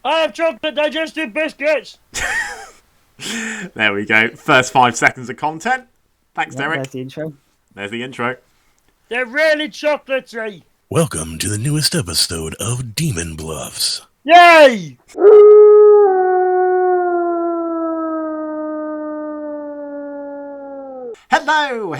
I have chocolate digestive biscuits. There we go. First 5 seconds of content. Thanks, Yeah, Derek. that's the intro. There's the intro. They're really chocolatey. Welcome to the newest episode of Demon Bluffs. Yay! Hello.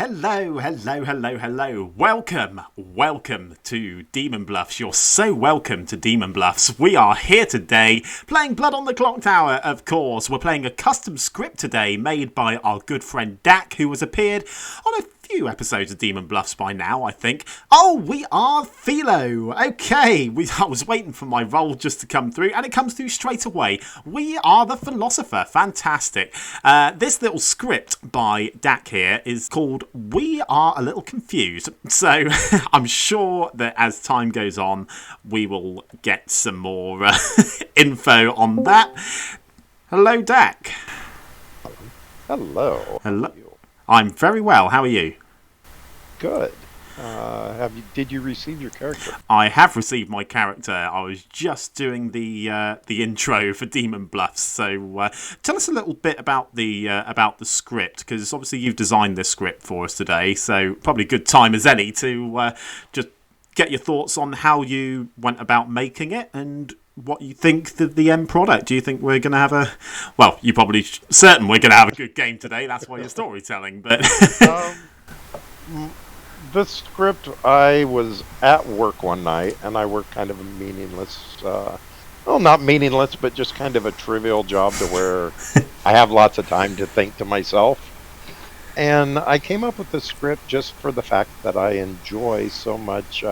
Welcome to Demon Bluffs. You're so welcome to Demon Bluffs. We are here today playing Blood on the Clocktower, of course. We're playing a custom script today made by our good friend Dak, who has appeared on a few episodes of Demon Bluffs by now, I think. Oh, we are Philo. Okay, I was waiting for my roll just to come through, and it comes through straight away. We are the Philosopher. Fantastic. This little script by Dak here is called We Are a Little Confused. So I'm sure that as time goes on, we will get some more info on that. Hello, Dak. Hello. Hello. I'm very well. How are you? Good. Did you receive your character? I have received my character. I was just doing the intro for Demon Bluffs. So tell us a little bit about the script, because obviously you've designed this script for us today. So probably good time as any to just get your thoughts on how you went about making it and what you think the end product. Do you think we're going to have well, you're probably certain we're going to have a good game today. That's why you're storytelling. But the script, I was at work one night, and I worked kind of a meaningless, well, not meaningless, but just kind of a trivial job to where I have lots of time to think to myself. And I came up with the script just for the fact that I enjoy so much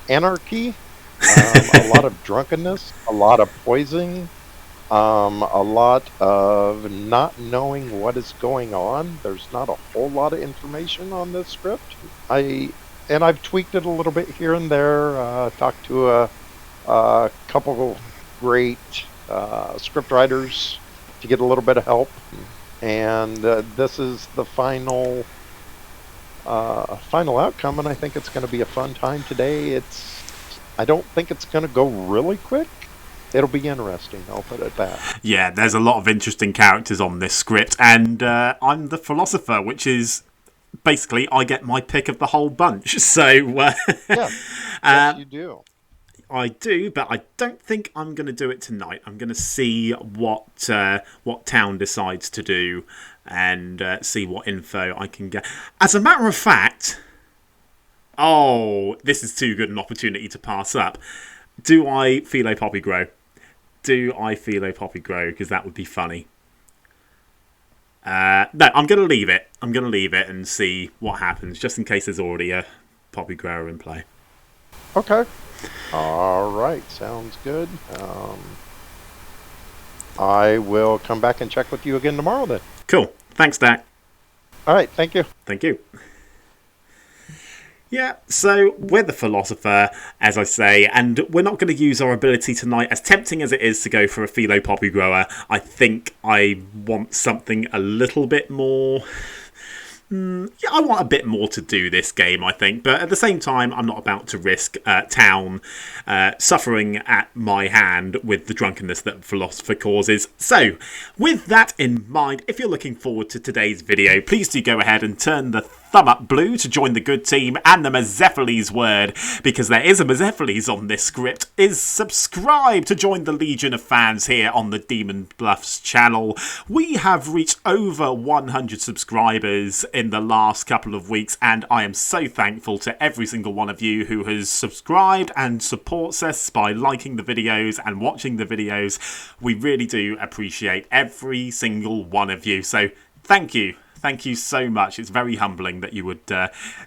anarchy, a lot of drunkenness, a lot of poisoning, a lot of not knowing what is going on. There's not a whole lot of information on this script. I've tweaked it a little bit here and there. Talked to a couple great script writers to get a little bit of help, and this is the final outcome. And I think it's going to be a fun time today. I don't think it's going to go really quick. It'll be interesting, I'll put it at that. Yeah, there's a lot of interesting characters on this script, and I'm the Philosopher, which is basically I get my pick of the whole bunch. So Yeah, yes, you do. I do, but I don't think I'm going to do it tonight. I'm going to see what town decides to do and see what info I can get. As a matter of fact, this is too good an opportunity to pass up. Do I feel a poppy grow? Because that would be funny. No, I'm going to leave it. And see what happens, just in case there's already a poppy grower in play. Okay. All right. Sounds good. I will come back and check with you again tomorrow then. Cool. Thanks, Dak. All right. Thank you. Thank you. Yeah, so we're the Philosopher, as I say, and we're not going to use our ability tonight, as tempting as it is to go for a Philo Poppy Grower. I think I want something a little bit more... I want a bit more to do this game, I think, but at the same time, I'm not about to risk town suffering at my hand with the drunkenness that Philosopher causes. So, with that in mind, if you're looking forward to today's video, please do go ahead and turn the thumb up blue to join the good team, and the Mazephiles word, because there is a Mazephiles on this script, is subscribe to join the legion of fans here on the Demon Bluffs channel. We have reached over 100 subscribers in the last couple of weeks, and I am so thankful to every single one of you who has subscribed and supports us by liking the videos and watching the videos. We really do appreciate every single one of you, so thank you. Thank you so much. It's very humbling that you would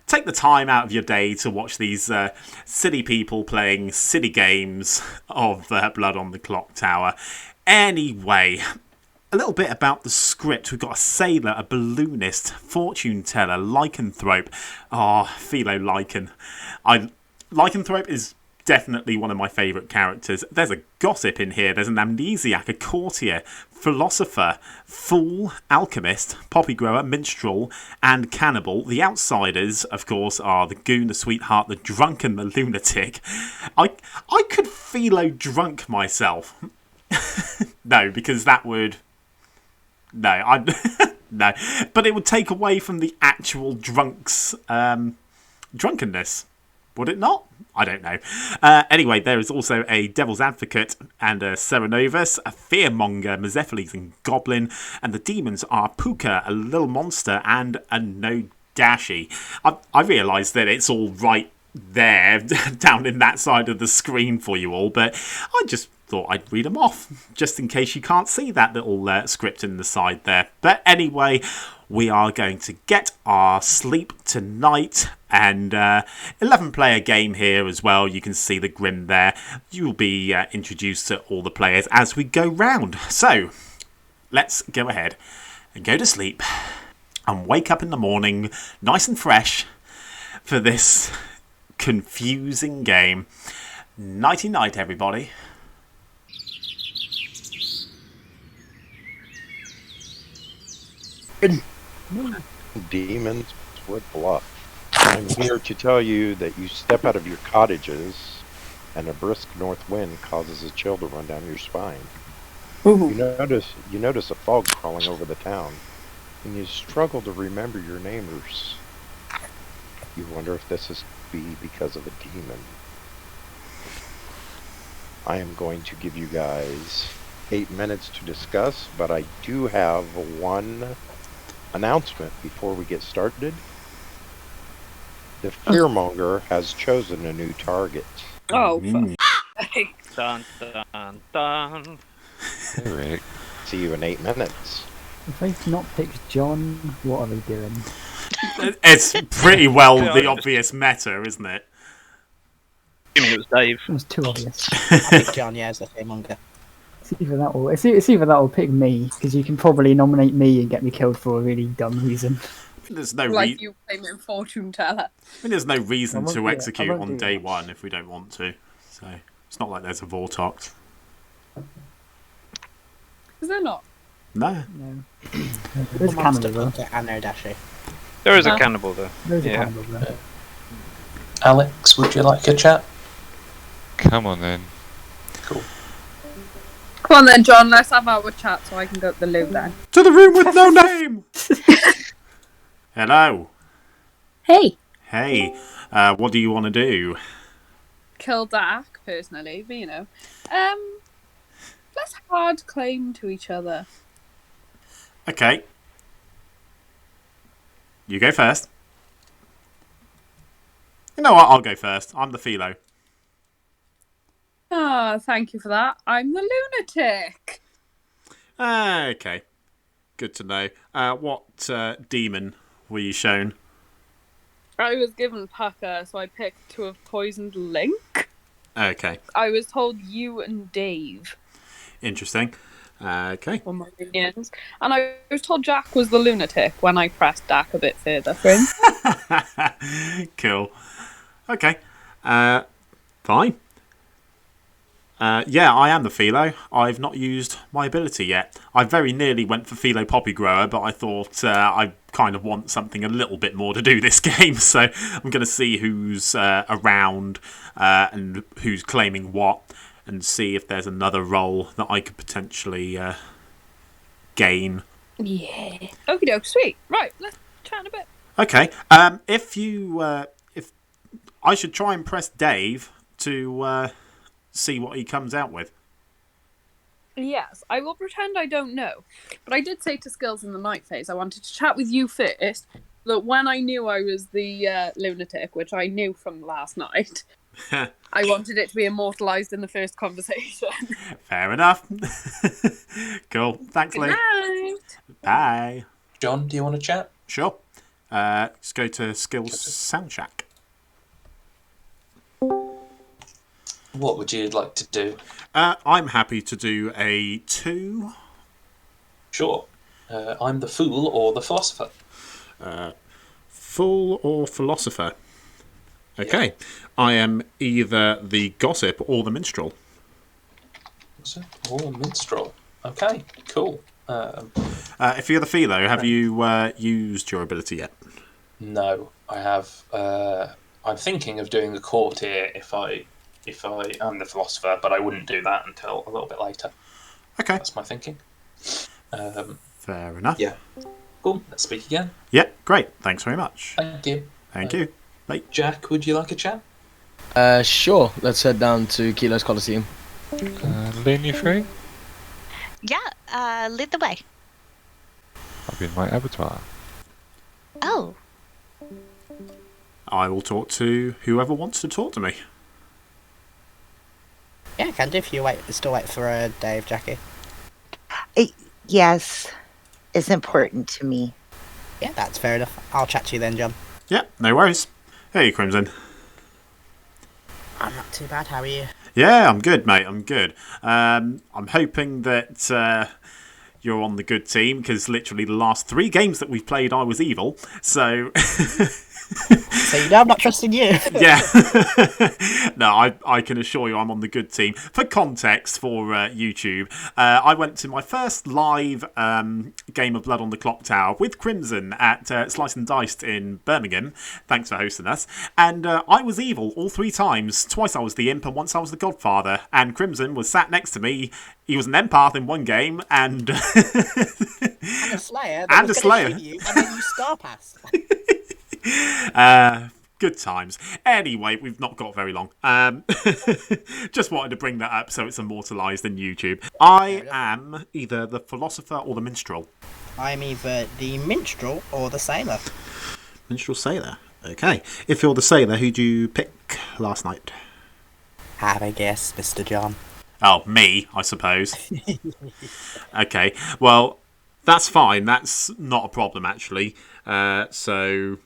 take the time out of your day to watch these silly people playing silly games of Blood on the Clocktower. Anyway, a little bit about the script. We've got a sailor, a balloonist, fortune teller, lycanthrope. Philo Lycan. Lycanthrope is definitely one of my favourite characters. There's a gossip in here. There's an amnesiac, a courtier, philosopher, fool, alchemist, poppy grower, minstrel, and cannibal. The outsiders, of course, are the goon, the sweetheart, the drunk, and the lunatic. I could philo drunk myself. No, because that would... No, I no. But it would take away from the actual drunk's drunkenness. Would it not? I don't know. Anyway, there is also a Devil's Advocate and a Serenovus, a Fearmonger, Mezephiles and Goblin, and the demons are Puka, a little monster, and a No Dashi. I realise that it's all right there, down in that side of the screen for you all, but I just thought I'd read them off, just in case you can't see that little script in the side there. But anyway, we are going to get our sleep tonight, and 11-player game here as well. You can see the grim there. You'll be introduced to all the players as we go round. So, let's go ahead and go to sleep and wake up in the morning nice and fresh for this confusing game. Nighty-night, everybody. Demonswood Bluff. I'm here to tell you that you step out of your cottages and a brisk north wind causes a chill to run down your spine. Ooh. You notice a fog crawling over the town, and you struggle to remember your neighbors. You wonder if this is because of a demon. I am going to give you guys 8 minutes to discuss, but I do have one announcement before we get started. The Fearmonger has chosen a new target. Oh, Dun, dun, dun. Alright. See you in 8 minutes. If they've not picked John, what are they doing? It's pretty well the obvious meta, isn't it? Assuming it was Dave. It was too obvious. I think John, yeah, is the Fearmonger. It's either that or pick me, because you can probably nominate me and get me killed for a really dumb reason. There's no Like you claiming fortune teller. there's no reason to I execute won't on do day that. one if we don't want to. So it's not like there's a Vortox. Is there not? No. No. There's a cannibal though. And no Dashi. There is a cannibal though. There's a Yeah. cannibal though. Alex, would you like a chat? Come on then. Come on then, John, let's have our chat so I can go to the loo then. To the room with no name! Hello. Hey. Hey. What do you want to do? Kill Dak, personally, but you know. Let's hard claim to each other. Okay. You go first. You know what? I'll go first. I'm the Philo. Ah, thank you for that. I'm the lunatic. Okay. Good to know. What demon were you shown? I was given Pucker, so I picked to have poisoned Link. Okay. I was told you and Dave Interesting. Okay. were my minions. And I was told Jack was the lunatic when I pressed Dak a bit further for him. Cool. Okay. Fine. Yeah, I am the Philo. I've not used my ability yet. I very nearly went for Philo Poppy Grower, but I thought I kind of want something a little bit more to do this game, so I'm going to see who's around and who's claiming what, and see if there's another role that I could potentially gain. Yeah. Okie doke, sweet. Right, let's chat in a bit. Okay. If I should try and press Dave to see what he comes out with. Yes, I will pretend I don't know. But I did say to Skills in the night phase I wanted to chat with you first, that when I knew I was the lunatic, which I knew from last night, I wanted it to be immortalised in the first conversation. Fair enough. Cool. Thanks, Good Leigh. night. Bye. John, do you want to chat? Sure. Let's go to Skills Sound Shack. What would you like to do? I'm happy to do a 2. Sure. I'm the fool or the philosopher. Fool or Philosopher. Okay. I am either the Gossip or the Minstrel. Or minstrel. Okay, cool. If you're the Philo, have you used your ability yet? No, I have. I'm thinking of doing the courtier if I am the philosopher, but I wouldn't do that until a little bit later. Okay. That's my thinking. Fair enough. Yeah. Cool. Let's speak again. Yeah, great. Thanks very much. Thank you. Thank you. Bye. Jack, would you like a chat? Sure. Let's head down to Kilo's Coliseum. Lynne, you free? Yeah, lead the way. I'll be in my abattoir. Oh. I will talk to whoever wants to talk to me. Yeah, can do if you still wait for Dave, Jacqui. Yes, it's important to me. Yeah, that's fair enough. I'll chat to you then, John. Yeah, no worries. Hey, Crimson. I'm not too bad, how are you? Yeah, I'm good, mate. I'm good. I'm hoping that you're on the good team, because literally the last 3 games that we've played, I was evil. So... So you know I'm not trusting you. Yeah. No, I can assure you I'm on the good team. For context, for YouTube, I went to my first live game of Blood on the Clocktower with Crimson at Slice and Diced in Birmingham. Thanks for hosting us. And I was evil all 3 times. Twice I was the imp and once I was the godfather. And Crimson was sat next to me. He was an empath in one game and... And a slayer. And a slayer. You, and then you star pass. Good times. Anyway, we've not got very long. Just wanted to bring that up so it's immortalised in YouTube. I am either the philosopher or the minstrel. I'm either the minstrel or the sailor. Minstrel sailor. Okay. If you're the sailor, who'd you pick last night? Have a guess, Mr. John. Oh, me, I suppose. Okay. Well, that's fine. That's not a problem, actually. So...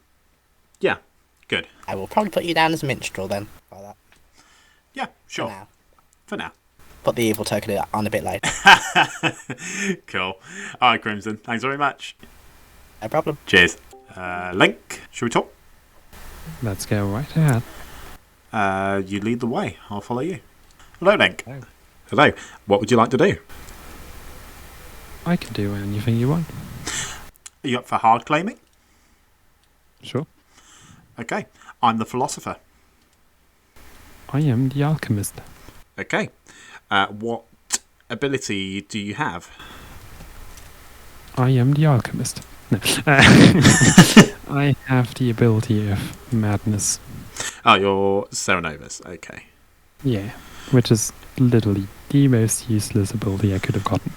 yeah, good. I will probably put you down as minstrel then. By that. Yeah, sure. For now. Put the evil token on a bit later. Cool. All right, Crimson. Thanks very much. No problem. Cheers. Link, should we talk? Let's go right ahead. You lead the way. I'll follow you. Hello, Link. Hello. Hello. What would you like to do? I can do anything you want. Are you up for hard claiming? Sure. Okay. I'm the philosopher. I am the alchemist. Okay. What ability do you have? I am the alchemist. No. I have the ability of madness. Oh, you're Serenovus. Okay. Yeah, which is literally the most useless ability I could have gotten.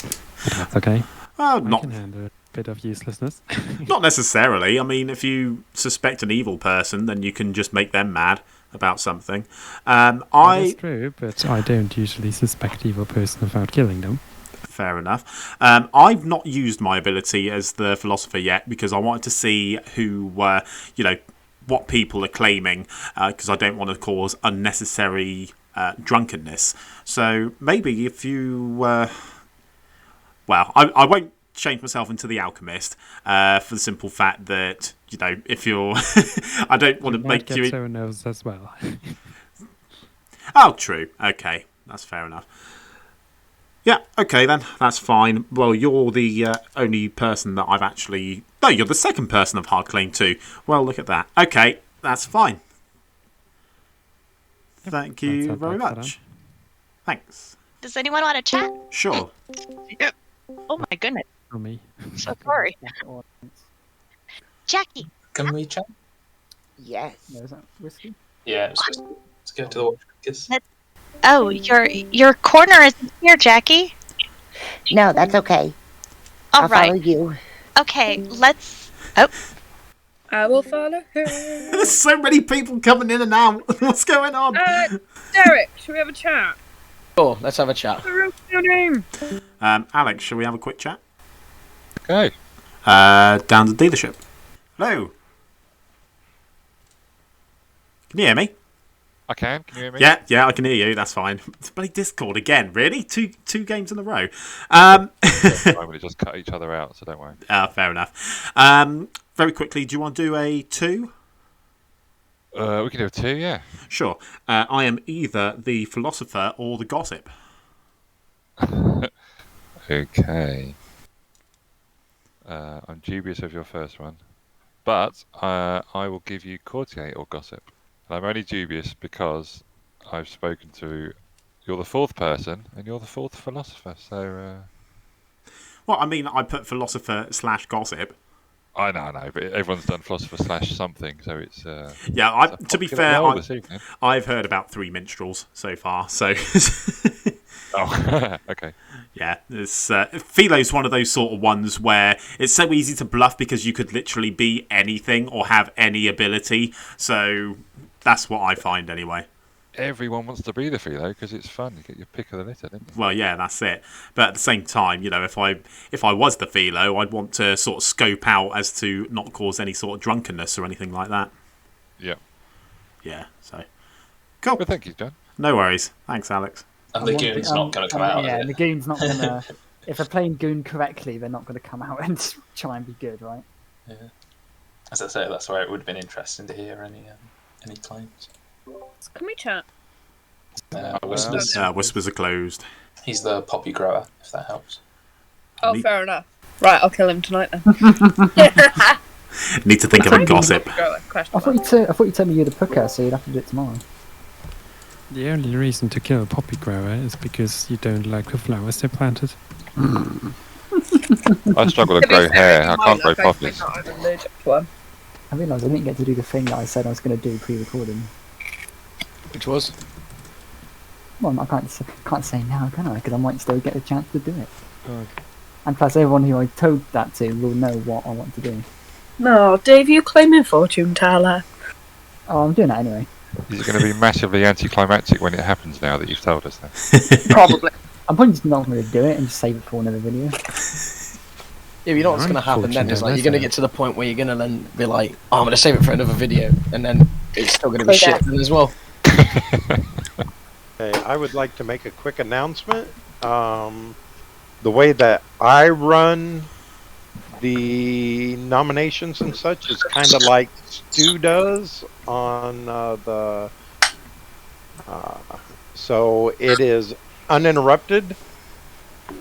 But that's okay. Well, I can handle a bit of uselessness. Not necessarily. I mean, if you suspect an evil person, then you can just make them mad about something. That's true, but I don't usually suspect evil person without killing them. Fair enough. I've not used my ability as the philosopher yet because I wanted to see who, what people are claiming, because I don't want to cause unnecessary drunkenness. So maybe if you, I won't change myself into the alchemist for the simple fact that if you're, I don't want to make you. So nervous as well. Oh, true. Okay, that's fair enough. Yeah, okay then, that's fine. Well, you're the only person that I've actually... No, you're the second person I've hard claimed to. Well, look at that. Okay, that's fine. Thank you very much. Thanks. Does anyone want to chat? Sure. Yep. Oh my goodness. For me. So sorry. Jacqui. Can we chat? Yes. Yeah, is that whiskey? Yeah, let's go to the watchmakers. Oh, your corner isn't here, Jacqui. No, that's okay. All I'll right. follow you. Okay, let's... Oh. I will follow her. There's so many people coming in and out. What's going on? Derek, should we have a chat? Sure, let's have a chat. What's your name? Alex, shall we have a quick chat? Okay. Down to the dealership. Hello. Can you hear me? I can. Can you hear me? Yeah, I can hear you. That's fine. It's bloody Discord again. Really? Two games in a row. We just cut each other out, so don't worry. Fair enough. Very quickly, do you want to do a 2? We can do a 2, yeah. Sure. I am either the philosopher or the gossip. Okay. I'm dubious of your first one, but I will give you courtier or gossip. And I'm only dubious because I've spoken to You're the fourth person, and you're the fourth philosopher. So. Well, I mean, I put philosopher / gossip. I know, but everyone's done philosopher / something, so it's. Yeah, to be fair, this evening. I've heard about 3 minstrels so far, so. Oh, okay. Yeah, Philo's one of those sort of ones where it's so easy to bluff because you could literally be anything or have any ability. So that's what I find anyway. Everyone wants to be the Philo because it's fun. You get your pick of the litter, don't you? Well, yeah, that's it. But at the same time, if I was the Philo, I'd want to sort of scope out as to not cause any sort of drunkenness or anything like that. Yeah. Yeah. So cool. Well, thank you, John. No worries. Thanks, Alex. And the goon's not going to come out. Yeah, the goon's not going to. If they're playing goon correctly, they're not going to come out and try and be good, right? Yeah. As I say, that's why it would have been interesting to hear any claims. Can we chat? Whispers. Whispers are closed. He's the poppy grower, if that helps. Oh, fair enough. Right, I'll kill him tonight then. Need to think of a gossip. I thought you told me you're the pooker, so you'd have to do it tomorrow. The only reason to kill a poppy grower is because you don't like the flowers they planted. I struggle with grey hair. I can't grow poppies. I realised I didn't get to do the thing that I said I was going to do pre-recording. Which was? Well, I can't say now, can I? Because I might still get a chance to do it. Okay. And plus, everyone who I told that to will know what I want to do. No, Dave, you claiming fortune teller. Oh, I'm doing that anyway. Is it going to be massively anticlimactic when it happens now that you've told us that? Probably. I'm probably just not going to do it and just save it for another video. Yeah, you know what's going to happen then is like you're going to get to the point where you're going to then be like, oh, I'm going to save it for another video, and then it's still going to be shit then as well. Okay, I would like to make a quick announcement. The way that I run the nominations and such is kind of like Stu does on so it is uninterrupted.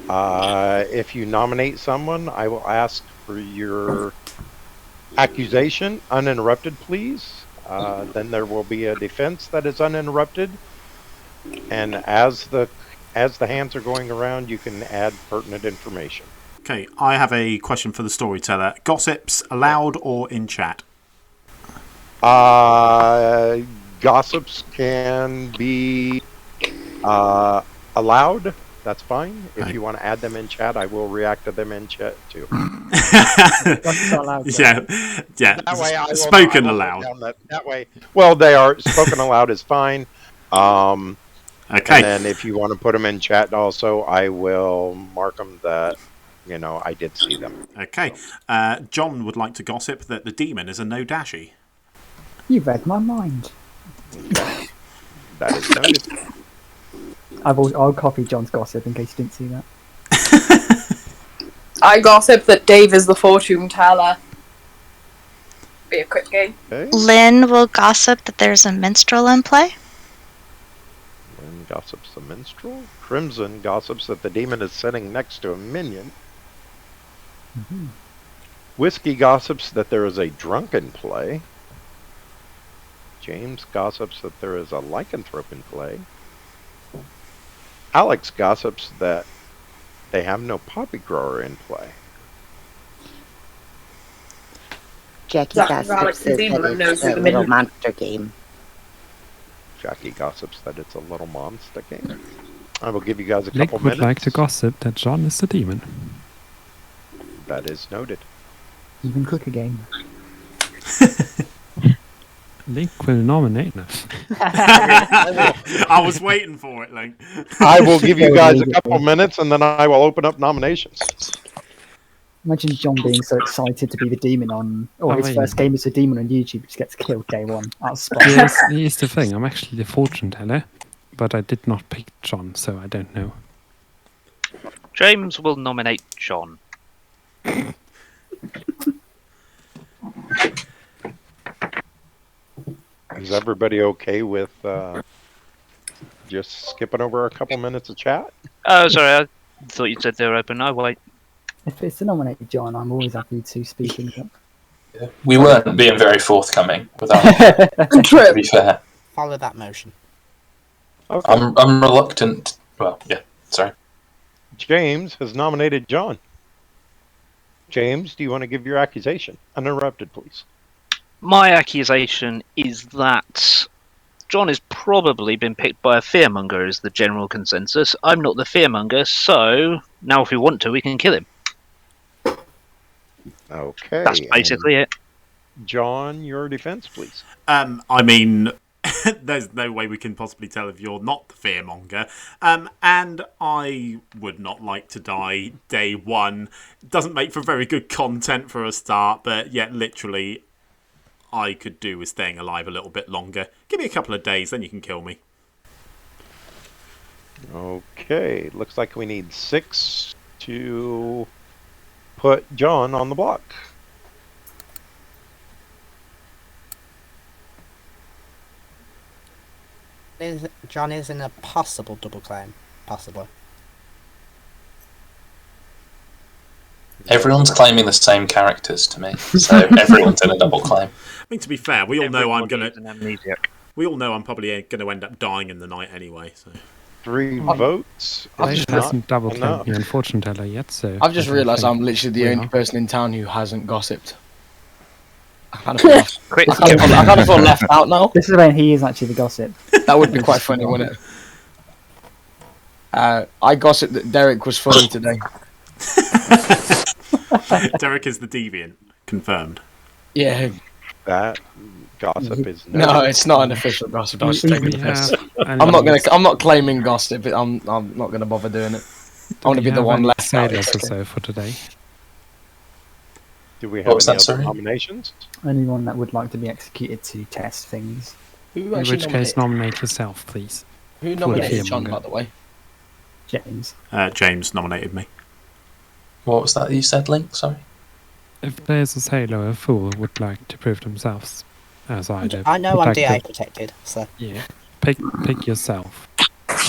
If you nominate someone, I will ask for your accusation uninterrupted, please. Then there will be a defense that is uninterrupted, and as the hands are going around, you can add pertinent information. Okay, I have a question for the storyteller. Gossips allowed or in chat? Gossips can be allowed. That's fine. If you want to add them in chat, I will react to them in chat too. Yeah. That way spoken aloud. That way, well, they are spoken aloud is fine. Okay. And then if you want to put them in chat also, I will mark them that, I did see them. Okay. John would like to gossip that the demon is a no-dashie. You read my mind. That is noted. I'll copy John's gossip in case you didn't see that. I gossip that Dave is the fortune teller. Be a quick game. Okay. Lynn will gossip that there's a minstrel in play. Lynn gossips the minstrel. Crimson gossips that the demon is sitting next to a minion. Mm-hmm. Whiskey gossips that there is a drunken play. James gossips that there is a lycanthrope in play. Alex gossips that they have no poppy grower in play. Jacqui gossips that it's a little monster game. Jacqui gossips that it's a little monster game. I will give you guys a Link couple would minutes. like to gossip that John is the demon. That is noted. Even quicker game. Link will nominate us. I was waiting for it, Link. I will give you guys a couple minutes and then I will open up nominations. Imagine John being so excited to be the demon on... his first game as a demon on YouTube just gets killed day one. That's Yes, here's the thing. I'm actually the fortune teller, but I did not pick John, so I don't know. James will nominate John. Is everybody okay with just skipping over a couple minutes of chat? Oh, sorry, I thought you said they were open. No, wait. If it's to nominate John, I'm always happy to speak in it. Yeah. We weren't being very forthcoming with that. To be fair. Follow that motion. Okay. I'm reluctant. Well, yeah. Sorry. James has nominated John. James, do you want to give your accusation? Uninterrupted, please. My accusation is that John has probably been picked by a fearmonger, is the general consensus. I'm not the fearmonger, so now if we want to, we can kill him. Okay. That's basically it. John, your defense, please. I mean, there's no way we can possibly tell if you're not the fearmonger. And I would not like to die day one. Doesn't make for very good content for a start, but yet literally I could do with staying alive a little bit longer. Give me a couple of days, then you can kill me. Okay. Looks like we need 6 to put John on the block. John is in a possible double claim. Possibly. Everyone's claiming the same characters to me, so everyone's in a double claim. I mean, to be fair, we all know I'm Everybody gonna. is an amnesiac. We all know I'm probably going to end up dying in the night anyway. So 3 votes. I is hasn't double enough. claimed me on Fortune Teller yet, so... I've just I don't realised think I'm literally the we only are. person in town who hasn't gossiped. I kind of feel left, Quick, I kind of feel left out now. This is when he is actually the gossip. That would be quite funny, wouldn't it? I gossiped that Derek was funny today. Derek is the deviant, confirmed. Yeah. That gossip is No, it's not an official gossip. I was just taking the piss. and I'm not claiming gossip. I'm not gonna bother doing it. I want to be the one left out. Sailors or so for today. Do we What have was any that, other sorry? nominations? Anyone that would like to be executed to test things. Who In actually which case, nominate yourself, please. Who For nominated the John, fearmonger. by the way? James. James nominated me. What was that you said, Link? Sorry. If there's a sailor or a fool would like to prove themselves, as I do. I know would I'm like DA to- protected, so. Yeah. Pick yourself.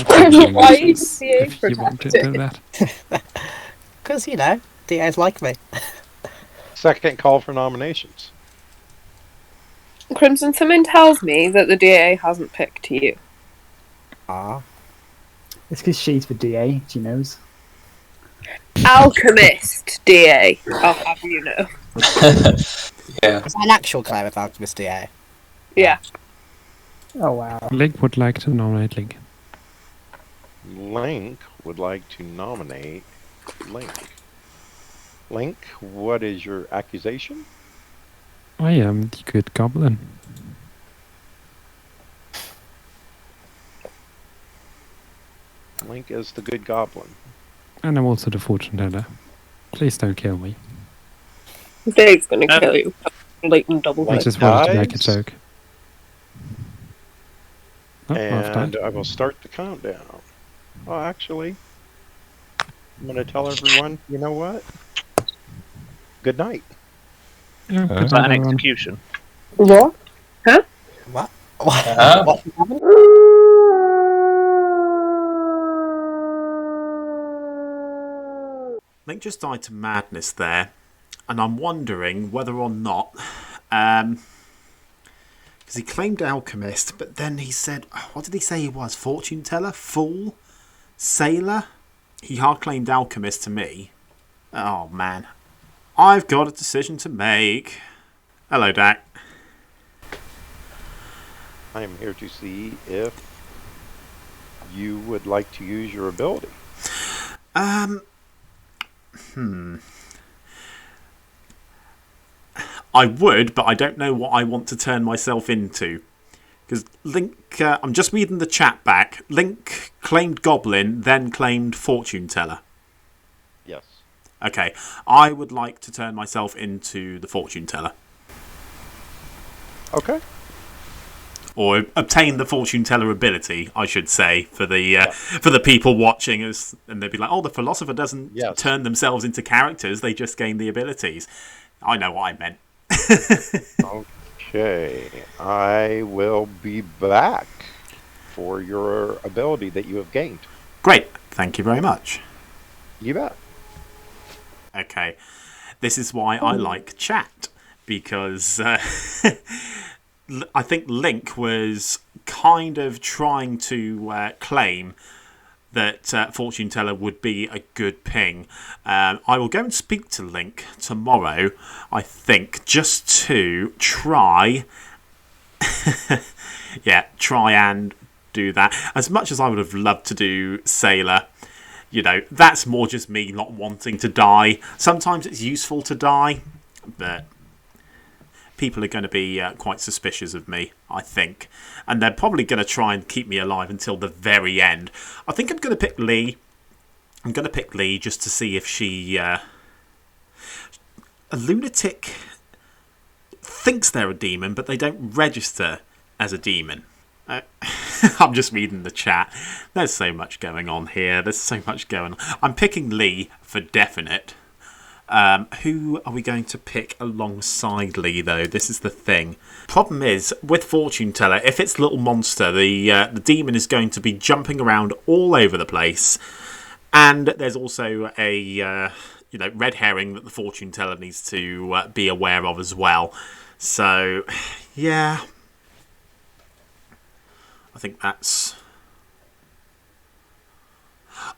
Why are you If DA you want to do that. Because, you know, DAs like me. Second call for nominations. Crimson, something tells me that the DA hasn't picked you. Ah. It's because she's the DA, she knows. Alchemist DA, I'll have you know. Yeah. Is that an actual claim of Alchemist DA? Yeah. Oh wow. Link would like to nominate Link. Link would like to nominate Link. Link, what is your accusation? I am the good goblin. Link is the good goblin. And I'm also the fortune teller. Please don't kill me. Dave's gonna kill you. Blatant double I claim. just wanted to make a dies. joke. Oh, I've And died. I will start the countdown. Oh, actually, I'm going to tell everyone, you know what? Good night. Yeah, Is good that an night, everyone. execution? What? Huh? What? Uh-huh. What happened? Link just died to madness there, and I'm wondering whether or not, because he claimed alchemist, but then he said, what did he say he was? Fortune teller, fool, sailor. He hard claimed alchemist to me. Oh man, I've got a decision to make. Hello, Dak. I am here to see if you would like to use your ability. I would, but I don't know what I want to turn myself into. Because Link, I'm just reading the chat back. Link claimed Goblin, then claimed Fortune Teller. Yes. Okay, I would like to turn myself into the Fortune Teller. Okay. Or obtain the Fortune Teller ability, I should say, for the people watching us. And they'd be like, oh, the Philosopher doesn't turn themselves into characters, they just gain the abilities. I know what I meant. Okay, I will be back for your ability that you have gained. Great, thank you very much. You bet. Okay, this is why I like chat, because I think Link was kind of trying to claim that Fortune Teller would be a good ping. I will go and speak to Link tomorrow, I think, just to try... try and do that. As much as I would have loved to do Sailor, you know, that's more just me not wanting to die. Sometimes it's useful to die, but people are going to be quite suspicious of me, I think. And they're probably going to try and keep me alive until the very end. I think I'm going to pick Leigh. I'm going to pick Leigh just to see if she... a lunatic thinks they're a demon, but they don't register as a demon. I'm just reading the chat. There's so much going on here. There's so much going on. I'm picking Leigh for definite. Who are we going to pick alongside Leigh, though? This is the thing. Problem is, with Fortune Teller, if it's Little Monster, the demon is going to be jumping around all over the place. And there's also a red herring that the Fortune Teller needs to be aware of as well. So, yeah. I think that's...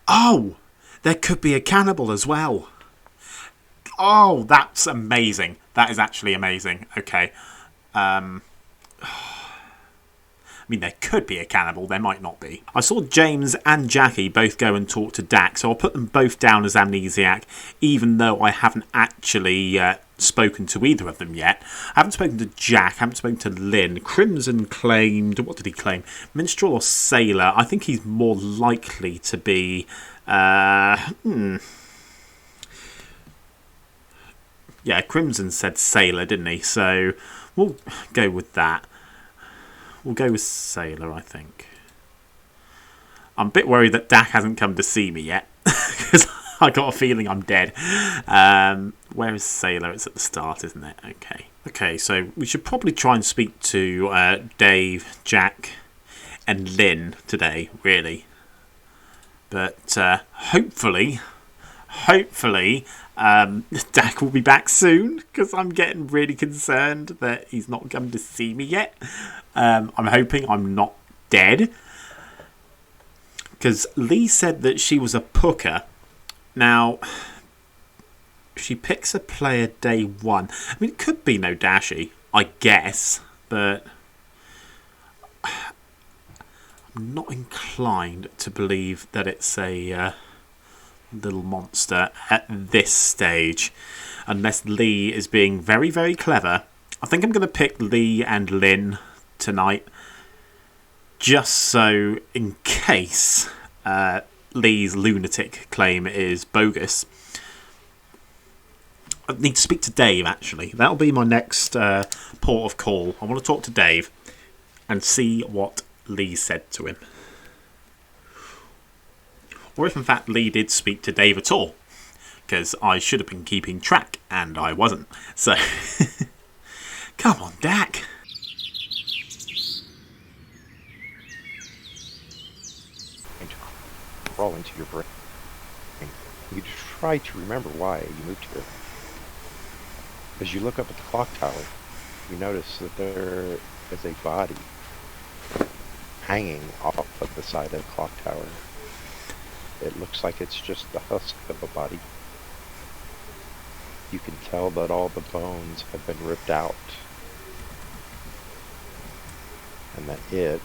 Oh! There could be a cannibal as well. Oh, that's amazing. That is actually amazing. Okay. I mean, there could be a cannibal. There might not be. I saw James and Jacqui both go and talk to Dak, so I'll put them both down as amnesiac, even though I haven't actually spoken to either of them yet. I haven't spoken to Jack, I haven't spoken to Lynn. Crimson claimed... What did he claim? Minstrel or Sailor? I think he's more likely to be... Yeah, Crimson said Sailor, didn't he? So we'll go with that. We'll go with Sailor, I think. I'm a bit worried that Dak hasn't come to see me yet. Because I got a feeling I'm dead. Where is Sailor? It's at the start, isn't it? Okay. Okay, so we should probably try and speak to Dave, Jack, and Lynn today, really. But hopefully, Dak will be back soon, because I'm getting really concerned that he's not come to see me yet. I'm hoping I'm not dead, because Leigh said that she was a pooker. Now, she picks a player day one. I mean, it could be no Dashi, I guess, but I'm not inclined to believe that it's a Little Monster at this stage, unless Leigh is being very, very clever. I think I'm going to pick Leigh and Lynn tonight, just so in case Leigh's lunatic claim is bogus. I need to speak to Dave, actually. That'll be my next port of call. I want to talk to Dave and see what Leigh said to him. Or if in fact Leigh did speak to Dave at all. Because I should have been keeping track, and I wasn't. So, come on, Dak. Crawl into your brain. You try to remember why you moved here. As you look up at the clock tower, you notice that there is a body hanging off of the side of the clock tower. It looks like it's just the husk of a body. You can tell that all the bones have been ripped out. And that it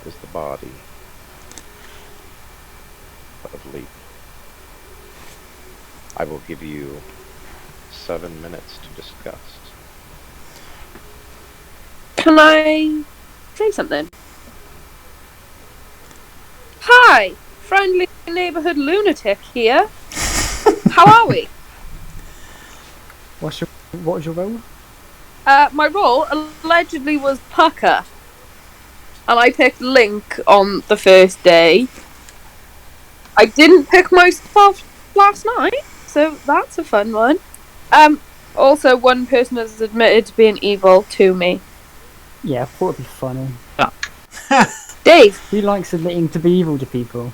is the body of Leigh. I will give you 7 minutes to discuss. Can I say something? Hi, friendly neighborhood lunatic here. How are we? What was your role? My role allegedly was Pucker, and I picked Link on the first day. I didn't pick myself last night, so that's a fun one. Also, one person has admitted to being evil to me. Yeah, I thought it'd be funny. Dave! Who likes admitting to be evil to people?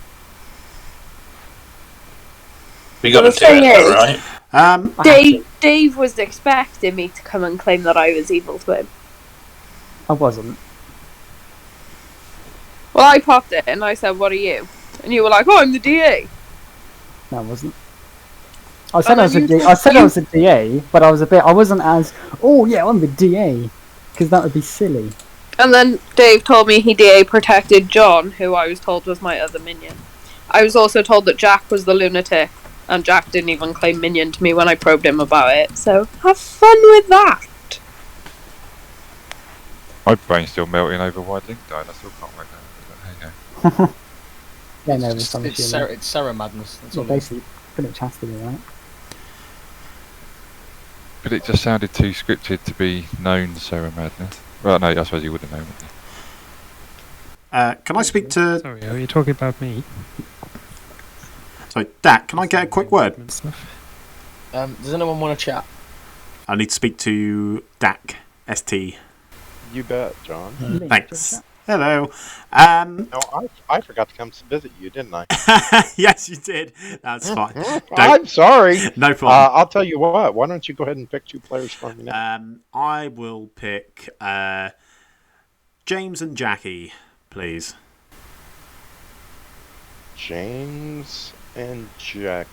We got to do it, alright? Dave was expecting me to come and claim that I was evil to him. I wasn't. Well, I popped it and I said, "What are you?" And you were like, "Oh, I'm the DA." No, I wasn't. I said I was a DA, but I wasn't as. Oh yeah, I'm the DA, because that would be silly. And then Dave told me he DA protected John, who I was told was my other minion. I was also told that Jack was the lunatic, and Jack didn't even claim minion to me when I probed him about it. So have fun with that. My brain's still melting over why Link died. I still can't work out. But hey, Yeah, no, it's Sarah madness. That's all. Basically, pretty much has to be, right? But it just sounded too scripted to be known Sarah Madness. Well, no, I suppose you would have known, wouldn't you? Can I speak to... Sorry, are you talking about me? Sorry, Dak, can I get a quick word? Does anyone want to chat? I need to speak to Dak, ST. You bet, John. Thanks. Hello. No, I forgot to come visit you, didn't I? Yes, you did. That's fine. I'm sorry. No problem. I'll tell you what. Why don't you go ahead and pick 2 players for me now? I will pick James and Jacqui, please. James and Jacqui.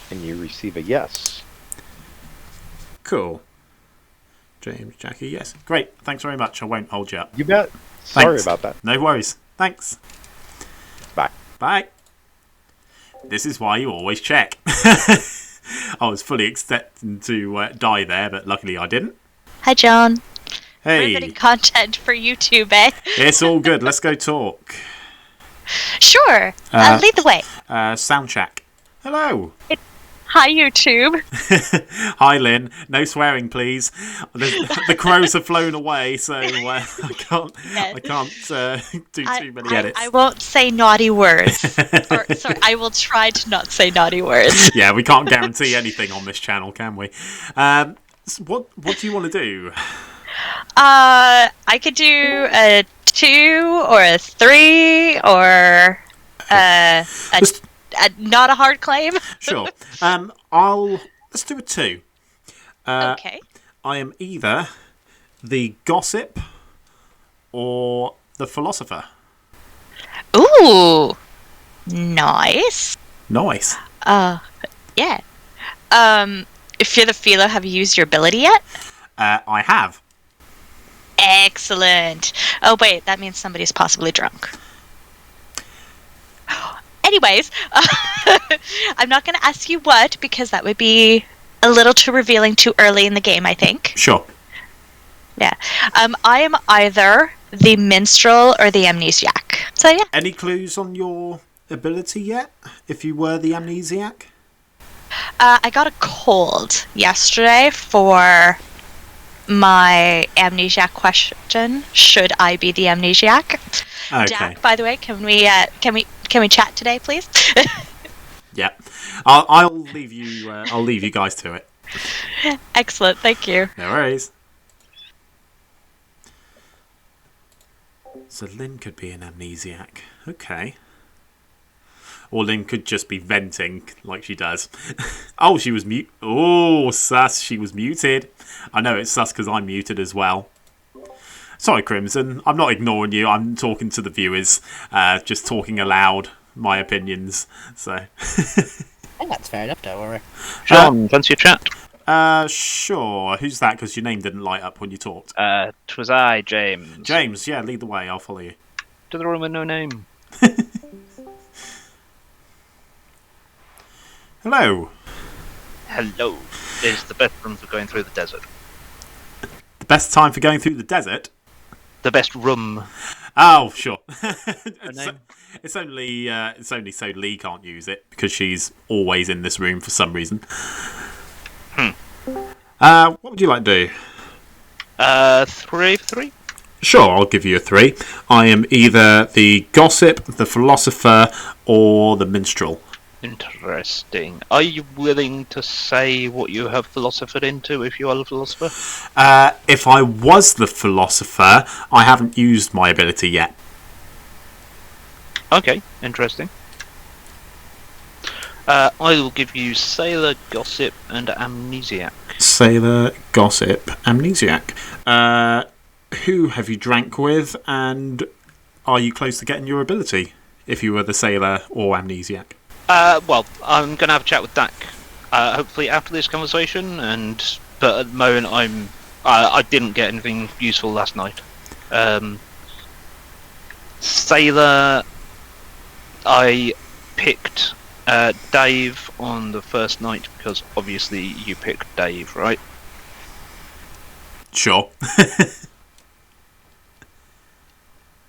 And you receive a yes. Cool. James, Jacqui, yes. Great. Thanks very much. I won't hold you up. You bet. Sorry Thanks. about that. No worries. Thanks. Bye. Bye. This is why you always check. I was fully expecting to die there, but luckily I didn't. Hi, John. Hey. Riveting content for YouTube, eh? It's all good. Let's go talk. Sure. Lead the way. Soundcheck. Hello. Hi, YouTube. Hi, Lynn. No swearing, please. The crows have flown away, so I can't do too many edits. I won't say naughty words. Sorry, I will try to not say naughty words. Yeah, we can't guarantee anything on this channel, can we? What do you want to do? I could do a 2 or a 3 or not a hard claim. Sure. Let's do a 2. Okay. I am either the gossip or the philosopher. Ooh, nice. Nice. Yeah. If you're the feeler, have you used your ability yet? I have. Excellent. Oh wait, that means somebody's possibly drunk. Anyways, I'm not going to ask you what, because that would be a little too revealing too early in the game, I think. Sure. Yeah. I am either the minstrel or the amnesiac. So yeah. Any clues on your ability yet? If you were the amnesiac? I got a cold yesterday for my amnesiac question. Should I be the amnesiac? Okay. Jack, by the way, can we chat today, please? Yeah. I'll leave you. I'll leave you guys to it. Excellent. Thank you. No worries. So Lynn could be an amnesiac. Okay. Or Lynn could just be venting like she does. Oh, she was mute. Oh, sus. She was muted. I know it's sus because I'm muted as well. Sorry, Crimson. I'm not ignoring you. I'm talking to the viewers. Just talking aloud. My opinions. So. Oh, that's fair enough. Don't worry. John, fancy a chat? Sure. Who's that? Because your name didn't light up when you talked. 'Twas I, James. James, yeah, lead the way. I'll follow you. To the room with no name. Hello. Hello. Is the best room for going through the desert. The best time for going through the desert? The best room. Oh, sure. It's only so Leigh can't use it because she's always in this room for some reason. What would you like to do? 3 for 3. Sure, I'll give you a 3. I am either the gossip, the philosopher, or the minstrel. Interesting. Are you willing to say what you have philosophered into if you are the philosopher? If I was the philosopher, I haven't used my ability yet. Okay, interesting. I will give you Sailor, Gossip, and Amnesiac. Sailor, Gossip, Amnesiac. Who have you drank with, and are you close to getting your ability, if you were the Sailor or Amnesiac? Well, I'm going to have a chat with Dak, hopefully after this conversation, but at the moment I didn't get anything useful last night. Sailor, I picked Dave on the first night because obviously you picked Dave, right? Sure.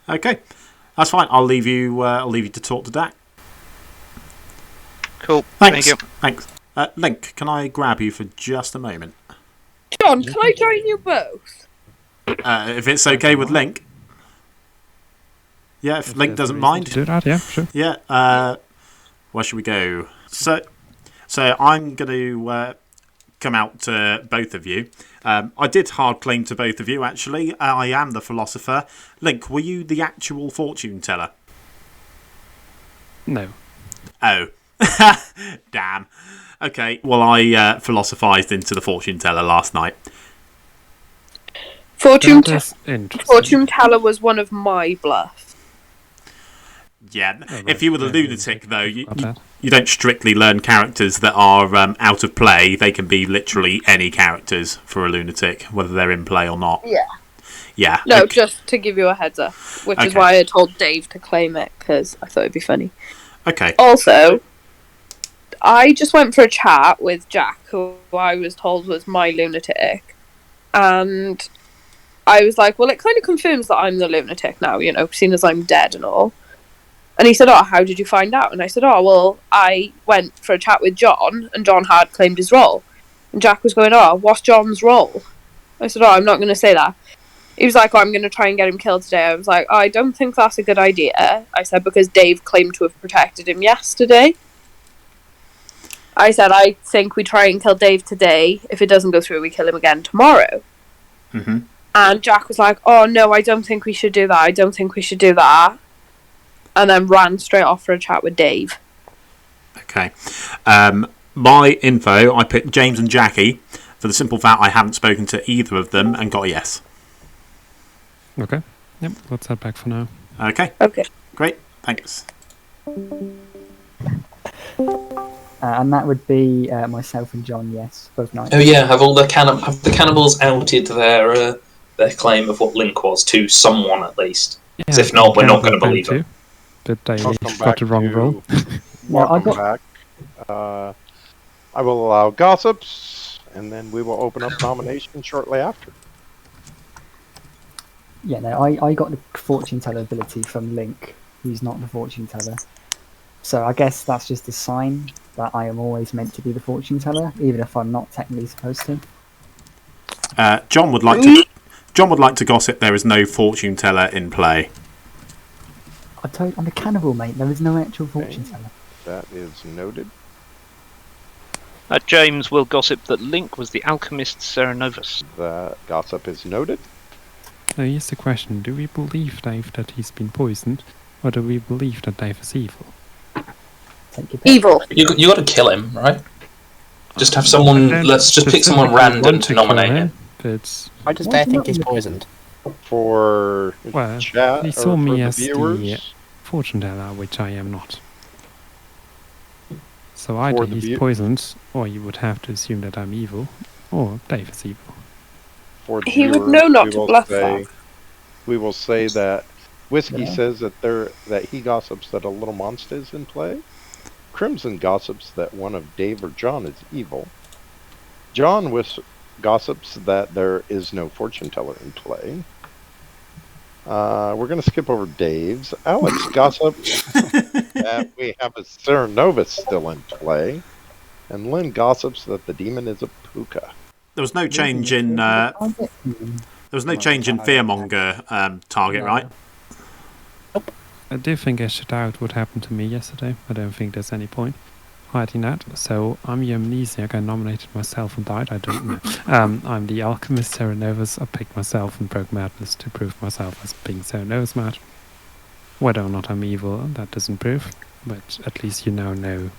Okay, that's fine. I'll leave you to talk to Dak. Cool. Thanks. Thank you. Thanks. Link, can I grab you for just a moment? John, can I join you both? If it's okay with Link. Yeah, if Link doesn't mind. Do that, yeah, sure. Yeah. Where should we go? So I'm going to come out to both of you. I did hard claim to both of you, actually. I am the Philosopher. Link, were you the actual fortune teller? No. Oh. Damn. Okay, well, I philosophised into the fortune teller last night. Fortune teller was one of my bluffs. Yeah, if you were the lunatic, though, you don't strictly learn characters that are out of play. They can be literally any characters for a lunatic, whether they're in play or not. Yeah. Yeah. No, just to give you a heads up, which is why I told Dave to claim it, because I thought it'd be funny. Okay. Also, I just went for a chat with Jack, who I was told was my lunatic, and I was like, well, it kind of confirms that I'm the lunatic now, seeing as I'm dead and all. And he said, oh, how did you find out? And I said, oh, well, I went for a chat with John, and John had claimed his role. And Jack was going, oh, what's John's role? I said, oh, I'm not going to say that. He was like, oh, I'm going to try and get him killed today. I was like, oh, I don't think that's a good idea. I said, because Dave claimed to have protected him yesterday. I said, I think we try and kill Dave today. If it doesn't go through, we kill him again tomorrow. Mm-hmm. And Jack was like, oh, no, I don't think we should do that. I don't think we should do that. And then ran straight off for a chat with Dave. Okay. My info, I picked James and Jacqui for the simple fact I haven't spoken to either of them and got a yes. Okay. Yep, let's head back for now. Okay. Okay. Great. Thanks. And that would be myself and John, yes, both nights. Oh yeah, have the cannibals outed their claim of what Link was to someone at least? Because if not, we're not going to believe it. But they got the wrong role. Welcome back. I will allow gossips, and then we will open up nominations shortly after. Yeah, no, I got the fortune teller ability from Link, who's not the fortune teller. So I guess that's just a sign that I am always meant to be the fortune teller, even if I'm not technically supposed to. John would like to gossip there is no fortune teller in play. I'm a cannibal, mate. There is no actual fortune teller. That is noted. James will gossip that Link was the alchemist Serenovus. That gossip is noted. Now here's the question. Do we believe Dave that he's been poisoned, or do we believe that Dave is evil? Evil. You got to kill him, right? Just have someone. Let's just pick someone random to nominate him. Why does Dave think he's poisoned? For chat, he saw me as viewers? the fortune teller, which I am not. So either he's poisoned, or you would have to assume that I'm evil, or Dave is evil. He would know not to bluff that. We will say that Whiskey says that he gossips that a little monster is in play. Crimson gossips that one of Dave or John is evil. John gossips that there is no fortune teller in play. We're going to skip over Dave's. Alex gossips that we have a Serenovus still in play. And Lynn gossips that the demon is a puka. There was no change in fearmonger target, right? I do think a shootout would happen to me yesterday. I don't think there's any point hiding that. So I'm the amnesiac. I nominated myself and died. I don't know. I'm the alchemist Serenovus. I picked myself and broke madness to prove myself as being Serenovus mad. Whether or not I'm evil, that doesn't prove. But at least you now know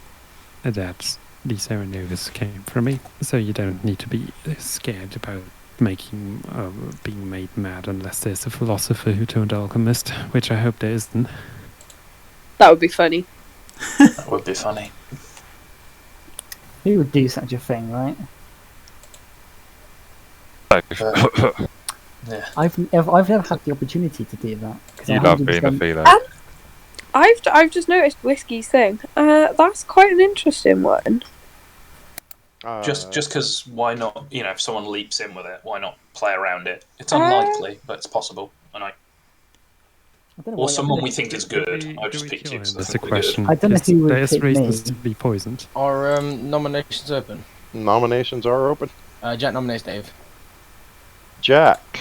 that these Arenovas came from me, so you don't need to be scared about being made mad unless there's a philosopher who turned alchemist, which I hope there isn't. That would be funny. That would be funny. Who would do such a thing, right? Yeah. I've never had the opportunity to do that. You love being a philo. I've just noticed Whiskey's thing. That's quite an interesting one. Just because why not? You know, if someone leaps in with it, why not play around it? It's unlikely, but it's possible. And or someone we think is good. I just picked you. That's a question. I don't know who would pick me. To be poisoned. Are nominations open? Nominations are open. Jack nominates Dave. Jack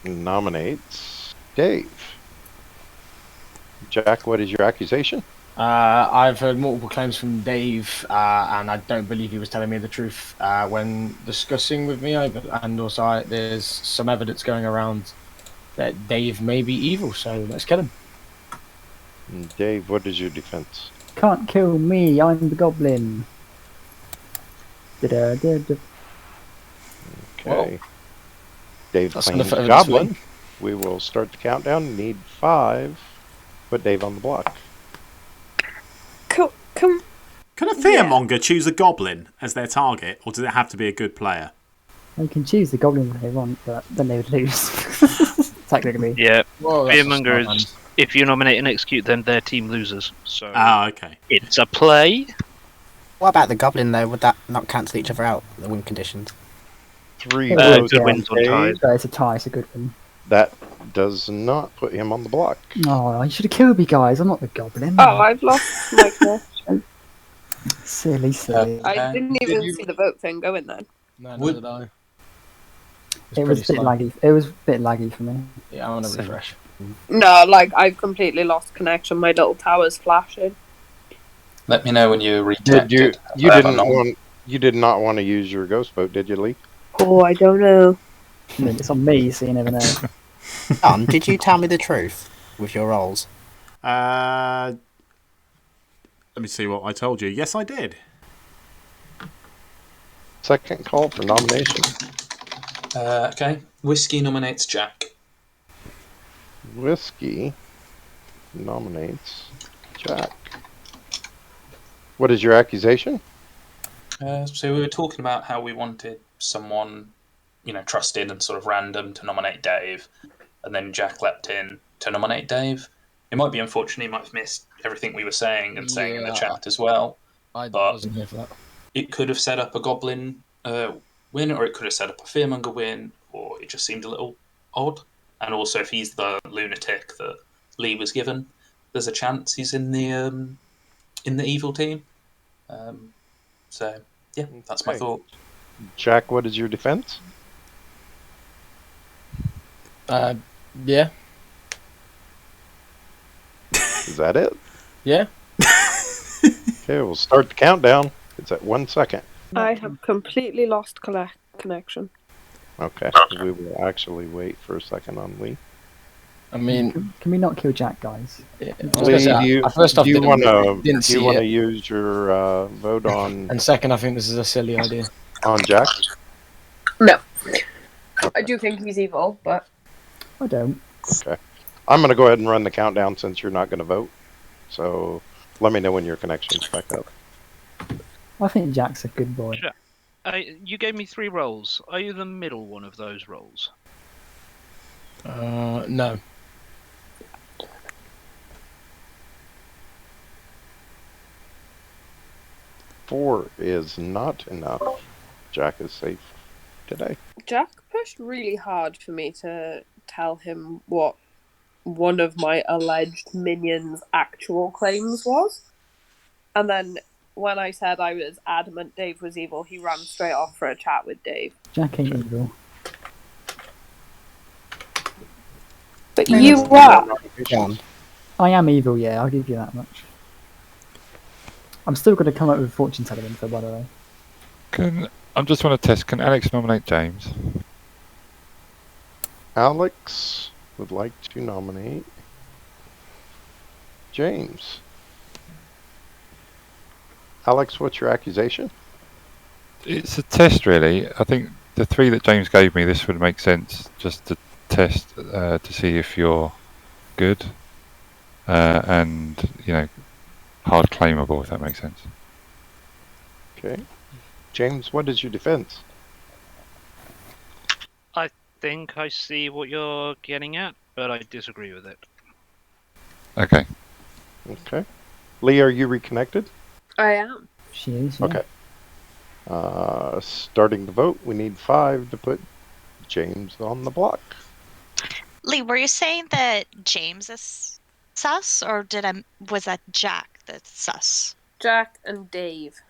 nominates Dave. Jack, what is your accusation? I've heard multiple claims from Dave, and I don't believe he was telling me the truth when discussing with me. And also, there's some evidence going around that Dave may be evil, so let's kill him. Dave, what is your defense? Can't kill me, I'm the goblin. Okay. Well, Dave claims goblin. We will start the countdown. Need 5. Put Dave on the block. Can a fearmonger choose a goblin as their target, or does it have to be a good player? They can choose the goblin if they want, but then they would lose. Technically. Yeah. Well, fearmonger is, if you nominate and execute them, their team loses. So okay. It's a play. What about the goblin though? Would that not cancel each other out, the win conditions? 3 good wins on ties. It's a tie, it's a good one. That does not put him on the block. Oh, you should have killed me, guys. I'm not the goblin. Oh, I've lost my question. Silly. I didn't even see the vote thing going then. No, neither did I. It was a bit laggy. It was a bit laggy for me. Yeah, I want to refresh. No, like I've completely lost connection. My little tower's flashing. Let me know when you reconnect. You did not want to use your ghost boat, did you, Leigh? Oh, I don't know. It's on me, so you never know. Did you tell me the truth with your rolls? Let me see what I told you. Yes, I did. Second call for nomination. Okay. Whiskey nominates Jack. Whiskey nominates Jack. What is your accusation? So we were talking about how we wanted someone, trusted and sort of random to nominate Dave, and then Jack leapt in to nominate Dave. It might be unfortunate, he might have missed everything we were saying and saying in the chat as well. I wasn't here for that. It could have set up a goblin win, or it could have set up a fearmonger win, or it just seemed a little odd. And also, if he's the lunatic that Leigh was given, there's a chance he's in the evil team. So yeah, that's my thought. Jack, what is your defense? Yeah. Is that it? Yeah. Okay, we'll start the countdown. It's at 1 second. I have completely lost connection. Okay, we will actually wait for a second on Leigh. I mean, can we not kill Jack, guys? Yeah. Leigh, do you want to use your vote on? And second, I think this is a silly idea. On Jack? No. I do think he's evil, but I don't. Okay. I'm going to go ahead and run the countdown since you're not going to vote. So let me know when your connection's back up. I think Jack's a good boy. You gave me 3 roles. Are you the middle one of those roles? No. Four is not enough. Jack is safe today. Jack pushed really hard for me to tell him what one of my alleged minions' actual claims was. And then when I said I was adamant Dave was evil, he ran straight off for a chat with Dave. Jack ain't evil. But you are. I am evil, yeah, I'll give you that much. I'm still going to come up with fortune teller info, by the way. I just want to test, can Alex nominate James? Alex would like to nominate James. Alex, what's your accusation? It's a test, really. I think the 3 that James gave me, this would make sense just to test to see if you're good and, hard claimable, if that makes sense. Okay. James, what is your defense? I think I see what you're getting at, but I disagree with it. Okay. Okay. Leigh, are you reconnected? I am. She is. Yeah. Okay. Starting the vote, we need 5 to put James on the block. Leigh, were you saying that James is sus, or was that Jack that's sus? Jack and Dave.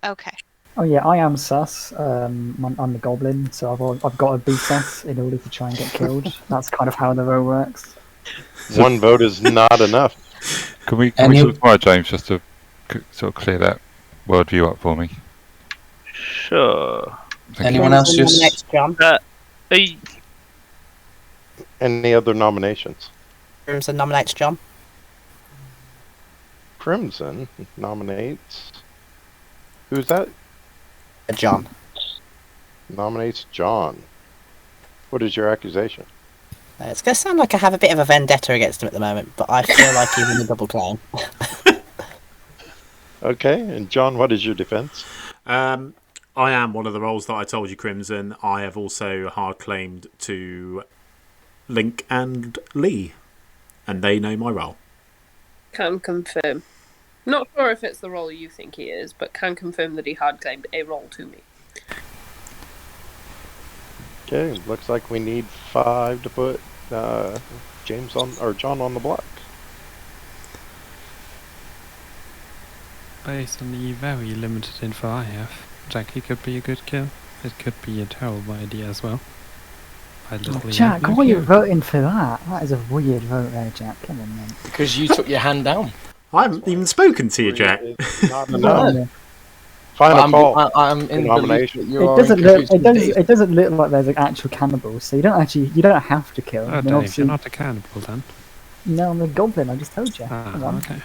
Okay. Oh yeah, I am sus. I'm the goblin, so I've got to be sus in order to try and get killed. That's kind of how the row works. One vote is not enough. Can we clarify, James, just to sort of clear that worldview up for me? Sure. Anyone else just... Any other nominations? Crimson nominates John. Crimson nominates... Who's that? John. Nominates John. What is your accusation? It's going to sound like I have a bit of a vendetta against him at the moment, but I feel like he's in a double claim. Okay, and John, what is your defense? I am one of the roles that I told you, Crimson. I have also hard claimed to Link and Leigh, and they know my role. Can confirm. Not sure if it's the role you think he is, but can confirm that he hard claimed a role to me. Okay, looks like we need 5 to put James on or John on the block. Based on the very limited info I have, Jacqui could be a good kill. It could be a terrible idea as well. Jack, why are you voting for that? That is a weird vote there, Jack. Come on, man. Because you took your hand down. I haven't even spoken to you, Jack. Not enough. Final call. I'm in nomination. It doesn't look like there's an actual cannibal, so you don't have to kill. Oh, Dave, you're not a cannibal then. No, I'm a goblin. I just told you. Okay.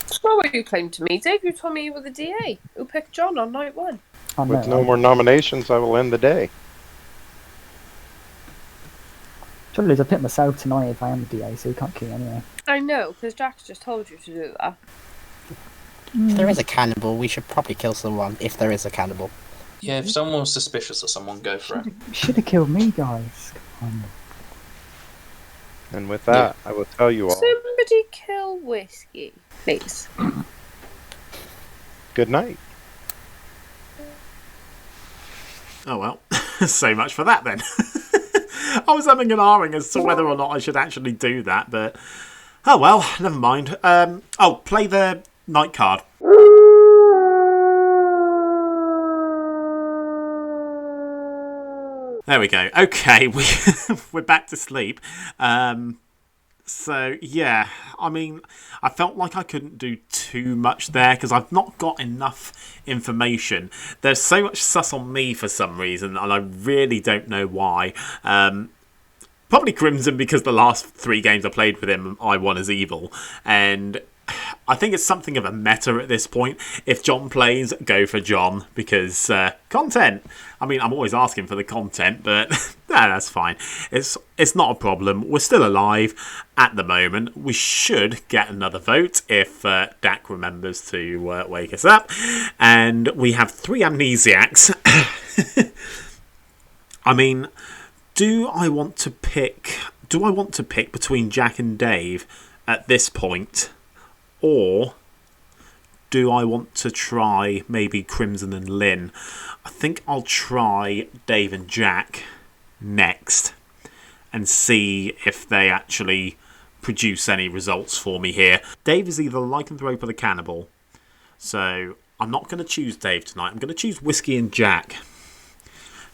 That's not what you claimed to me, Dave. You told me you were the DA who picked John on night 1. With no more nominations, I will end the day. Trouble is, I picked myself tonight if I am the DA, so you can't kill me anyway. I know, because Jack's just told you to do that. If there is a cannibal, we should probably kill someone if there is a cannibal. Yeah, if someone was suspicious of someone, go for it. Should have killed me, guys. Come on. And with that, I will tell you all. Somebody kill Whiskey, please. Good night. Oh well, so much for that then. I was umming and ahhing as to whether or not I should actually do that, but oh well, never mind. Play the night card. There we go. Okay, we're back to sleep. So yeah, I mean, I felt like I couldn't do too much there because I've not got enough information. There's so much sus on me for some reason, and I really don't know why. Probably Crimson, because the last 3 games I played with him, I won as evil, and I think it's something of a meta at this point. If John plays, go for John, because content. I mean, I'm always asking for the content, but that's fine. It's not a problem. We're still alive at the moment. We should get another vote if Dak remembers to wake us up. And we have 3 amnesiacs. I mean, do I want to pick between Jack and Dave at this point? Or do I want to try maybe Crimson and Lynn? I think I'll try Dave and Jack next and see if they actually produce any results for me here. Dave is either the lycanthrope or the cannibal. So I'm not going to choose Dave tonight. I'm going to choose Whiskey and Jack.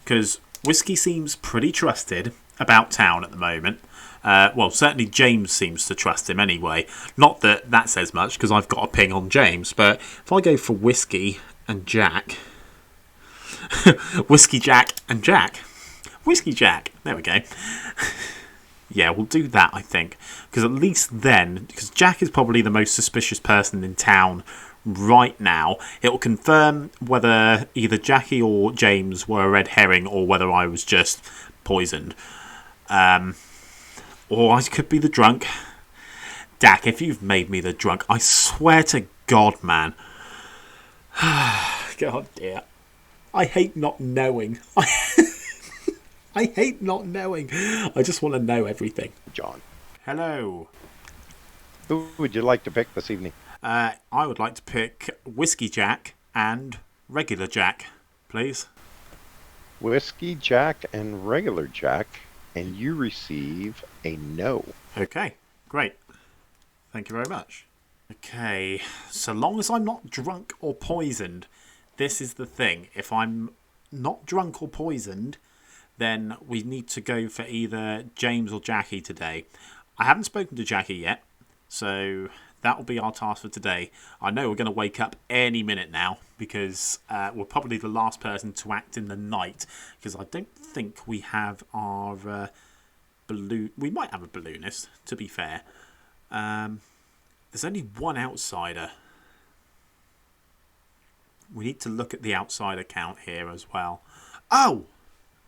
Because Whiskey seems pretty trusted about town at the moment. Well, certainly James seems to trust him anyway. Not that that says much, because I've got a ping on James. But if I go for Whiskey and Jack... Whiskey, Jack and Jack. Whiskey, Jack. There we go. Yeah, we'll do that, I think. Because at least then... Because Jack is probably the most suspicious person in town right now. It will confirm whether either Jacqui or James were a red herring or whether I was just poisoned. Or I could be the drunk. Dak, if you've made me the drunk, I swear to God, man. God dear. I hate not knowing. I hate not knowing. I just want to know everything. John. Hello. Who would you like to pick this evening? I would like to pick Whiskey Jack and Regular Jack, please. Whiskey Jack and Regular Jack, and you receive a no. Okay, great. Thank you very much. Okay, so long as I'm not drunk or poisoned, this is the thing. If I'm not drunk or poisoned, then we need to go for either James or Jacqui today. I haven't spoken to Jacqui yet, so that will be our task for today. I know we're going to wake up any minute now because we're probably the last person to act in the night, because I don't think we have our balloon. We might have a balloonist, to be fair. There's only one outsider. We need to look at the outsider count here as well. Oh!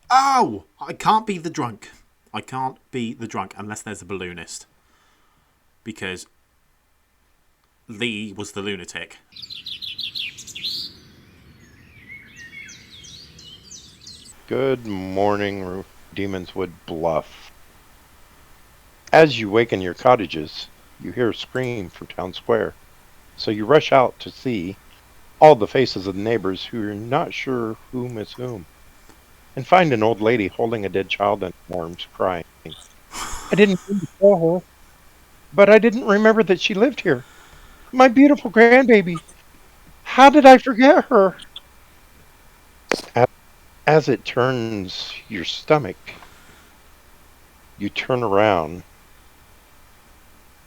I can't be the drunk. I can't be the drunk unless there's a balloonist. Because Leigh was the lunatic. Good morning, Demonswood Bluff. As you wake in your cottages, you hear a scream from town square. So you rush out to see all the faces of the neighbors who are not sure whom is whom, and find an old lady holding a dead child in her arms, crying. I didn't mean to kill her, but I didn't remember that she lived here. My beautiful grandbaby. How did I forget her? As it turns your stomach, you turn around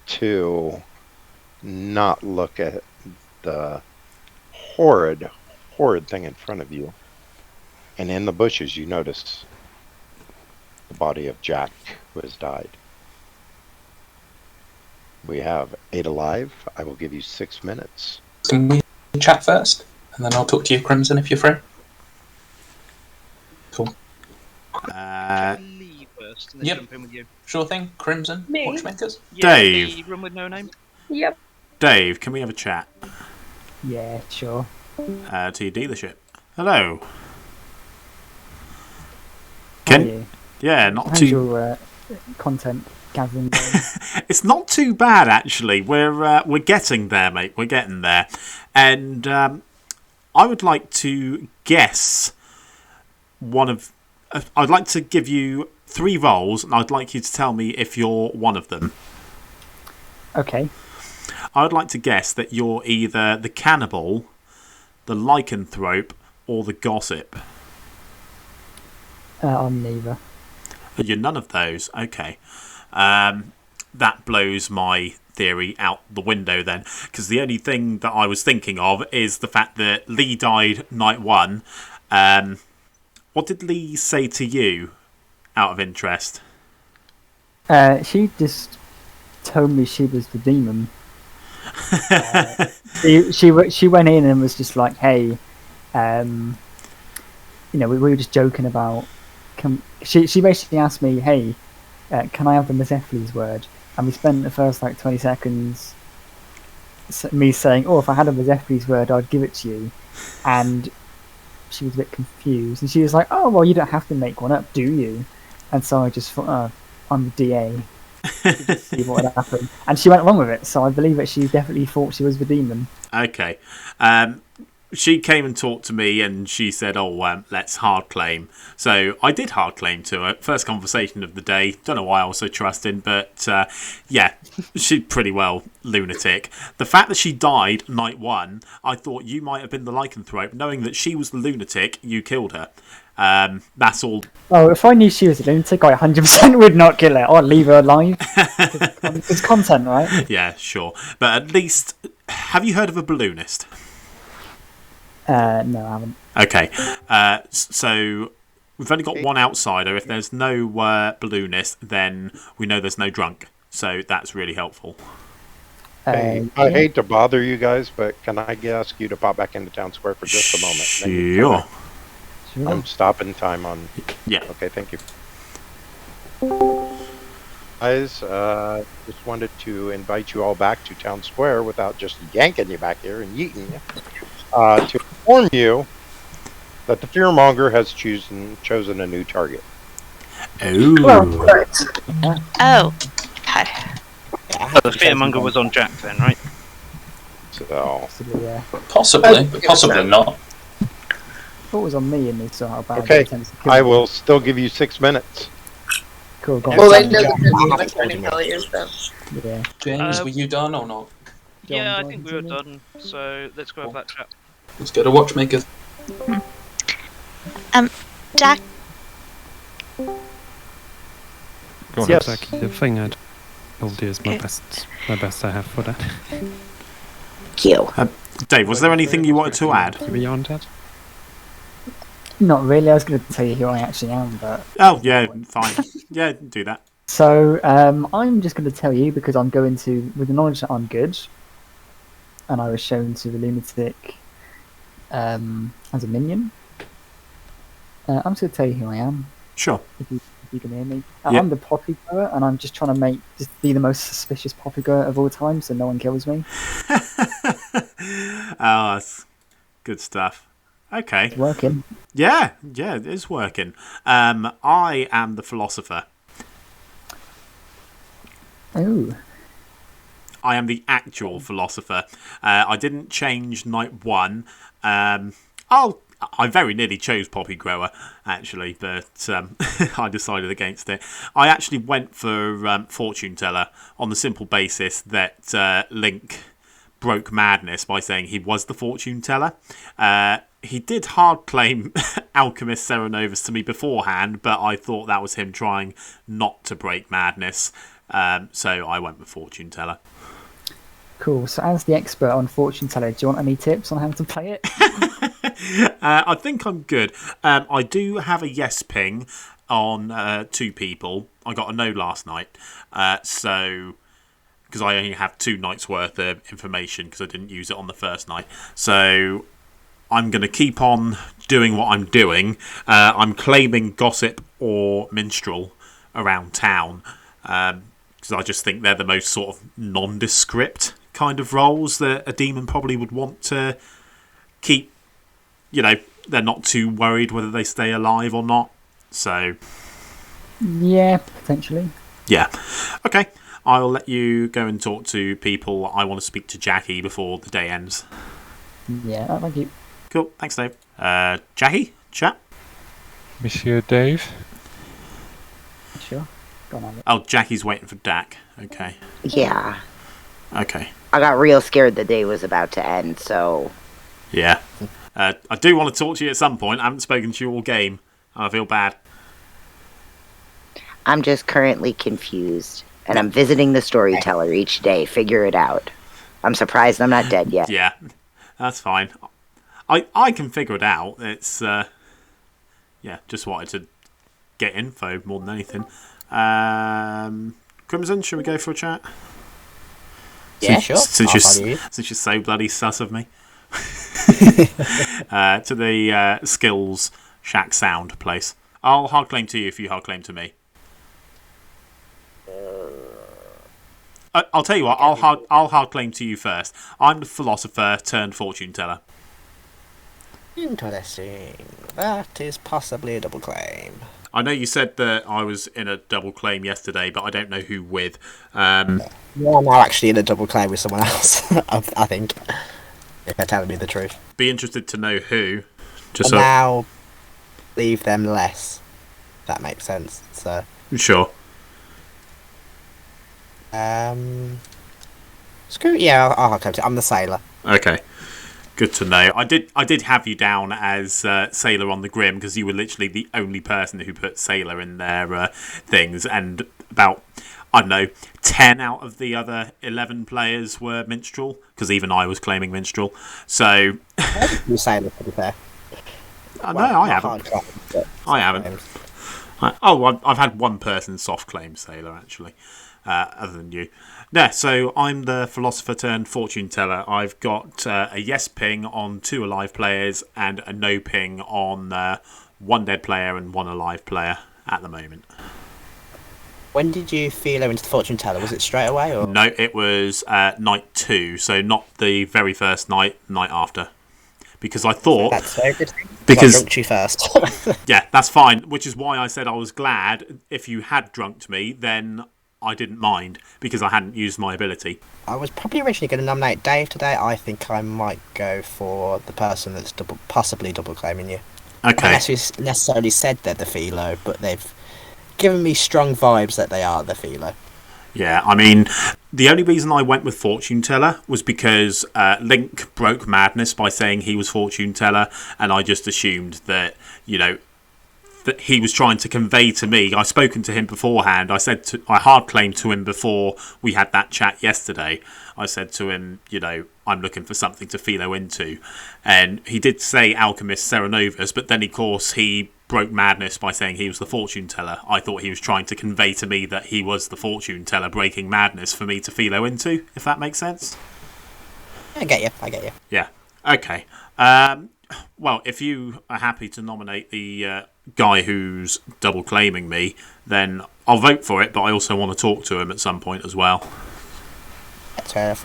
to not look at the horrid thing in front of you. And in the bushes you notice the body of Jack, who has died. We have 8 alive. I will give you 6 minutes. Can we chat first? And then I'll talk to you, Crimson, if you're free. Cool. Leave first and then Yep. jump in with you. Sure thing. Crimson, Me? Watchmakers. Yeah, Dave. the room with no name. Yep. Dave, can we have a chat? Yeah, sure. To your dealership. Hello. How are you? Yeah, not How's too. your content gathering going? It's not too bad actually. We're getting there, mate. We're getting there, and I would like to guess one of. I'd like to give you 3 roles, and I'd like you to tell me if you're one of them. Okay. I would like to guess that you're either the cannibal, the lycanthrope, or the gossip. I'm neither. You're none of those. Okay. That blows my theory out the window then, because the only thing that I was thinking of is the fact that Leigh died night 1. What did Leigh say to you, out of interest? She just told me she was the demon. She went in and was just like, hey, we were just joking about. She basically asked me, hey, can I have the Mazephi's word? And we spent the first 20 seconds me saying, oh, if I had a Mazephi's word, I'd give it to you. And she was a bit confused. And she was like, oh, well, you don't have to make one up, do you? And so I just thought, oh, I'm the DA. To see what would happen. And she went along with it, so I believe that she definitely thought she was the demon. Okay. She came and talked to me and she said, let's hard claim. So I did hard claim to her. First conversation of the day. Don't know why I was so trusting, but yeah, she's pretty well lunatic. The fact that she died night 1, I thought you might have been the lycanthrope. Knowing that she was the lunatic, you killed her. That's all. Oh, if I knew she was a lunatic, I 100% would not kill her. I'd leave her alive. It's content, right? Yeah, sure. But at least, have you heard of a balloonist? No, I haven't. Okay. So we've only got one outsider. If there's no balloonist, then we know there's no drunk. So that's really helpful. Hey, I hate to bother you guys, but can I ask you to pop back into Town Square for just a moment? Sure. I'm stopping time on... Yeah. Okay, thank you. Guys, just wanted to invite you all back to Town Square without just yanking you back here and yeeting you. To inform you that the Fearmonger has chosen a new target. Oh. Oh. Okay. So the fearmonger was on Jack then, right? So... Possibly, but possibly not. I thought it was on me and they saw how bad Okay, it tends to kill I me. will still give you 6 minutes. Cool, go on. Well, they know the training values then. Yeah. James, were you done or not? Yeah, I think we were done. So let's go have that chat. Let's go to Watchmaker. Jack. Go on, Yes. Jacqui. The thing I'd told you is my best I have for that. Q. Dave, was there anything you wanted to add? Beyond that? Not really. I was going to tell you who I actually am, but... Oh, yeah, fine. Yeah, do that. So, I'm just going to tell you because I'm going to, with the knowledge that I'm good, and I was shown to the lunatic as a minion. I'm just going to tell you who I am. Sure. If you can hear me. Yeah. I'm the poppy grower, and I'm just trying to be the most suspicious poppy grower of all time, so no one kills me. Oh, that's good stuff. Okay. It's working. Yeah, it is working. I am the Philosopher. Oh. I am the actual Philosopher. I didn't change Night 1. I very nearly chose Poppy Grower, actually, but I decided against it. I actually went for Fortune Teller on the simple basis that Link broke madness by saying he was the Fortune Teller. He did hard claim Alchemist Serenovus to me beforehand, but I thought that was him trying not to break madness. So I went with Fortune Teller. Cool. So as the expert on Fortune Teller, do you want any tips on how to play it? I think I'm good. I do have a yes ping on 2 people. I got a no last night. So... because I only have 2 nights worth of information because I didn't use it on the first night. So I'm going to keep on doing what I'm doing. I'm claiming Gossip or Minstrel around town because I just think they're the most sort of nondescript kind of roles that a demon probably would want to keep. You know, they're not too worried whether they stay alive or not. So... yeah, potentially. yeah. Okay. I'll let you go and talk to people. I want to speak to Jacqui before the day ends. Yeah, thank you. Cool. Thanks, Dave. Jacqui, chat. Monsieur Dave. Sure. Go on, Alex. Oh, Jackie's waiting for Dak. Okay. Yeah. Okay. I got real scared the day was about to end, so... yeah. I do want to talk to you at some point. I haven't spoken to you all game. I feel bad. I'm just currently confused. And I'm visiting the Storyteller each day. Figure it out. I'm surprised I'm not dead yet. Yeah. That's fine. I can figure it out. It's... yeah, just wanted to get info more than anything. Crimson, should we go for a chat? Yeah, sure. Since you're so bloody sus of me. To the Skills Shack Sound place. I'll hard claim to you if you hard claim to me. I'll tell you what, I'll hard claim to you first. I'm the Philosopher turned Fortune Teller. Interesting. That is possibly a double claim. I know you said that I was in a double claim yesterday, but I don't know who with. You're now actually in a double claim with someone else, I think. If they're telling me the truth. Be interested to know who. Just so now leave them less. If that makes sense. So sure. Screw it. Yeah, I'll claim it. I'm the sailor. Okay. Good to know. I did have you down as Sailor on the Grim because you were literally the only person who put Sailor in their things, and about, I don't know, 10 out of the other 11 players were Minstrel, because even I was claiming Minstrel. So... you Sailor, to be fair. No, I haven't. I haven't. I've had one person soft claim Sailor, actually. other than you. Yeah, so I'm the philosopher turned fortune teller. I've got a yes ping on 2 alive players and a no ping on 1 dead player and 1 alive player at the moment. When did you philo into the fortune teller? Was it straight away? Or? No, it was night 2, so not the very first night after. Because I thought... That's very good. Because I drunked you first. yeah, that's fine, which is why I said I was glad if you had drunked me, then I didn't mind, because I hadn't used my ability. I was probably originally going to nominate Dave today. I think I might go for the person that's possibly double claiming you. Okay. Unless we necessarily said they're the philo, but they've given me strong vibes that they are the philo. Yeah, I mean, the only reason I went with Fortune Teller was because Link broke madness by saying he was Fortune Teller, and I just assumed that, you know, that he was trying to convey to me. I've spoken to him beforehand. I hard claimed to him before we had that chat yesterday. I said to him, you know, I'm looking for something to philo into. And he did say Alchemist Serenovus, but then, of course, he broke madness by saying he was the fortune teller. I thought he was trying to convey to me that he was the fortune teller breaking madness for me to philo into, if that makes sense. I get you. Yeah. Okay. Well, if you are happy to nominate the guy who's double claiming me, then I'll vote for it, but I also want to talk to him at some point as well. That's fair enough.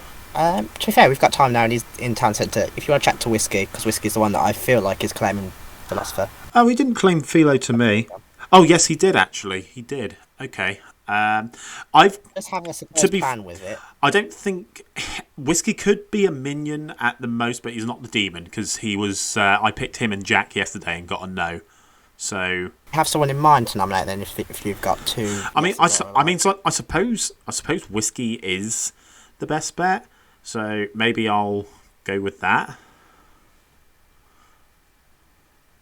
To be fair, we've got time now and he's in town centre. If you want to chat to Whiskey, because Whiskey's the one that I feel like is claiming Philosopher. Oh, he didn't claim philo to me. Oh, yes, he did, actually. He did. Okay. I've just have a surprise plan with it. I don't think Whiskey could be a minion at the most, but he's not the demon because he was. I picked him and Jack yesterday and got a no. So have someone in mind to nominate then if you've got 2. I suppose Whiskey is the best bet. So maybe I'll go with that.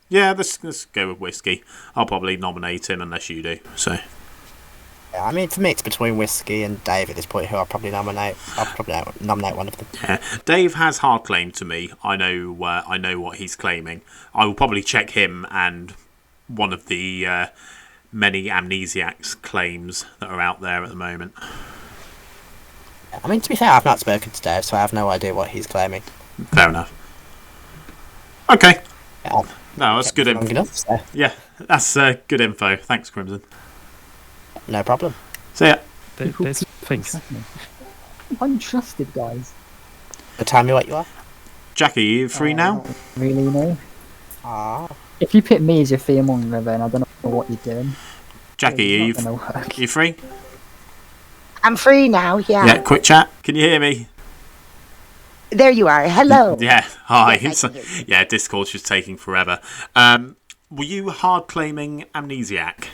Yeah, let's go with Whiskey. I'll probably nominate him unless you do. So. Yeah, I mean, for me, it's between Whiskey and Dave at this point, who I'll probably nominate. I'll probably nominate one of them. Yeah, Dave has hard claim to me. I know what he's claiming. I will probably check him and one of the many amnesiacs claims that are out there at the moment. I mean, to be fair, I've not spoken to Dave, so I have no idea what he's claiming. Fair enough. Okay. Yeah, no, that's good info. Enough, so. Yeah, that's good info. Thanks, Crimson. No problem. See ya. There's things. Untrusted guys. Tell me what you are. Jacqui, are you free now? Really, no. Ah. If you pick me as your fearmonger, then I don't know what you're doing. Jacqui, are you free? I'm free now, yeah. Yeah, quick chat. Can you hear me? There you are. Hello. Yeah, hi. Yes, I can hear you. Yeah, Discord's just taking forever. Were you hard claiming amnesiac?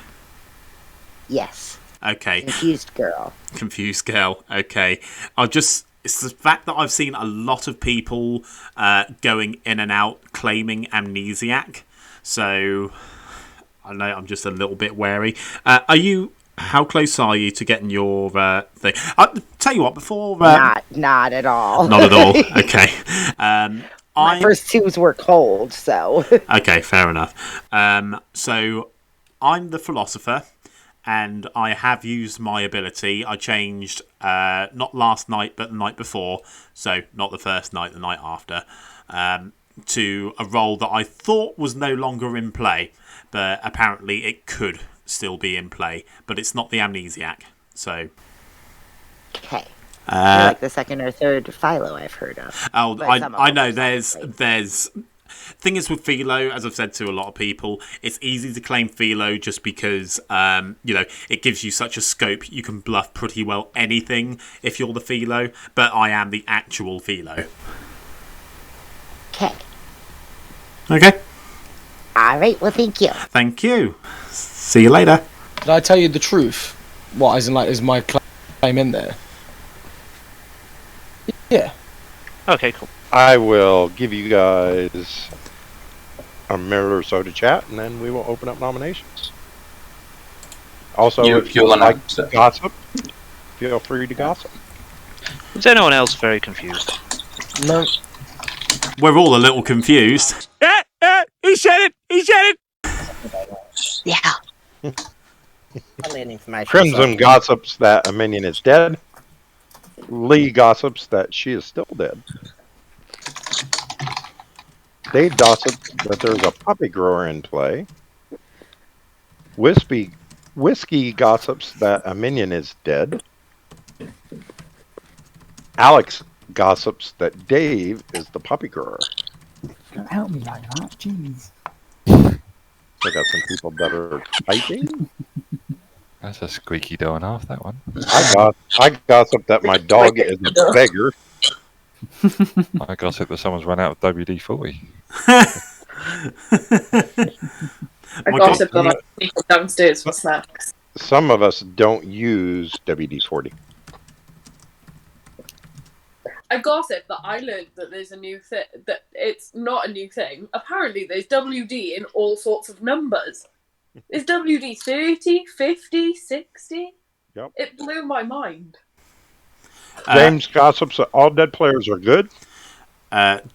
Yes. Okay. Confused girl. Confused girl. Okay. It's the fact that I've seen a lot of people going in and out claiming amnesiac. So I know I'm just a little bit wary. How close are you to getting your thing? I'll tell you what, before... Not at all. Not at all. Okay. My first 2s were cold, so... Okay, fair enough. So I'm the philosopher. And I have used my ability. I changed, not last night, but the night before. So, not the first night, the night after. To a role that I thought was no longer in play. But apparently it could still be in play. But it's not the amnesiac. So. Okay. You're like the second or third philo I've heard of. Oh, I know. There's... Thing is with philo, as I've said to a lot of people, it's easy to claim philo just because it gives you such a scope. You can bluff pretty well anything if you're the philo, but I am the actual philo. Okay. All right. Well, thank you. Thank you. See you later. Did I tell you the truth? What, as in, like, is my claim in there? Yeah. Okay, cool. I will give you guys a minute or so to chat, and then we will open up nominations. Also, if you like to gossip, feel free to gossip. Is anyone else very confused? No. We're all a little confused. He said it! He said it! Yeah. Alien information. Crimson so- gossips that a minion is dead. Leigh gossips that she is still dead. Dave gossips that there's a puppy grower in play. Whiskey gossips that a minion is dead. Alex gossips that Dave is the puppy grower. Don't help me like that, jeez. I got some people that are typing. That's a squeaky door and a half, that one. I gossip that my dog is a beggar. I gossip that someone's run out of WD-40. I gossip that I sneak downstairs for snacks. Some of us don't use WD-40. I gossip that I learned that there's a new thing, that it's not a new thing. Apparently, there's WD in all sorts of numbers. There's WD 30, 50, 60. Yep. It blew my mind. James gossips that all dead players are good.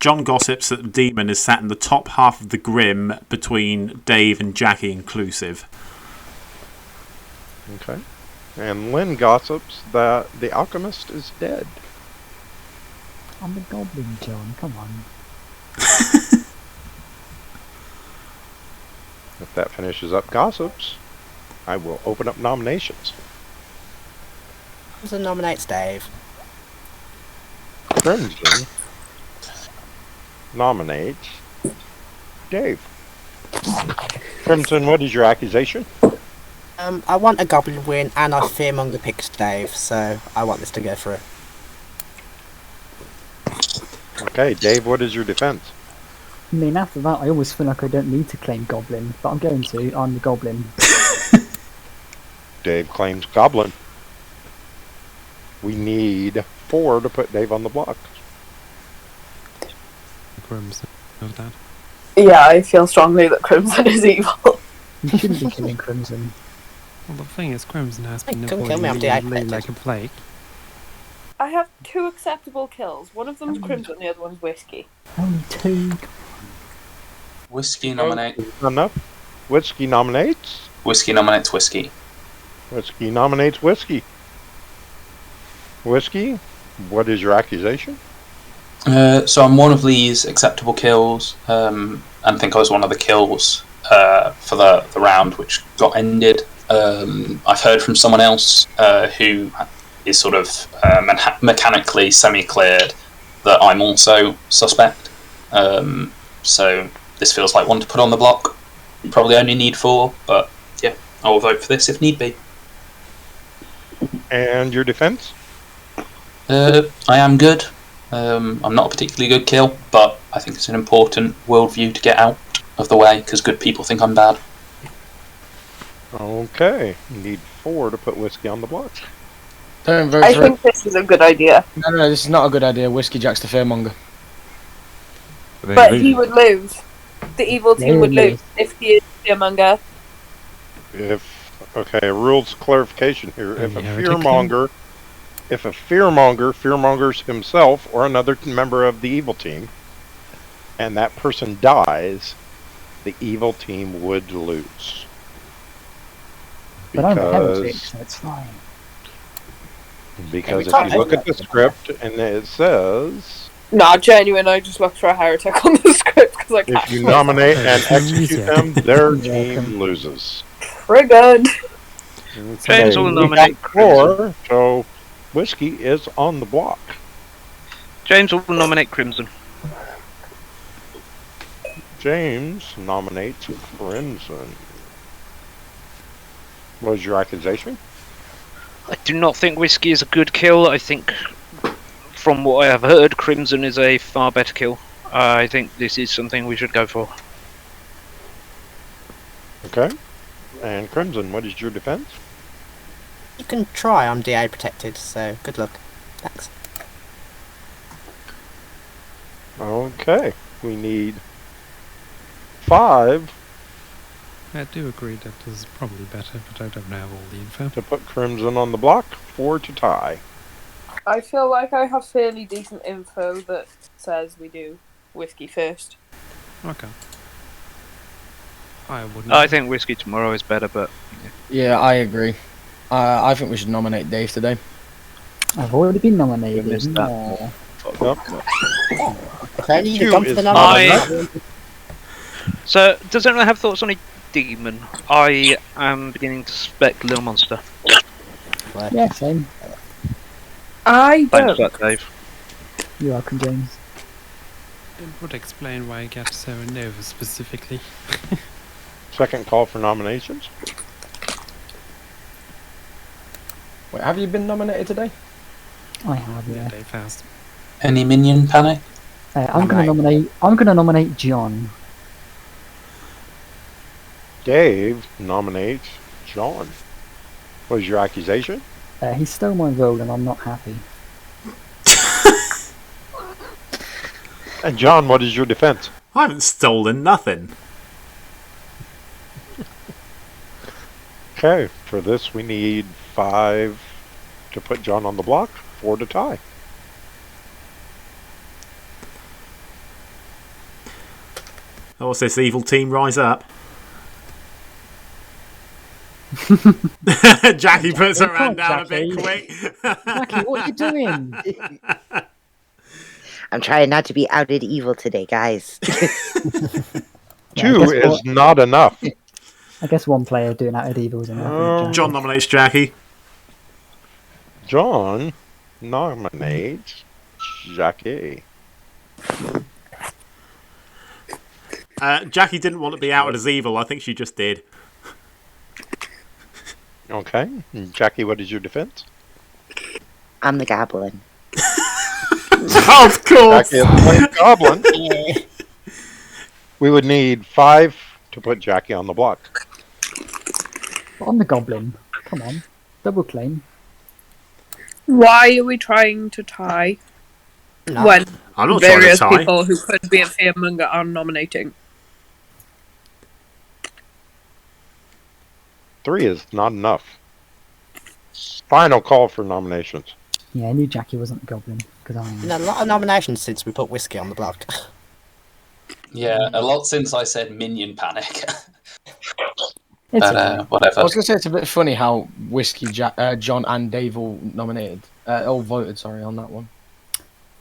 John gossips that the demon is sat in the top half of the grim between Dave and Jacqui inclusive. Okay. And Lynn gossips that the alchemist is dead. I'm a goblin, John. Come on. If that finishes up gossips, I will open up nominations. Crimson nominates Dave. Crimson nominates Dave. Crimson, what is your accusation? I want a goblin win, and I fearmonger picks Dave, so I want this to go through. Okay, Dave, what is your defense? I mean, after that, I almost feel like I don't need to claim goblin, but I'm going to. I'm the goblin. Dave claims goblin. We need 4 to put Dave on the block. Crimson of that. Yeah, I feel strongly that Crimson is evil. You shouldn't be killing Crimson. Well, the thing is, Crimson has Hey, been don't kill me, I'm avoiding Leigh deactivated. like a plague. I have 2 acceptable kills. One of them's Crimson, the other one's Whiskey. Only 2. Whiskey nominate. Enough. Whiskey nominates. Whiskey nominates whiskey. Whiskey nominates whiskey. Whiskey, what is your accusation? So I'm one of Leigh's acceptable kills, and I think I was one of the kills for the round which got ended. I've heard from someone else who is sort of mechanically semi-cleared that I'm also suspect. So this feels like one to put on the block. You probably only need 4, but yeah, I will vote for this if need be. And your defense? I am good. I'm not a particularly good kill, but I think it's an important worldview to get out of the way because good people think I'm bad. Okay, you need 4 to put whiskey on the block. Don't vote I for think it. this is a good idea. No, this is not a good idea. Whiskey Jack's the fearmonger. But he would lose. The evil team would lose if he is fearmonger. Okay, rules clarification here. If a heretic fearmonger fearmongers himself or another member of the evil team, and that person dies, the evil team would lose. But I'm a heretic, so it's fine. Because if you look at the script and it says, Nah, genuine, I just looked for a heretic on the script because I can't. if you nominate and execute them, their team loses. Triggered. James will We nominate got 4, so whiskey is on the block. James will nominate Crimson. James nominates Crimson. What was your accusation? I do not think Whiskey is a good kill. I think, from what I have heard, Crimson is a far better kill. I think this is something we should go for. Okay. And Crimson, what is your defense? You can try, I'm DA protected, so good luck. Thanks. Okay. We need 5 I do agree that this is probably better, but I don't have all the info. to put Crimson on the block, 4 to tie. I feel like I have fairly decent info that says we do whiskey first. Okay. I wouldn't. I think whiskey tomorrow is better, but Yeah, I agree. I think we should nominate Dave today. I've already been nominated. missed that. No. If only you'd Two gone for is the not nomination. So, does anyone have thoughts on a demon? I am beginning to suspect Little Monster. Yeah, same. I Thanks for don't. that, Dave. You're welcome, James. It would explain why I get so nervous specifically. Second call for nominations. Wait, have you been nominated today? I have, yeah. Dave has. Any minion panic? I'm gonna nominate John. Dave nominates John. What is your accusation? He stole my role and I'm not happy. And John, what is your defense? I haven't stolen nothing. Okay, for this we need 5 to put John on the block, 4 to tie. Oh, what's this evil team rise up? Jacqui puts her hand down a bit quick. Jacqui, what are you doing? I'm trying not to be outed evil today, guys. 2 is not enough. I guess one player doing out of evil is enough. John nominates Jacqui. John nominates Jacqui. Jacqui didn't want to be outed as evil. I think she just did. Okay. Jacqui, what is your defense? I'm the goblin. Of course! Jacqui is the goblin. We would need 5 to put Jacqui on the block. I'm the goblin. Come on. Double claim. Why are we trying to tie No. when I'm not trying to various tie. people who could be a fearmonger are nominating? 3 is not enough. Final call for nominations. Yeah, I knew Jacqui wasn't the goblin because I am. Been a lot of nominations since we put whiskey on the block. Yeah, a lot since I said minion panic. It's But alright. whatever. I was going to say it's a bit funny how Whiskey, John, and Dave all nominated, all voted. Sorry, on that one.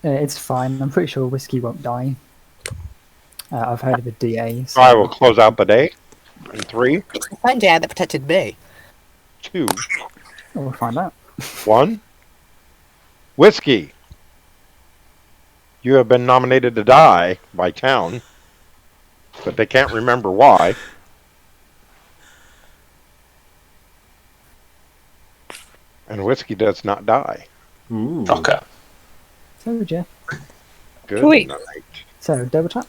It's fine. I'm pretty sure whiskey won't die. I've heard of a DA. So I will close out the day. In 3, It's the same DA that protected me. 2, We'll find out. 1. Whiskey. You have been nominated to die by town, but they can't remember why. And Whiskey does not die. Ooh. Okay. So, Jeff. Good Sweet. night. So, double tap.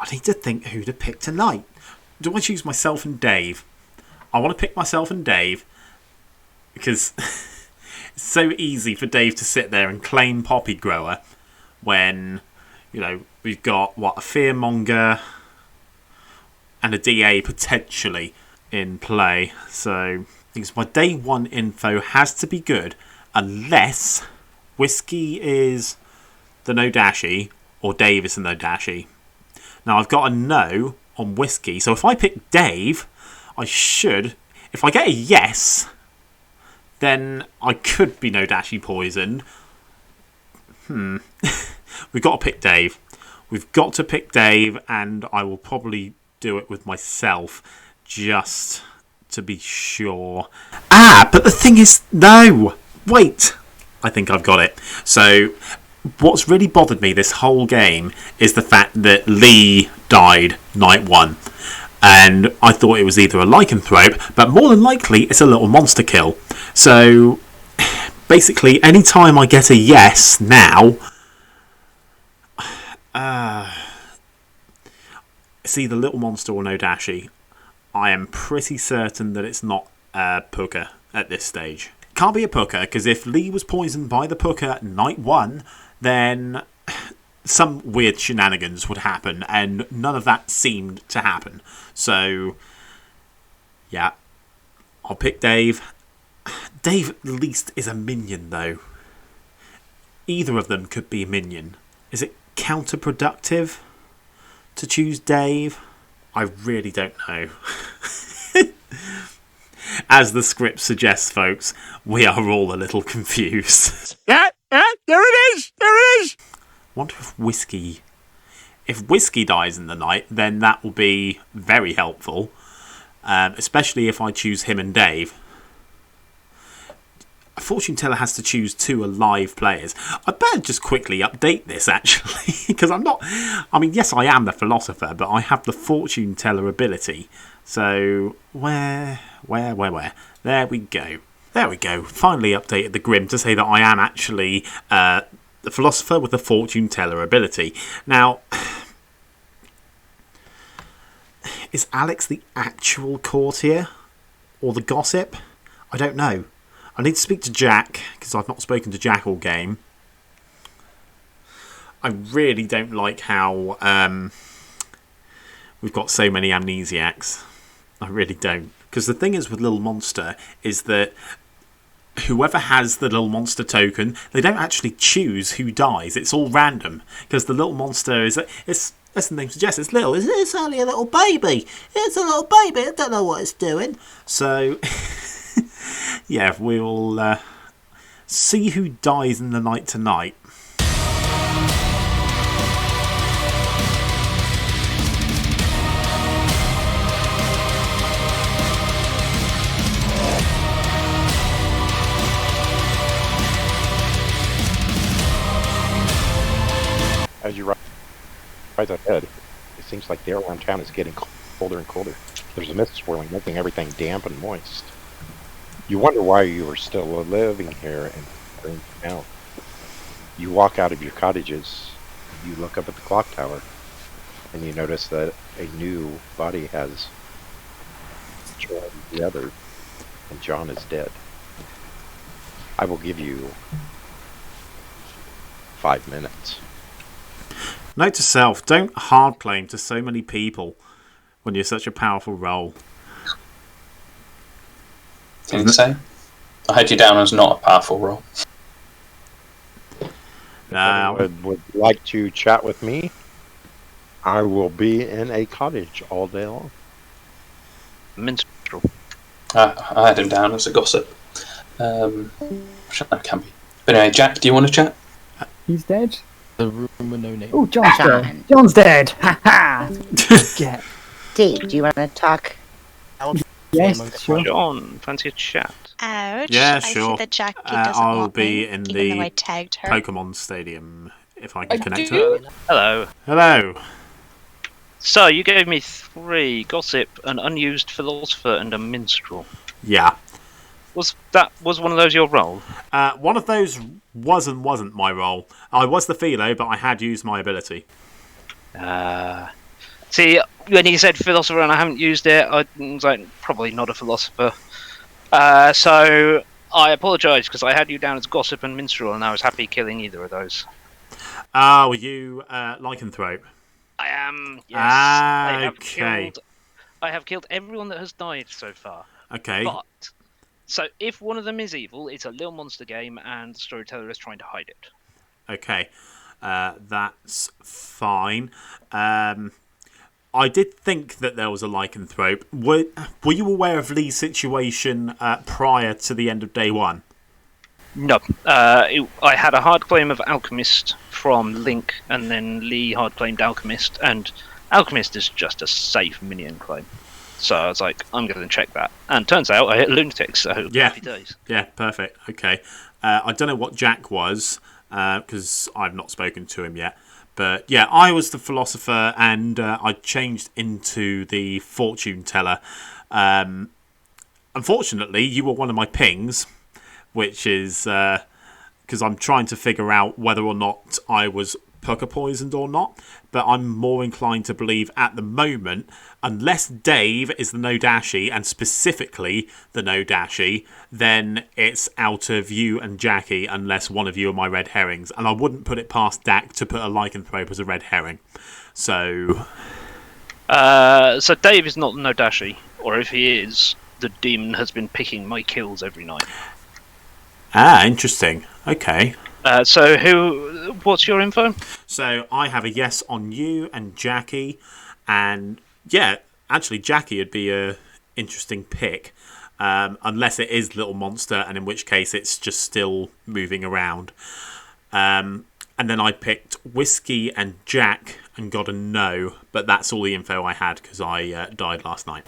I need to think who to pick tonight. Do I choose myself and Dave? I want to pick myself and Dave because it's so easy for Dave to sit there and claim Poppy Grower when, you know, we've got, what, a fearmonger and a DA potentially in play. So I think my day one info has to be good unless Whiskey is the no dashy or Dave is the no dashy. Now I've got a no on Whiskey, so if I pick Dave, I should. If I get a yes, then I could be no dashy poisoned. We've got to pick Dave. We've got to pick Dave, and I will probably do it with myself just to be sure. But the thing is, no! Wait! I think I've got it. So, what's really bothered me this whole game is the fact that Leigh died night 1. And I thought it was either a lycanthrope, but more than likely it's a little monster kill. So, basically, anytime I get a yes now, it's either little monster or no dashy. I am pretty certain that it's not a pooker at this stage. Can't be a pooker, because if Leigh was poisoned by the pooker night 1, then some weird shenanigans would happen, and none of that seemed to happen. So, yeah, I'll pick Dave. Dave at least is a minion, though. Either of them could be a minion. is it counterproductive to choose Dave? I really don't know. As the script suggests, folks, we are all a little confused. Yeah, there it is! There it is! Wonder if Whiskey dies in the night, then that will be very helpful. Especially if I choose him and Dave. A fortune teller has to choose 2 alive players. I better just quickly update this, actually, because I'm not... I mean, yes, I am the philosopher, but I have the fortune teller ability. So, where? There we go. There we go. Finally updated the Grim to say that I am actually the philosopher with the fortune teller ability. Now, is Alex the actual courtier? Or the gossip? I don't know. I need to speak to Jack, because I've not spoken to Jack all game. I really don't like how we've got so many amnesiacs. I really don't. Because the thing is with Little Monster is that whoever has the Little Monster token, they don't actually choose who dies. It's all random. Because the Little Monster is... as the name suggests, it's little. It's only a little baby. It's a little baby. I don't know what it's doing. So... yeah, we'll see who dies in the night tonight. As you rise ahead, it seems like the air around town is getting colder and colder. There's a mist swirling, making everything damp and moist. You wonder why you are still living here and bring out. You walk out of your cottages, you look up at the clock tower, and you notice that a new body has joined the other, and John is dead. I will give you 5 minutes. Note to self, don't hard claim to so many people when you're such a powerful role. Think so? I had you down as not a powerful role. Now, would like to chat with me? I will be in a cottage all day long. Minstrel. I had him down as a gossip. That can be. But anyway, Jack, do you want to chat? He's dead. The room with no name. Oh, John's John. dead. John's dead. Ha ha. Get. Dave, do you want to talk? Yes, sure. John, fancy a chat? Ouch. yeah, I sure. see that Jacqui doesn't I'll want be me, in even the though I tagged her. Pokemon Stadium if I can connect to do. it. Hello. Hello. So, you gave me 3, gossip, an unused philosopher, and a minstrel. Yeah. Was one of those your role? One of those was and wasn't my role. I was the Philo, but I had used my ability. See, when you said philosopher and I haven't used it, I was like, probably not a philosopher. So I apologise because I had you down as gossip and minstrel, and I was happy killing either of those. Were you lycanthrope? I am. Yes. Okay. I have killed everyone that has died so far. Okay. But so if one of them is evil, it's a little monster game, and the Storyteller is trying to hide it. Okay. That's fine. I did think that there was a lycanthrope. Were you aware of Leigh's situation prior to the end of day 1? No. I had a hard claim of Alchemist from Link, and then Leigh hard claimed Alchemist, and Alchemist is just a safe minion claim. So I was like, I'm going to check that. And turns out I hit Lunatic, so happy days. Yeah, perfect. Okay. I don't know what Jack was, because I've not spoken to him yet. But yeah, I was the philosopher, and I changed into the fortune teller. Unfortunately, you were one of my pings, which is because I'm trying to figure out whether or not I was pucker poisoned or not. But I'm more inclined to believe at the moment, unless Dave is the no dashy, and specifically the no dashy, then it's out of you and Jacqui, unless one of you are my red herrings. And I wouldn't put it past Dak to put a lycanthrope as a red herring. So Dave is not the no dashy, or if he is, the demon has been picking my kills every night. Ah, interesting. Okay. So what's your info? So I have a yes on you and Jacqui, and yeah, actually Jacqui would be a interesting pick, unless it is Little Monster, and in which case it's just still moving around. And then I picked Whiskey and Jack and got a no, but that's all the info I had because I died last night.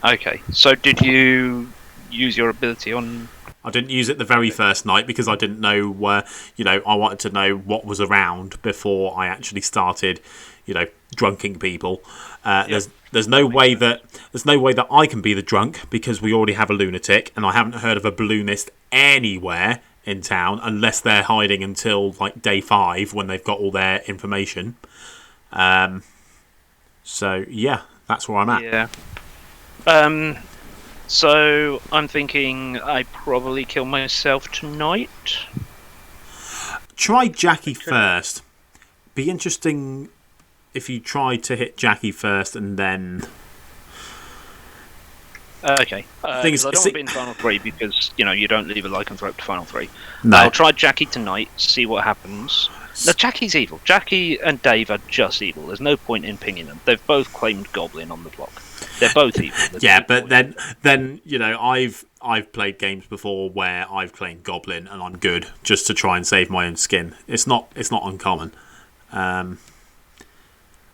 Okay, so did you use your ability on... I didn't use it the very first night because I didn't know where, I wanted to know what was around before I actually started, drunking people. There's no way that I can be the drunk because we already have a lunatic, and I haven't heard of a balloonist anywhere in town unless they're hiding until like day 5 when they've got all their information. So yeah, that's where I'm at. Yeah. So I'm thinking I probably kill myself tonight. Try Jacqui first. Be interesting if you try to hit Jacqui first and then. Okay. I don't want to be in Final 3 because, you don't leave a lycanthrope to Final 3. No. I'll try Jacqui tonight, see what happens. No, Jacqui's evil. Jacqui and Dave are just evil. There's no point in pinging them. They've both claimed Goblin on the block. They're both evil. Yeah, but then I've played games before where I've claimed Goblin and I'm good just to try and save my own skin. It's not uncommon. I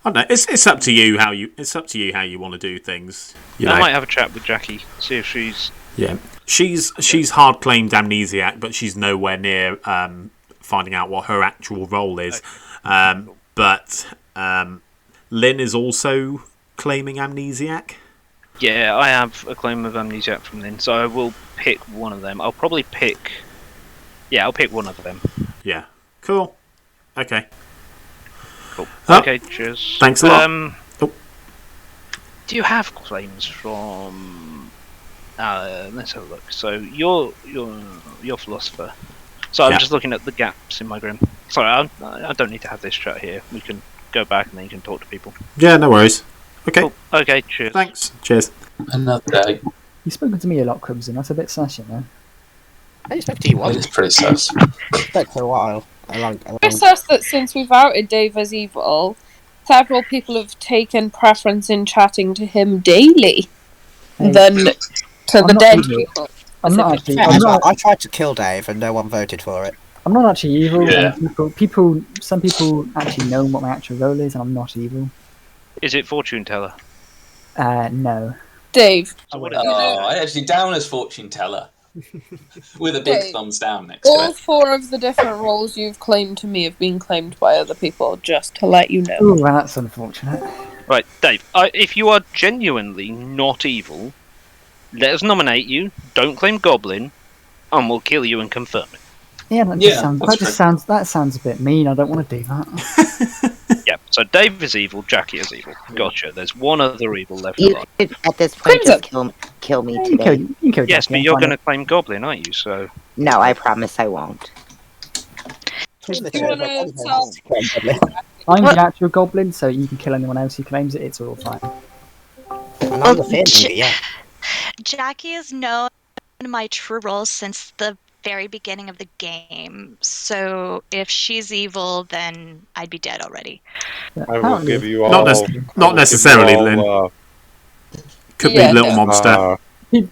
don't know. It's up to you how you want to do things. I might have a chat with Jacqui, see if she's... Yeah, she's hard claimed amnesiac, but she's nowhere near finding out what her actual role is. But Lynn is also claiming amnesiac. Yeah, I have a claim of amnesiac from Lynn, so I will pick one of them. I'll probably pick... Yeah, I'll pick one of them. Yeah. Cool. Okay. Cool. Okay, cheers. Thanks a lot. Do you have claims from... let's have a look. So, you're Philosopher. So I'm just looking at the gaps in my grim. Sorry, I don't need to have this chat here. We can go back and then you can talk to people. Yeah, no worries. Okay. Cool. Okay, cheers. Thanks. Cheers. Another day. You've spoken to me a lot, Crimson. That's a bit sassy, man. I spoke to you once. It's pretty sus. Spoke for a while. It says that since we've outed Dave as evil, several people have taken preference in chatting to him daily than to the dead people. I'm not actually. I tried to kill Dave and no one voted for it. I'm not actually evil. Yeah. Some people actually know what my actual role is, and I'm not evil. Is it Fortune Teller? No. Dave. I actually down as Fortune Teller. With a big thumbs down next All to it. 4 of the different roles you've claimed to me have been claimed by other people, just to let you know. Oh, that's unfortunate. Right, Dave, if you are genuinely not evil, let us nominate you, don't claim Goblin, and we'll kill you and confirm it. Yeah, that sounds a bit mean. I don't want to do that. Yeah, so Dave is evil, Jacqui is evil. Gotcha. There's one other evil left. You could, at this point, just kill me today. Yes, but you're going to claim Goblin, aren't you? So no, I promise I won't. I'm the actual goblin, so you can kill anyone else who claims it. It's all fine. And I'm the fear, yeah. Jacqui has known my true roles since the very beginning of the game, so if she's evil, then I'd be dead already. I will give you all... Not necessarily, Lynn. Could be Little Monster.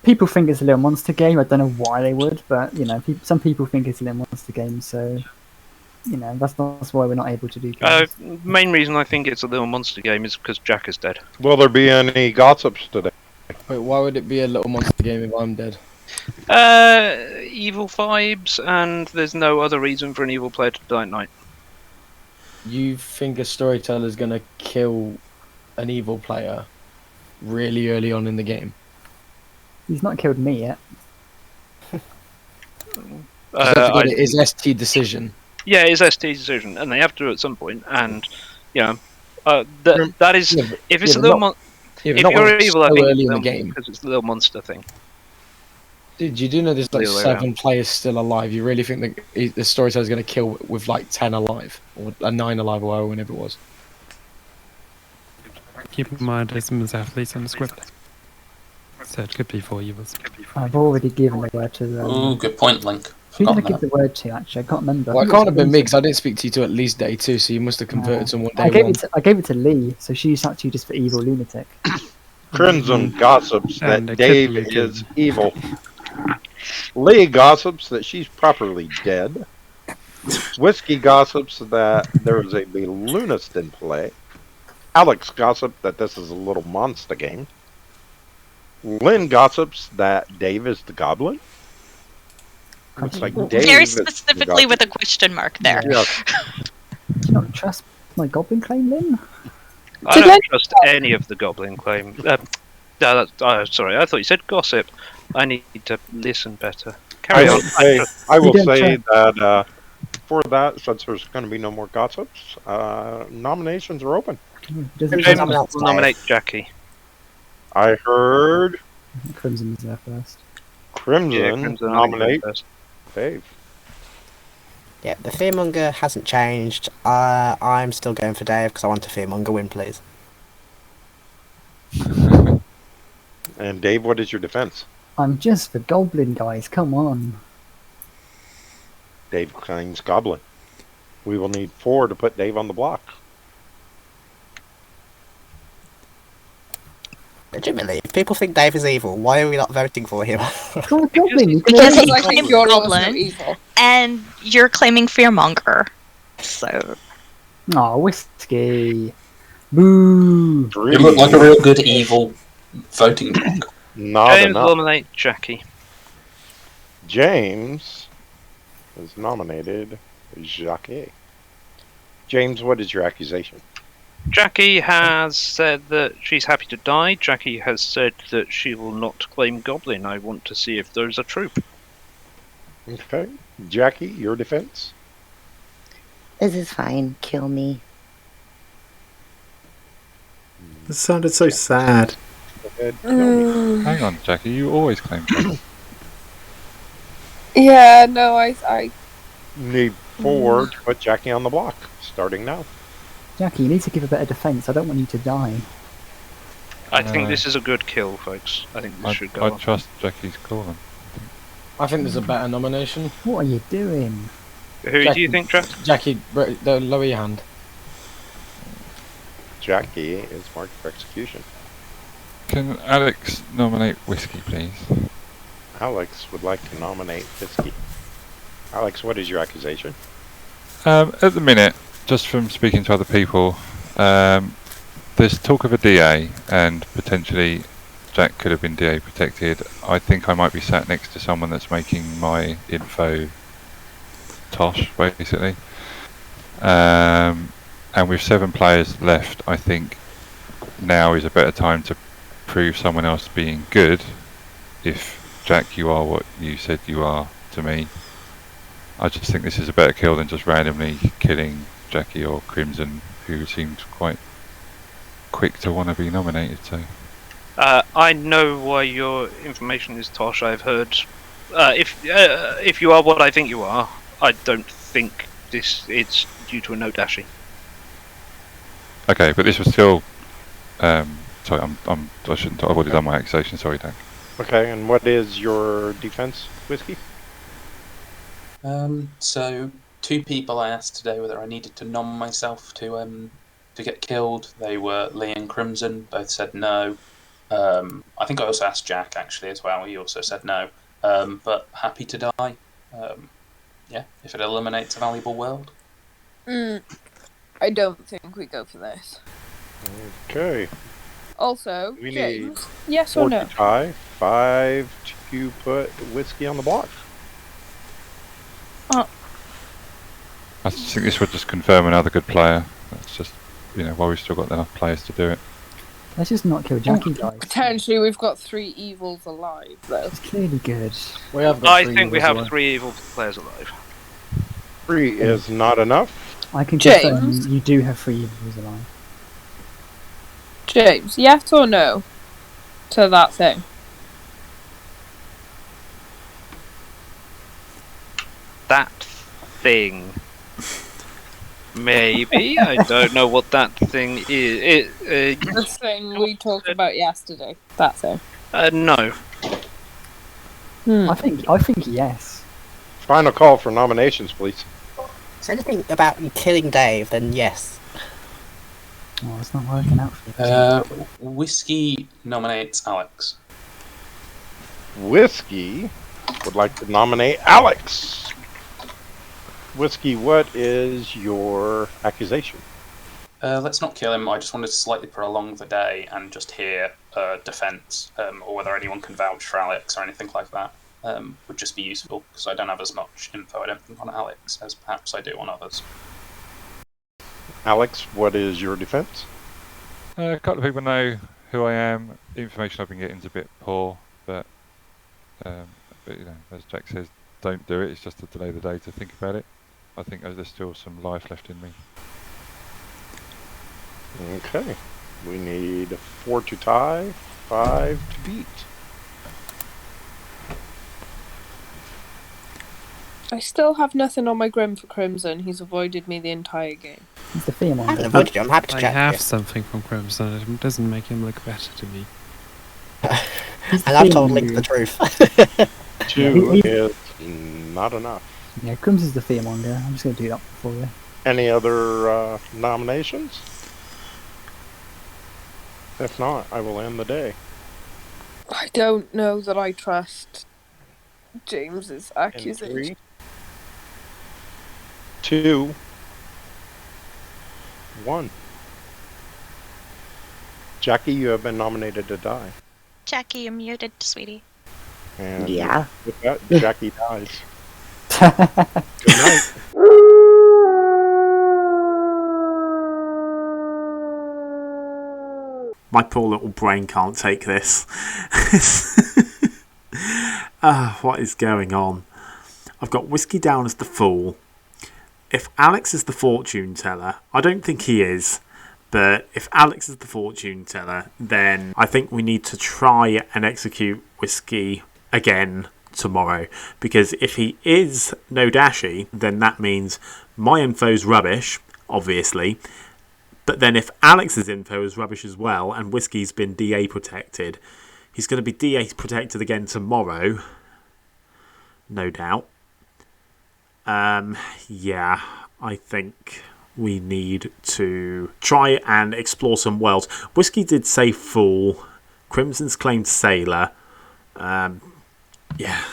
People think it's a Little Monster game. I don't know why they would, but some people think it's a Little Monster game, so that's why we're not able to do things. Main reason I think it's a Little Monster game is because Jack is dead. Will there be any gossips today? Wait, why would it be a Little Monster game if I'm dead? Evil vibes, and there's no other reason for an evil player to die at night. You think a storyteller's gonna kill an evil player really early on in the game? He's not killed me yet. It is ST decision. Yeah, it's ST decision, and they have to at some point. And that is if it's a little if you're evil, I think early in the game because it's the Little Monster thing. Dude, you do know there's like 7 players still alive. You really think that the storyteller's going to kill with like 10 alive or 9 alive or whenever it was? Keep in mind there's some athletes on the script, so it could be 4 evils. I've already given the word to them. Ooh, good point, Link. Who did I forgotten give that. the word to? Actually, I can't remember. Well, it can't have been me because I didn't speak to you till at least day 2, so you must have converted someone day I gave 1. I gave it to Leigh, so she's actually just for evil lunatic. Crimson gossips And that it could Dave be you is too. evil. Leigh gossips that she's properly dead. Whiskey gossips that there is a balloonist in play. Alex gossips that this is a little monster game. Lynn gossips that Dave is the goblin. Looks like Dave Very is the specifically with a goblin. question mark there. Yes. Do you not trust my goblin claim, Lynn? I don't trust any of the goblin claim. Sorry, I thought you said gossip. I need to listen better. Carry on. I will say that for that, since there's going to be no more gossips, nominations are open. James will nominate Jacqui. I heard Crimson is there first. Crimson Crimson nominate first. Dave. Yeah, the fearmonger hasn't changed. I'm still going for Dave because I want a fearmonger win, please. And Dave, what is your defense? I'm just for goblin, guys. Come on. Dave claims goblin. We will need 4 to put Dave on the block. Legitimately, if people think Dave is evil, why are we not voting for him? Goblin, Because he I claims think you're also goblin, evil. and you're claiming fearmonger. So Aw, whiskey. Boo. It looked like a real good evil voting block. Not James enough. will nominate Jacqui. James is nominated Jacqui. James, what is your accusation? Jacqui has said that she's happy to die. Jacqui has said that she will not claim goblin. I want to see if there's a truth. Okay. Jacqui, your defense? This is fine. Kill me. This sounded so sad. Hang on, Jacqui, you always claim goblin. Yeah, no, I Need 4 to put Jacqui on the block, starting now. Jacqui, you need to give a better defense. I don't want you to die. I think this is a good kill, folks. I think this should go I on. trust Jackie's call then. I think there's a better nomination. What are you doing? Who do you think, Jack? Jacqui, lower your hand. Jacqui is marked for execution. Can Alex nominate whiskey, please? Alex would like to nominate Whiskey. Alex, what is your accusation? At the minute, just from speaking to other people, there's talk of a DA, and potentially Jack could have been DA protected. I think I might be sat next to someone that's making my info tosh, basically. And with 7 players left, I think now is a better time to prove someone else being good. If Jack, you are what you said you are to me, I just think this is a better kill than just randomly killing Jacqui or Crimson, who seemed quite quick to want to be nominated. So I know why your information is tosh. I've heard. If you are what I think you are, I don't think it's due to a no dashy. okay, but this was still. Sorry, I shouldn't. I've already done my accusation. Sorry, Dan. Okay, and what is your defense, Whiskey? So 2 people I asked today whether I needed to nom myself to get killed. They were Leigh and Crimson. Both said no. I think I also asked Jack actually as well. He also said no. But happy to die. Yeah, if it eliminates a valuable world. I don't think we go for this. Okay. Also, We James, need yes 4 or no? to tie, 5 to put Whiskey on the block. I think this would just confirm another good player. That's just, while we've still got enough players to do it. Let's just not kill Jacqui, guys. Potentially, we've got 3 evils alive, though. It's clearly good. We have got I 3 think we evils have alive. 3 evil players alive. 3 is not enough. I can James? confirm you do have 3 evils alive. James, yes or no to that thing? That thing. Maybe. I don't know what that thing is. The thing we talked about yesterday. That thing. No. I think yes. Final call for nominations, please. Is anything about you killing Dave? Then yes. Oh, it's not working out for you. Whiskey nominates Alex. Whiskey would like to nominate Alex. Whiskey, what is your accusation? Let's not kill him. I just wanted to slightly prolong the day and just hear defense, or whether anyone can vouch for Alex or anything like that. Would just be useful, because I don't have as much info, I don't think, on Alex as perhaps I do on others. Alex, what is your defense? A couple of people know who I am. The information I've been getting is a bit poor, but you know, as Jack says, don't do it. It's just to delay the day to think about it. I think there's still some life left in me. Okay. We need 4 to tie, 5 to beat. I still have nothing on my Grim for Crimson. He's avoided me the entire game. He's the theme I haven't avoided you. I'm happy to I chat have with you. something from Crimson. It doesn't make him look better to me. And I've told Link the truth. 2 is not enough. Yeah, Crimson's the fearmonger. I'm just going to do that for you. Any other nominations? If not, I will end the day. I don't know that I trust James's In accusation. 3, 2, 1. Jacqui, you have been nominated to die. Jacqui, you're muted, sweetie. And Yeah. with that, Jacqui dies. Good night. My poor little brain can't take this. What is going on? I've got Whiskey down as the fool. If Alex is the fortune teller, I don't think he is, but if Alex is the fortune teller, then I think we need to try and execute Whiskey again tomorrow. Because if he is no dashy, then that means my info's rubbish, obviously. But then if Alex's info is rubbish as well, and Whiskey's been DA protected, he's going to be DA protected again tomorrow. No doubt. Yeah, I think we need to try and explore some worlds. Whiskey did say fool. Crimson's claimed sailor. Yeah.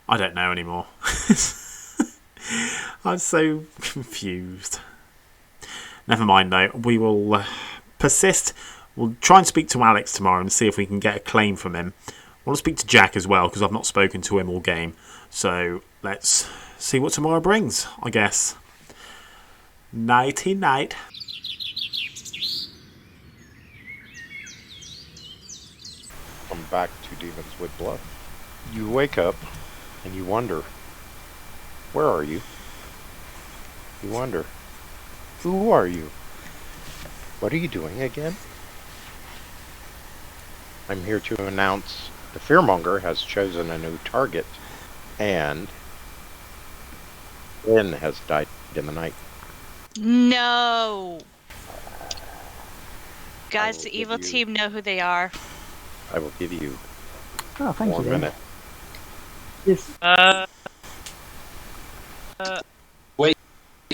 I don't know anymore. I'm so confused. Never mind though, we will persist. We'll try and speak to Alex tomorrow and see if we can get a claim from him. I want to speak to Jack as well, because I've not spoken to him all game. So let's see what tomorrow brings, I guess. Nighty night. Come back to Demonswood Bluff. You wake up and you wonder, where are you? You wonder, who are you? What are you doing again? I'm here to announce the Fearmonger has chosen a new target, and Lynn has died in the night. No! Guys, will the give evil you- team know who they are. I will give you Oh, thank 1 you, Lynn. minute. Yes. Wait,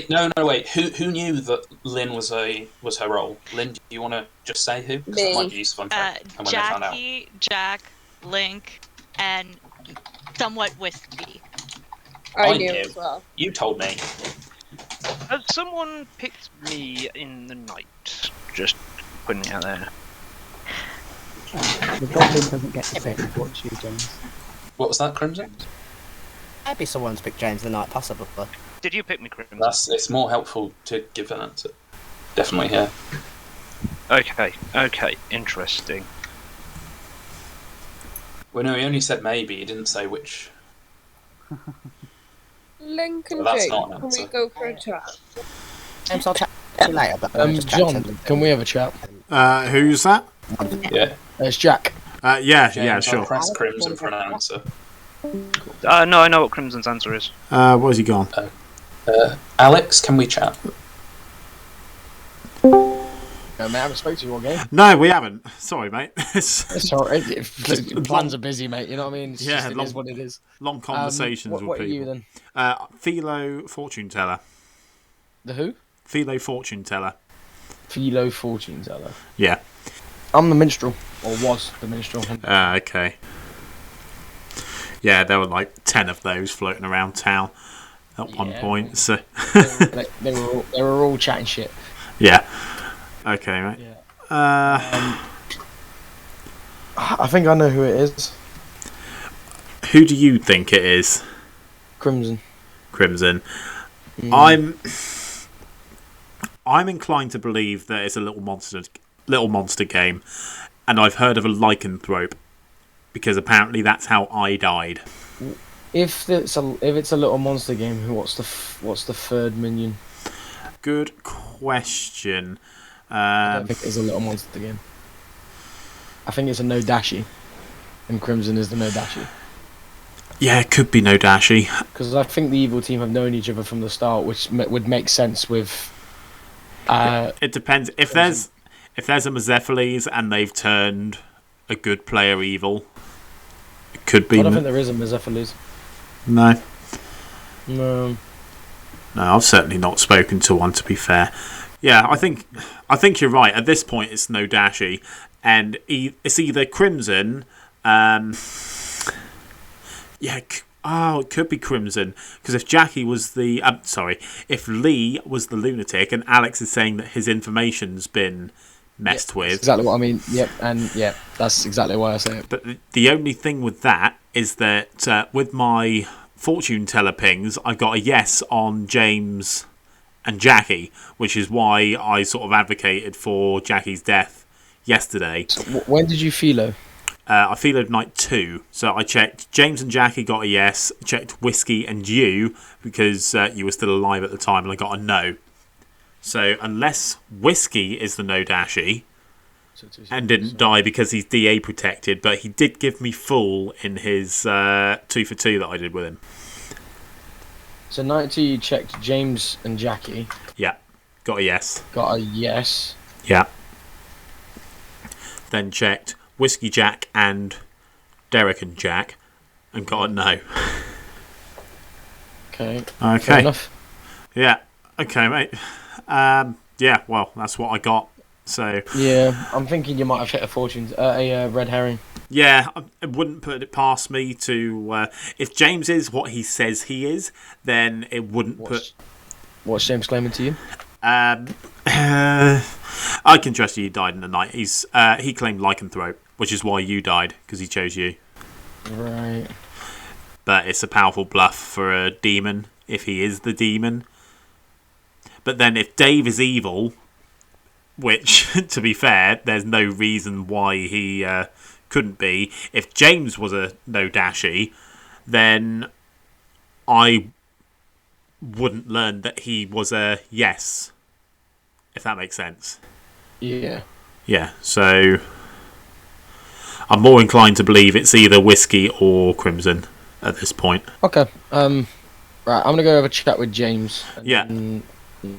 no, wait. Who knew that Lynn was her role? Lynn, do you want to just say who? 'Cause that might be useful. And when they found out. Jacqui, Jack, Link, and somewhat Whiskey. I I knew knew. as well. You told me. Has someone picked me in the night? Just putting it out there. The goblin doesn't get to say what you, James. What was that, Crimson? Maybe someone's picked James the night, possibly. Did you pick me, Crimson? It's more helpful to give an answer. Definitely here. Okay, interesting. Well, no, he only said maybe. He didn't say which. Link and Well, that's Jake, not an can we answer. go for a chat? James, I'll chat to you later, but just chat John, to him. can we have a chat? Who's that? Yeah. It's Jack. Yeah, James, sure. I'll press Crimson for an answer. No, I know what Crimson's answer is. Where's he gone? Alex, can we chat? mate. I haven't spoke to you all game. No, we haven't. Sorry, mate. It's alright. Plans are busy, mate. You know what I mean? It's Yeah, it is what it is. Long conversations with what people. Are you then? Philo Fortune Teller. The who? Philo Fortune Teller. Philo Fortune Teller. Yeah. I'm the minstrel, or was the minstrel. Okay. Yeah, there were like 10 of those floating around town at one point. So they were all chatting shit. Yeah. Okay, mate. Yeah. I think I know who it is. Who do you think it is? Crimson. I'm inclined to believe that it's a little monster game, and I've heard of a lycanthrope because apparently that's how I died. If it's a little monster game, what's the third minion? Good question. I don't think it's a little monster game. I think it's a no dashi, and Crimson is the no dashi. Yeah, it could be no dashi. Because I think the evil team have known each other from the start, which would make sense with. It depends. If there's a Mazephiles and they've turned a good player evil, it could be. I don't think there is a Mazephiles. No. No. No, I've certainly not spoken to one. To be fair, yeah, I think you're right. At this point, it's no dashi, and it's either Crimson. Yeah. Oh, it could be Crimson, because if Jacqui was the... if Leigh was the lunatic and Alex is saying that his information's been messed with... That's exactly what I mean. Yep, and yeah, that's exactly why I say it. But the only thing with that is that with my fortune teller pings, I got a yes on James and Jacqui, which is why I sort of advocated for Jacqui's death yesterday. So when did you philo? I philoed night 2, so I checked James and Jacqui, got a yes, checked Whiskey and you, because you were still alive at the time, and I got a no. So unless Whiskey is the no dashi, and didn't die because he's DA protected, but he did give me full in his 2 for 2 that I did with him. So night 2 you checked James and Jacqui. Yeah, got a yes. Got a yes. Yeah. Then checked Whiskey Jack and Derek and Jack, and got a no. Okay. Fair enough. Yeah. Okay, mate. Yeah. Well, that's what I got. So. Yeah, I'm thinking you might have hit a red herring. Yeah, I wouldn't put it past me to. If James is what he says he is, then it wouldn't put. What's James claiming to you? I can trust you died in the night. He claimed lycanthrope, which is why you died, because he chose you. Right. But it's a powerful bluff for a demon, if he is the demon. But then if Dave is evil, which, to be fair, there's no reason why he couldn't be. If James was a no dashi, then I wouldn't learn that he was a yes, if that makes sense. Yeah. Yeah, so I'm more inclined to believe it's either Whiskey or Crimson at this point. Okay. Right, I'm gonna go have a chat with James. Yeah.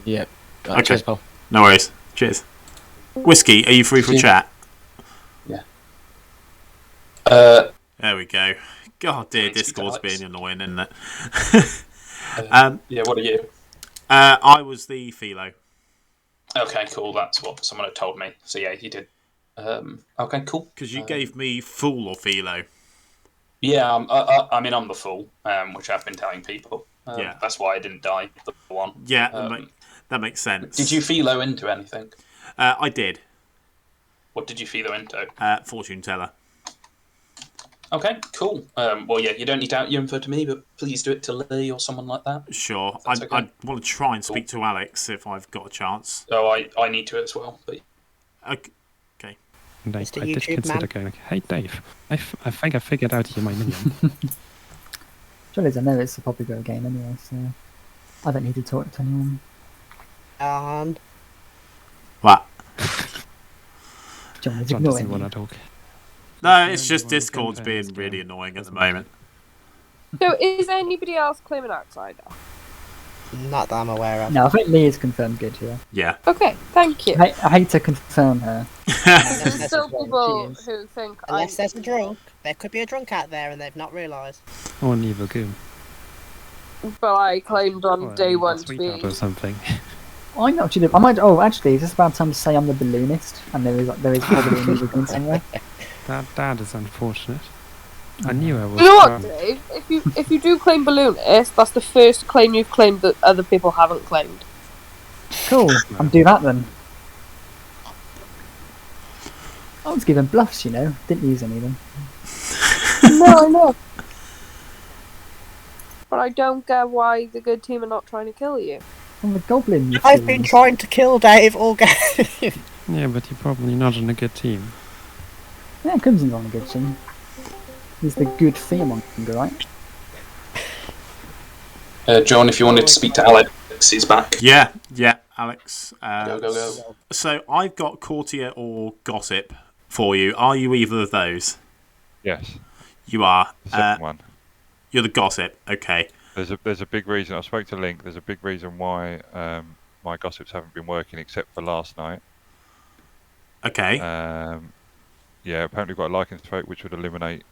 Yeah. Okay. Cheers, pal. No worries. Cheers. Whiskey, are you free for a chat? Yeah. There we go. God dear, Discord's being annoying, isn't it? Yeah, what are you? I was the philo. Okay, cool. That's what someone had told me. So yeah, you did. Okay, cool. Because you gave me fool or philo. Yeah, I'm the fool, which I've been telling people. Yeah. That's why I didn't die. The one. Yeah, that makes sense. Did you philo into anything? I did. What did you philo into? Fortune teller. Okay, cool. Well, yeah, you don't need to out your info to me, but please do it to Leigh or someone like that. Sure. I want to try and speak to Alex if I've got a chance. Oh, I need to as well. But... Okay. And I Mr. did YouTube consider man? going like, hey Dave, I think I figured out you're my minion. Surely I know it's a Poppy Girl game anyway, so I don't need to talk to anyone. What? John is John doesn't ignoring want me. to talk. No, it's just Discord's being really annoying at the moment. So, is anybody else claiming outsider? Not that I'm aware of. No, I think Leigh is confirmed good here. Yeah. Okay, thank you. I hate to confirm her. There's still people who think Unless there's a drunk. There could be a drunk out there and they've not realised. Or an evil goon. But I claimed on Or day an one to sweetheart be. or something. I know what you do. I might. Oh, actually, is this about time to say I'm the balloonist? And there is probably an evil goon somewhere. That is unfortunate. I knew I was. You know what, Dave? If you do claim balloonist, that's the first claim you've claimed that other people haven't claimed. Cool. I'm do that then. I was given bluffs, you know. Didn't use any of them. No, I know. But I don't get why the good team are not trying to kill you. I'm the goblin. You I've been trying to kill Dave all game. Yeah, but you're probably not on a good team. Yeah, Crimson's on a good team. He's the good fearmonger, right? John, if you wanted to speak to Alex, he's back. Yeah, Alex. Go. So I've got courtier or gossip for you. Are you either of those? Yes. You are. The second one. You're the gossip. Okay. There's a big reason. I spoke to Link. There's a big reason why my gossips haven't been working, except for last night. Okay. Yeah, apparently got a license vote, which would eliminate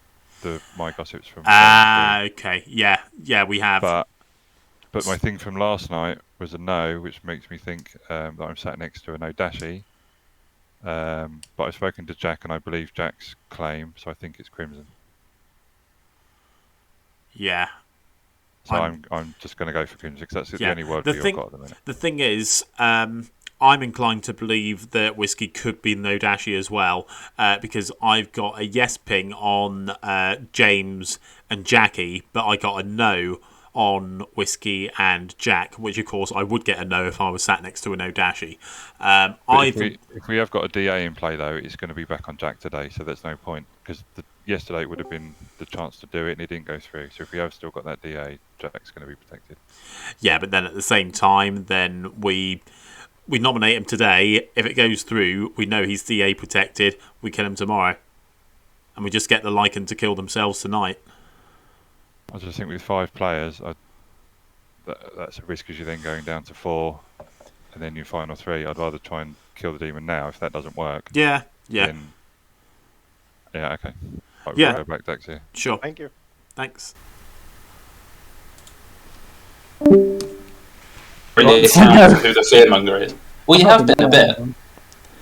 my gossips from. Okay. Yeah, we have. But my thing from last night was a no, which makes me think that I'm sat next to a no dashi. But I've spoken to Jack, and I believe Jack's claim, so I think it's Crimson. Yeah. So I'm just going to go for Crimson because that's the only word I've got at the minute. The thing is, I'm inclined to believe that Whiskey could be no dashi as well, because I've got a yes ping on James and Jacqui, but I got a no on Whiskey and Jack, which of course I would get a no if I was sat next to a no dashi. If we have got a DA in play though, it's going to be back on Jack today, so there's no point because yesterday would have been the chance to do it and it didn't go through. So if we have still got that DA, Jack's going to be protected. Yeah, but then at the same time, then we nominate him today. If it goes through, we know he's DA protected. We kill him tomorrow, and we just get the Lycan to kill themselves tonight. I just think with 5 players, that's a risk because you're then going down to 4, and then your final 3. I'd rather try and kill the demon now if that doesn't work. Yeah. Then, yeah, okay. Right, Yeah. we'll go back Dex here. Sure. Thank you. Thanks. Really account for who the fearmonger is. Well, you have been a bit.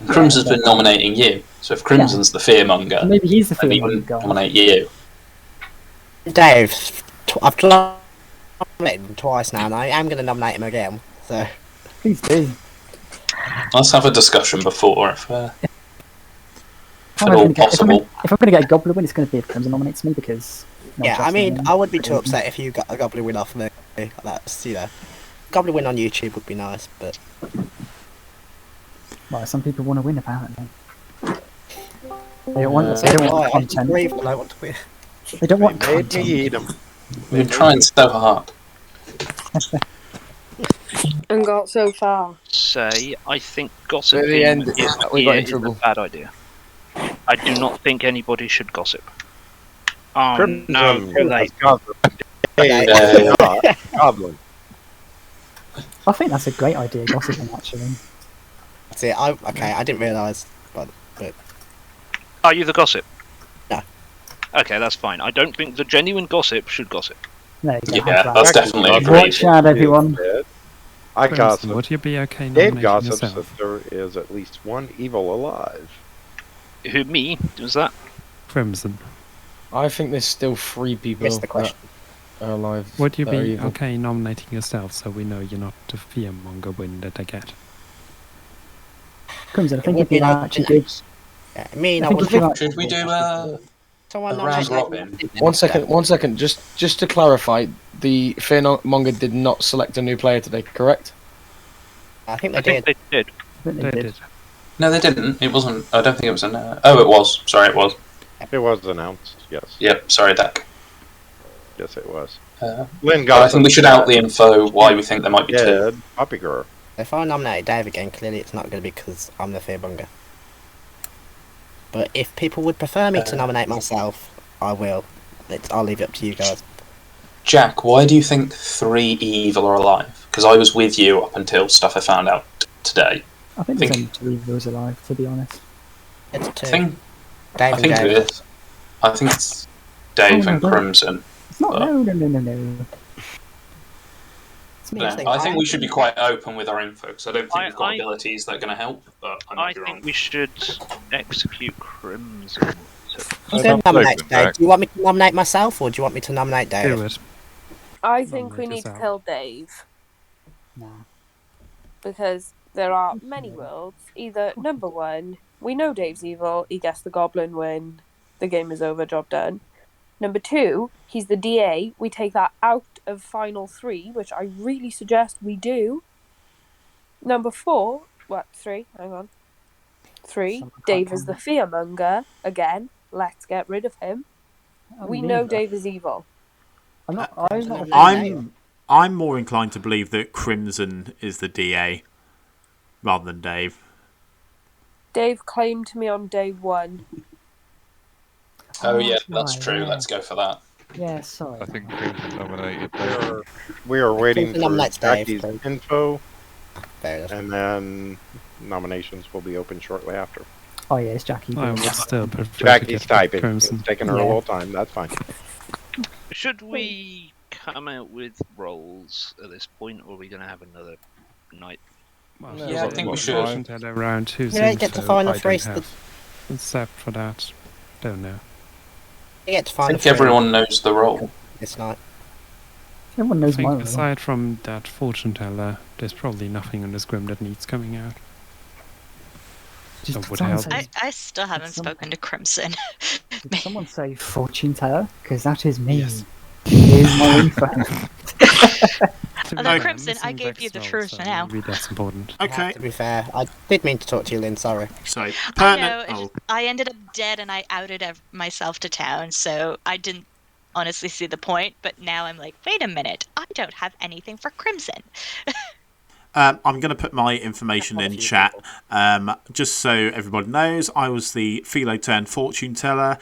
Crimson's been nominating you, so if Crimson's the fearmonger, Maybe he's the then he fearmonger wouldn't guy. nominate you. Dave, I've nominated him twice now, and I am going to nominate him again. So Please do. Let's have a discussion before, if If at all possible. I'm going to get a goblin win, it's going to be if Crimson nominates me because. yeah, I mean, I would be too upset if you got a goblin win off me. That's goblin win on YouTube would be nice, but Well, some people want to win apparently. They don't want. They don't want content. I want to win. They don't want Made me content. eat them. We've been trying so hard. And got so far. Say, I think At gossiping the end, is, we got in is a trouble. bad idea. I do not think anybody should gossip. Oh Crimson no, too late. Hey, goblin. I think that's a great idea, gossiping actually. That's it. I didn't realise, but Are you the gossip? No. Okay, that's fine. I don't think the genuine gossip should gossip. There you go. Yeah, have that's that. definitely agreed. Watch out, everyone. I Crimson, gossip. would you be okay Dave nominating gossips yourself? that there is at least one evil alive. Who, me? Was that? Crimson. I think there's still 3 people Missed the question. that are alive. Would you that are be evil. okay nominating yourself so we know you're not the fearmonger win that I get? Crimson, I think would it'd be be nice. actually good. yeah, I mean, I I think would. if you- Should we do Someone a round nominate- robin? One second. Just to clarify, the fearmonger did not select a new player today, correct? I think they I think did. they did. I think they did. No, they didn't. It wasn't. I don't think it was an. Oh, it was. Sorry, it was. It was announced, yes. Yep. Sorry, Dak. Yes, it was. Lynn Lynn I gossip. think we should out the info why we think there might be 2. Dead puppy girl. If I nominate Dave again, clearly it's not going to be because I'm the fearmonger. But if people would prefer me to nominate myself, I will. I'll leave it up to you guys. Jack, why do you think 3 evil are alive? because I was with you up until stuff I found out today. I think there's only 2 evils alive, to be honest. It's 2. I think Dave and it Dave. is. I think it's Dave and no. Crimson. It's not. but- No. It's me. No, I think we should be quite open with our info because I don't think we've got abilities that are going to help. But I might be wrong. think we should execute Crimson. I'm going to nominate Dave. Do you want me to nominate myself, or do you want me to nominate Dave? Do it. I think we Nominate need to yourself. kill Dave. Nah. Because there are many worlds. Either, number one, we know Dave's evil, he gets the goblin win, the game is over, job done. Number 2, he's the DA, we take that out of final 3, which I really suggest we do. Number 4, 3, hang on. 3, Dave is the fearmonger, again, let's get rid of him. We know Dave is evil. I'm more inclined to believe that Crimson is the DA rather than Dave. Dave claimed to me on day 1. Oh yeah, that's true. Let's go for that. Yeah, sorry. I think Crimson nominated. We are waiting for nominates Dave. Jacqui's info, Fair enough. and then nominations will be open shortly after. Oh yeah, it's Jacqui. I would still prefer to Jackie's get typing. Crimson. It's taking her a little time. That's fine. Should we come out with roles at this point, or are we going to have another night? Well, Yeah, I think we should. Around two Yeah, get to final I three. don't have. Except for that, don't know. You get to I final think everyone knows the role. It's not. Everyone I knows think my role. aside from that fortune teller, there's probably nothing on the scrim that needs coming out. Just That would someone help. say- I still haven't spoken to Crimson. Did someone say fortune teller? Because that is me. Here's my info. Although Crimson, I gave you the truth for now. Maybe that's important. Okay. To be fair, I did mean to talk to you, Lynn. Sorry. So, I know. pertinent. It's just, I ended up dead, and I outed myself to town, so I didn't honestly see the point. But now I'm like, wait a minute, I don't have anything for Crimson. I'm going to put my information in chat. Just so everybody knows, I was the Philo turn fortune teller.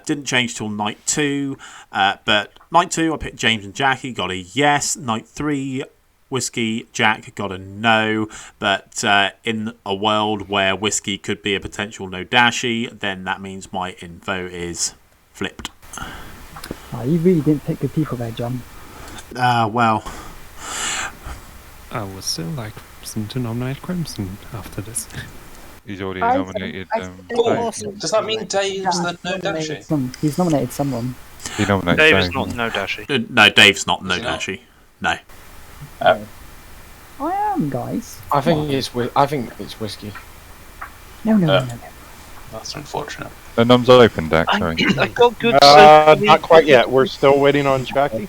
Didn't change till night 2. But night 2, I picked James and Jacqui, got a yes. Night 3, Whiskey, Jack got a no. But in a world where Whiskey could be a potential no dashy, then that means my info is flipped. Oh, you really didn't pick good people there, John. Well. I would still like Crimson to nominate Crimson after this. He's already nominated. Does that mean Dave's the no dashy? He's nominated someone. He nominated Dave is not no dashy. No, Dave's not no dashy. No. I am, guys. I think it's whiskey. No. That's unfortunate. The num's open, Dak. Sorry. I got good. Not quite yet. We're still waiting on Jacqui.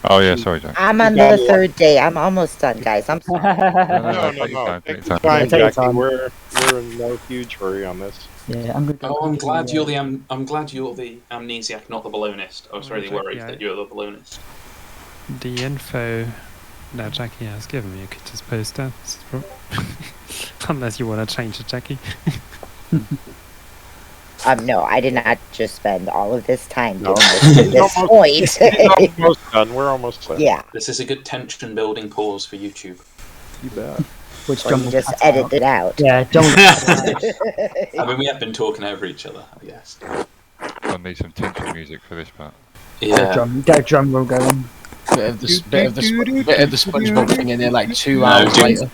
Oh yeah, sorry, Jack. I'm on the 3rd day. I'm almost done, guys. I'm sorry. No. Take your time, Take take your your time, Take your Jacqui. time. We're in no huge hurry on this. Yeah, I'm gonna go. Oh, I'm quickly, glad you're the I'm glad you're the amnesiac, not the balloonist. I was really worried Yeah. that you're the balloonist. The info that Jacqui has given me, you could just post that. Unless you want to change it, Jacqui. No, I did not just spend all of this time No. getting this to this point. We're almost done. We're almost there. Yeah. This is a good tension building pause for YouTube. You bet. Which Or John you will just cut edit out. it out. Yeah, John will cut it out. I mean, we have been talking over each other, I guess. I need some tension music for this part. Get a drum roll going. Bit of the SpongeBob thing in there, like 2 No, hours do- later.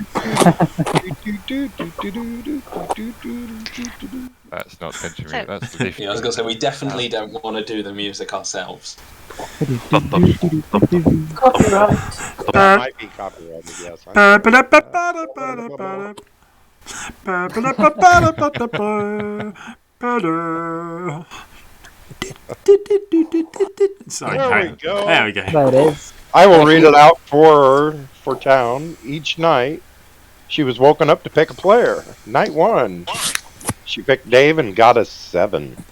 That's not tension music. That's the Yeah, I was gonna say we definitely don't want to do the music ourselves. That might be copyrighted, yes. Sorry, There we go. There we go. There it is. I will read it out for town. Each night, she was woken up to pick a player. Night 1, she picked Dave and got a 7.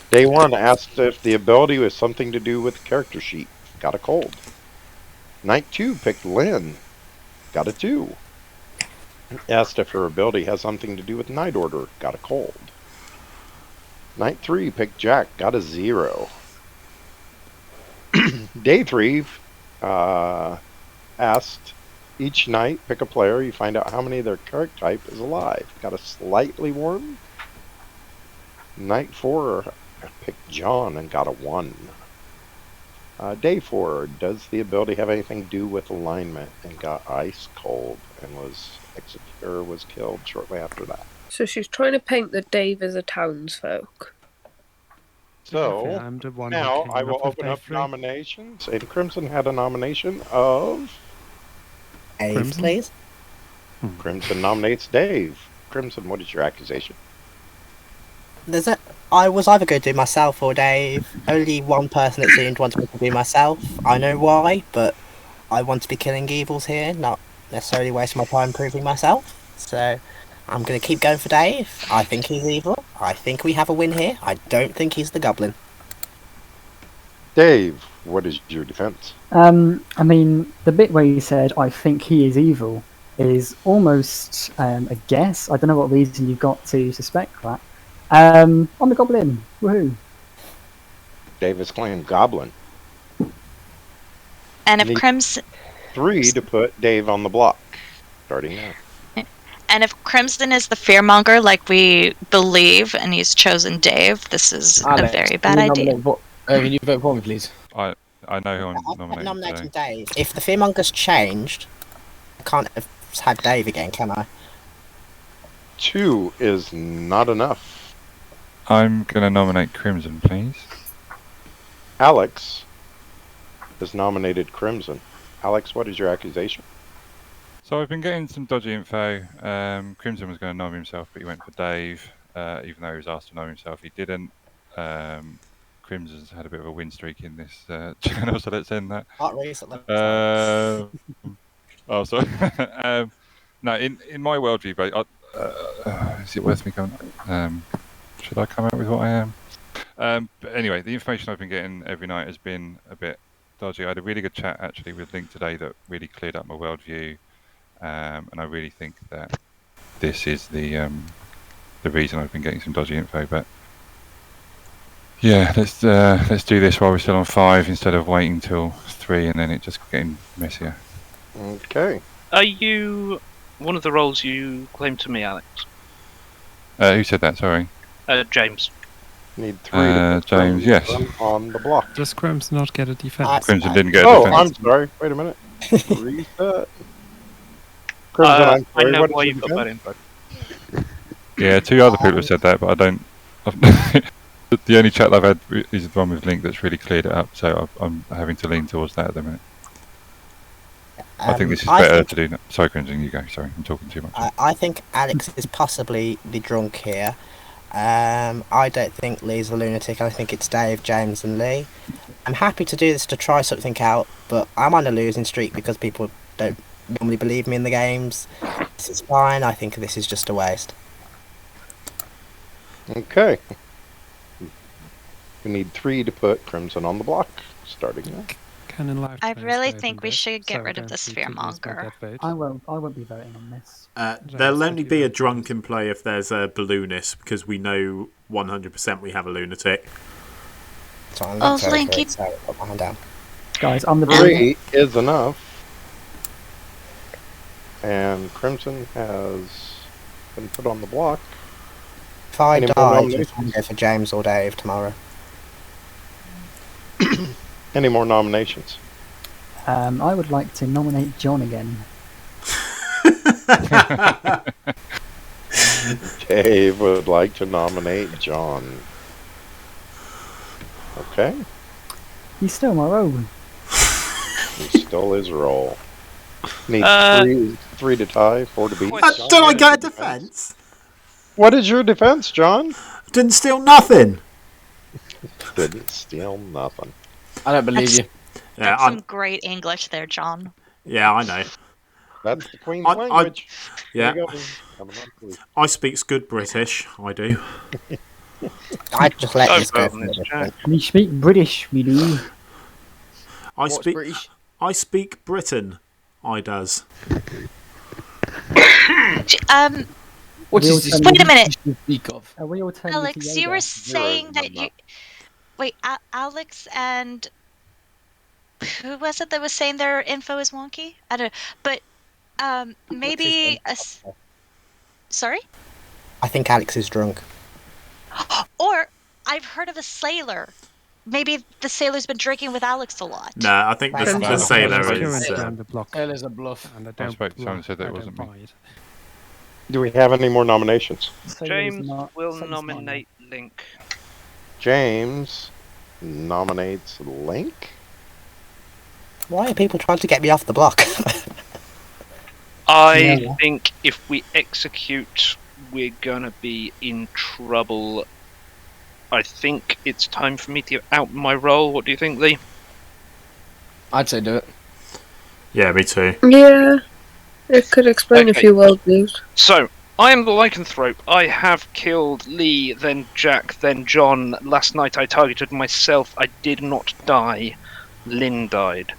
Day 1 asked if the ability was something to do with the character sheet. Got a cold. Night 2 picked Lynn. Got a 2. Asked if her ability has something to do with Night Order. Got a cold. Night 3 picked Jack. Got a 0. Day 3 asked each night, pick a player, you find out how many of their character type is alive. Got a slightly warm. Night 4, I picked John and got a 1. Day 4, does the ability have anything to do with alignment, and got ice cold and was executed or was killed shortly after that. So she's trying to paint that Dave is a townsfolk. So I'm the one now who I came will up with open day up 3. nominations. And Crimson had a nomination of Dave, Crimson? please. Crimson nominates Dave. Crimson, what is your accusation? I was either going to do myself or Dave. Only one person it seemed wanted me to do myself. I know why, but I want to be killing evils here, not necessarily wasting my time proving myself. So I'm going to keep going for Dave. I think he's evil. I think we have a win here. I don't think he's the goblin. Dave, what is your defense? I mean, the bit where you said, I think he is evil, is almost a guess. I don't know what reason you've got to suspect that. I'm the goblin. Woohoo. Dave has claimed goblin. And if Need Crimson 3 to put Dave on the block. Starting now. and if Crimson is the fearmonger like we believe and he's chosen Dave, this is Alex, a very bad idea. Can you vote for me, please? I know who I'm nominating. Nominating So. Dave. If the fearmonger's changed, I can't have had Dave again, can I? 2 is not enough. I'm going to nominate Crimson, please. Alex has nominated Crimson. Alex, what is your accusation? So I've been getting some dodgy info. Crimson was going to nom himself, but he went for Dave, even though he was asked to nom himself. He didn't. Crimson's had a bit of a win streak in this channel, so let's end that. Not recently. Oh, sorry. No, in my worldview, but is it worth me going? Should I come out with what I am? But anyway, the information I've been getting every night has been a bit dodgy. I had a really good chat actually with Link today that really cleared up my worldview, and I really think that this is the reason I've been getting some dodgy info. But yeah, let's do this while we're still on 5 instead of waiting till 3 and then it just getting messier. Okay. Are you one of the roles you claimed to me, Alex? Who said that? Sorry. James. Need 3 to put James, yes. on the block. Does Crimson not get a defense? Crimson didn't get a Oh, defense. I'm sorry. Wait a minute. Reset. Crimson, I'm I sorry. know What why is you've your got that defense? info. Yeah, 2 other people have said that, but I don't. The only chat I've had is the one with Link that's really cleared it up, so I'm having to lean towards that at the minute. I think this is better to do. Sorry, Crimson, you go. Sorry, I'm talking too much. I think Alex is possibly the drunk here. I don't think Leigh's a lunatic. I think it's Dave, James, and Leigh. I'm happy to do this to try something out, but I'm on a losing streak because people don't normally believe me in the games. This is fine. I think this is just a waste. Okay. We need 3 to put Crimson on the block. Starting now. I really think we should get rid of the fearmonger. I won't be voting on this. There'll only be a drunken play if there's a balloonist, because we know 100% we have a lunatic. So I'm Oh, Linky. so put my hand down. Guys, I'm the 3 is enough. And Crimson has been put on the block. If I Any more die, nominations? just go for James or Dave tomorrow. Any more nominations? I would like to nominate John again. Dave would like to nominate John. Okay. He's still my own. He stole his role. Need 3 to tie, 4 to beat. Don't I get a defense? What is your defense, John? Didn't steal nothing. Didn't steal nothing. I don't believe you. Yeah, That's some great English there, John. Yeah, I know. That's the Queen's language. Yeah. There you go. I speaks good British. I do. I just let this go. We speak British, we do. I speak Britain. I does. What is this? Wait a minute. Speak of? Alex, you were saying that you. Wait, Alex and who was it that was saying their info is wonky? I don't know, but maybe sorry. I think Alex is drunk. Or I've heard of a sailor. Maybe the sailor's been drinking with Alex a lot. No, I think the sailor is. Sailor's a bluff. And I I don't spoke to someone who said that it I wasn't don't me. buy it. Do we have any more nominations? James will nominate Link. James nominates Link. Why are people trying to get me off the block? I think if we execute, we're gonna be in trouble. I think it's time for me to get out my role. What do you think, Leigh? I'd say do it. Yeah, me too. Yeah, it could explain a few world views. So, I am the lycanthrope. I have killed Leigh, then Jack, then John. Last night I targeted myself. I did not die. Lynn died.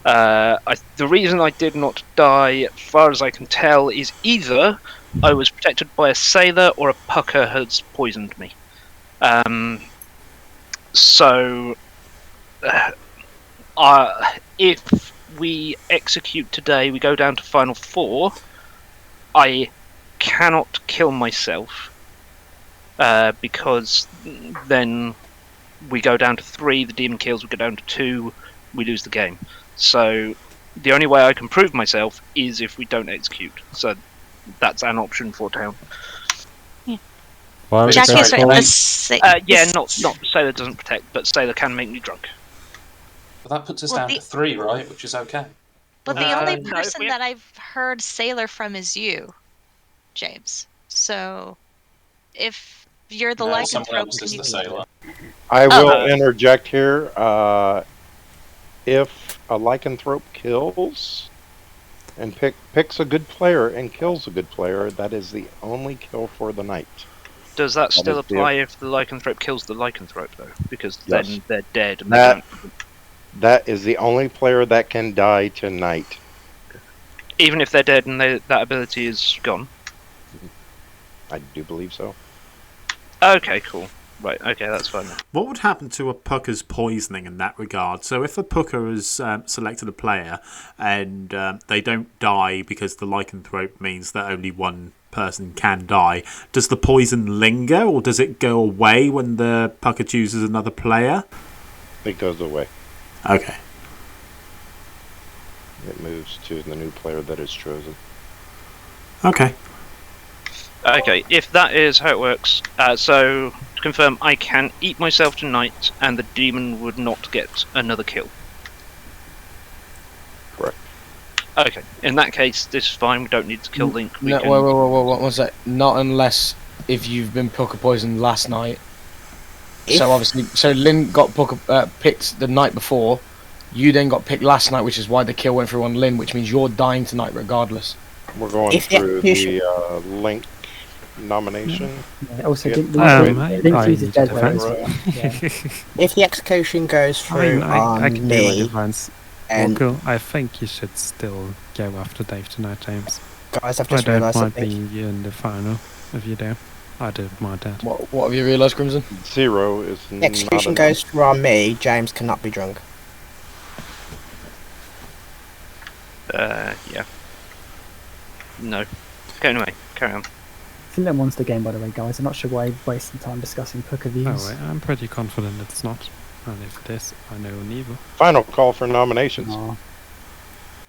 The reason I did not die, as far as I can tell, is either I was protected by a sailor or a pucker has poisoned me. If we execute today, we go down to final 4. I cannot kill myself because then we go down to 3. The demon kills. We go down to 2. We lose the game. So the only way I can prove myself is if we don't execute. So that's an option for town. Why Jacqui, would sorry, not the sailor doesn't protect, but sailor can make me drunk. Well, that puts us down to 3, right? Which is okay. But the only no, person that I've heard sailor from is you, James. So if you're the No, someone lycanthrope, else then is you the can- sailor. I will interject here. If a lycanthrope kills and picks a good player and kills a good player, that is the only kill for the night. Does that still is the- apply if the lycanthrope kills the lycanthrope, though? Because Yes. then they're dead. And That is the only player that can die tonight. even if they're dead and that ability is gone. I do believe so. Okay, cool. Right, okay, that's fine. What would happen to a pucker's poisoning in that regard? So if a pucker has selected a player and they don't die because the lycanthrope means that only one person can die, does the poison linger or does it go away when the pucker chooses another player? It goes away. Okay. It moves to the new player that is chosen. Okay. Okay, if that is how it works, so to confirm, I can eat myself tonight and the demon would not get another kill. Correct. Okay, in that case, this is fine, we don't need to kill Link. We No, can... wait, one sec. Not unless if you've been pucker poisoned last night. So obviously, Lynn got picked the night before. You then got picked last night, which is why the kill went through on Lynn, which means you're dying tonight regardless. We're going through the Link nomination. Yeah, also, Yep. Link uses dead Right. If the execution goes through I can do my me, defense. and Cool. I think you should still go after Dave tonight, James. guys, I've I just don't realised mind something. being in the final if you do. I do my dad. What have you realised, Crimson? 0 is The execution not goes through on me, James cannot be drunk. Yeah. No. Okay, anyway, carry on. Finland wants the game, by the way, guys. I'm not sure why you're wasting time discussing pucker views. Oh, wait, I'm pretty confident it's not. And if it is, I know neither. Final call for nominations.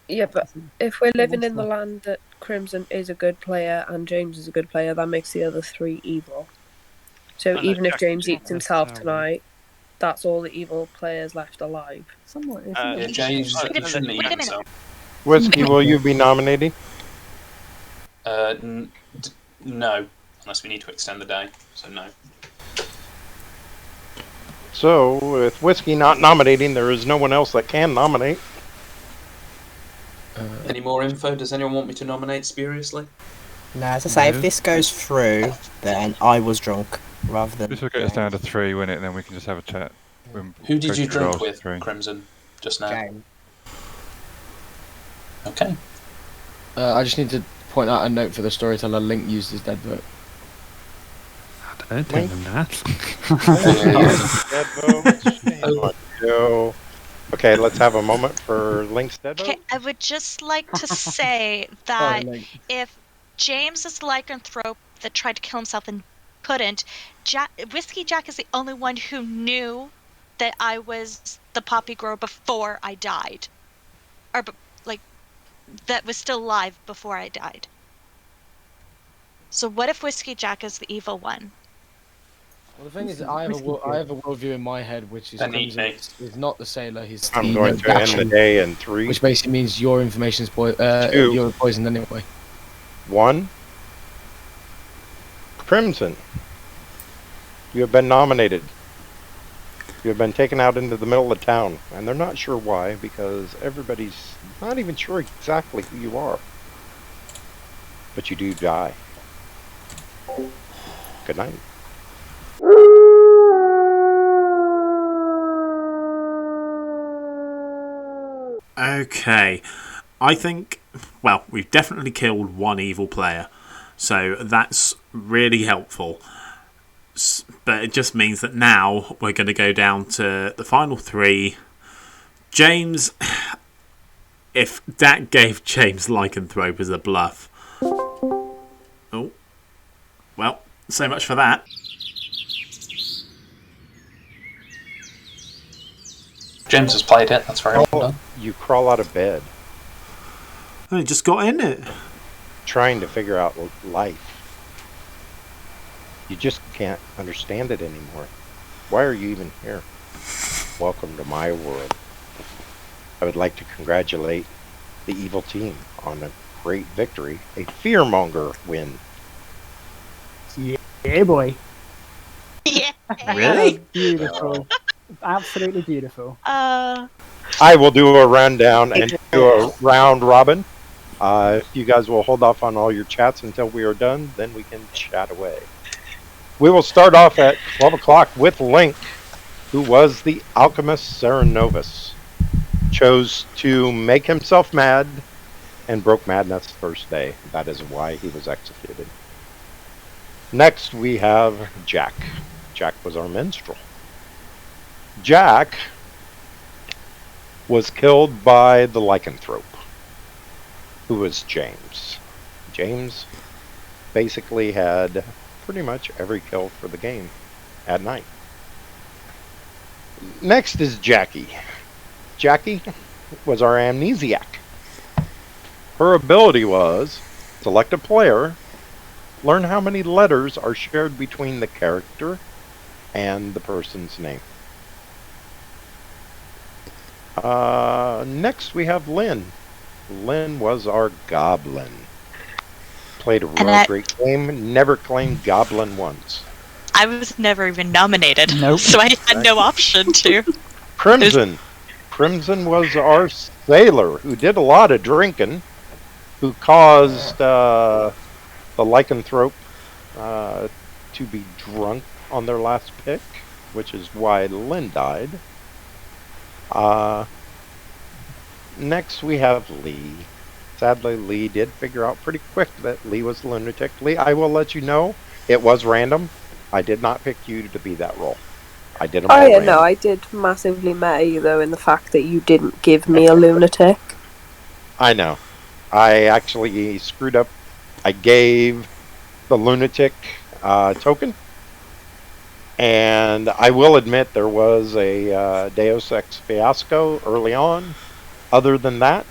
Yeah, but if we're living in the land that Crimson is a good player and James is a good player, that makes the other 3 evil. So I know even if Jack James is eats himself necessarily. tonight, that's all the evil players left alive. Somewhat. Yeah, James shouldn't eat himself. Whiskey, will you be nominating? No, unless we need to extend the day, so no. So, with Whiskey not nominating, there is no one else that can nominate. Any more info? Does anyone want me to nominate Spuriously? No, as I say, No. if this goes through, then I was drunk rather than. This will get us down to 3, won't it? And then we can just have a chat. Who did you drink Rolls with, 3. Crimson, just now? James. Okay. I just need to point out a note for the storyteller. Link used his dead vote. Don't tell them that. Dead vote. Go. Okay, let's have a moment for Link's dead vote. Okay, I would just like to say Sorry, that Link. if James is lycanthrope that tried to kill himself and couldn't, Whiskey Jack is the only one who knew that I was the poppy grower before I died. Or, like, that was still alive before I died. So what if Whiskey Jack is the evil one? Well, the thing is, I have a worldview in my head, which is Then Crimson eat is not the sailor. He's I'm the going to end the deduction, day in 3, which basically means your information's 2, you're poisoned anyway. 1. Crimson, you have been nominated. You have been taken out into the middle of town, and they're not sure why, because everybody's not even sure exactly who you are. But you do die. Good night. Okay, I think, well, we've definitely killed one evil player, so that's really helpful. But it just means that now we're going to go down to the final 3. James, if Dak gave James Lycanthrope as a bluff. Oh, well, so much for that. James has played it. That's very well done. You crawl out of bed. I just got in it. Trying to figure out life. You just can't understand it anymore. Why are you even here? Welcome to my world. I would like to congratulate the evil team on a great victory. A fearmonger win. Yeah, boy. Yeah. Really? Beautiful. Absolutely beautiful. I will do a rundown and do a round robin. If you guys will hold off on all your chats until we are done, then we can chat away. We will start off at 12 o'clock with Link, who was the alchemist Serenovus. Chose to make himself mad and broke Madness first day. That is why he was executed. Next we have Jack. Jack was our minstrel. Jack was killed by the lycanthrope, who was James. James basically had pretty much every kill for the game at night. Next is Jacqui. Jacqui was our amnesiac. Her ability was select a player, learn how many letters are shared between the character and the person's name. Next we have Lynn. Lynn was our goblin. Played a real great game, never claimed goblin once. I was never even nominated, Nope. so I had no option to. Crimson. Crimson was our sailor who did a lot of drinking, who caused the lycanthrope to be drunk on their last pick, which is why Lynn died. Next we have Leigh. Sadly, Leigh did figure out pretty quick that Leigh was the lunatic. Leigh, I will let you know, it was random. I did not pick you to be that role. I did them all random. No, I did massively meta you, though, in the fact that you didn't give me a lunatic. I know. I actually screwed up. I gave the lunatic token. And I will admit there was a Deus Ex fiasco early on. Other than that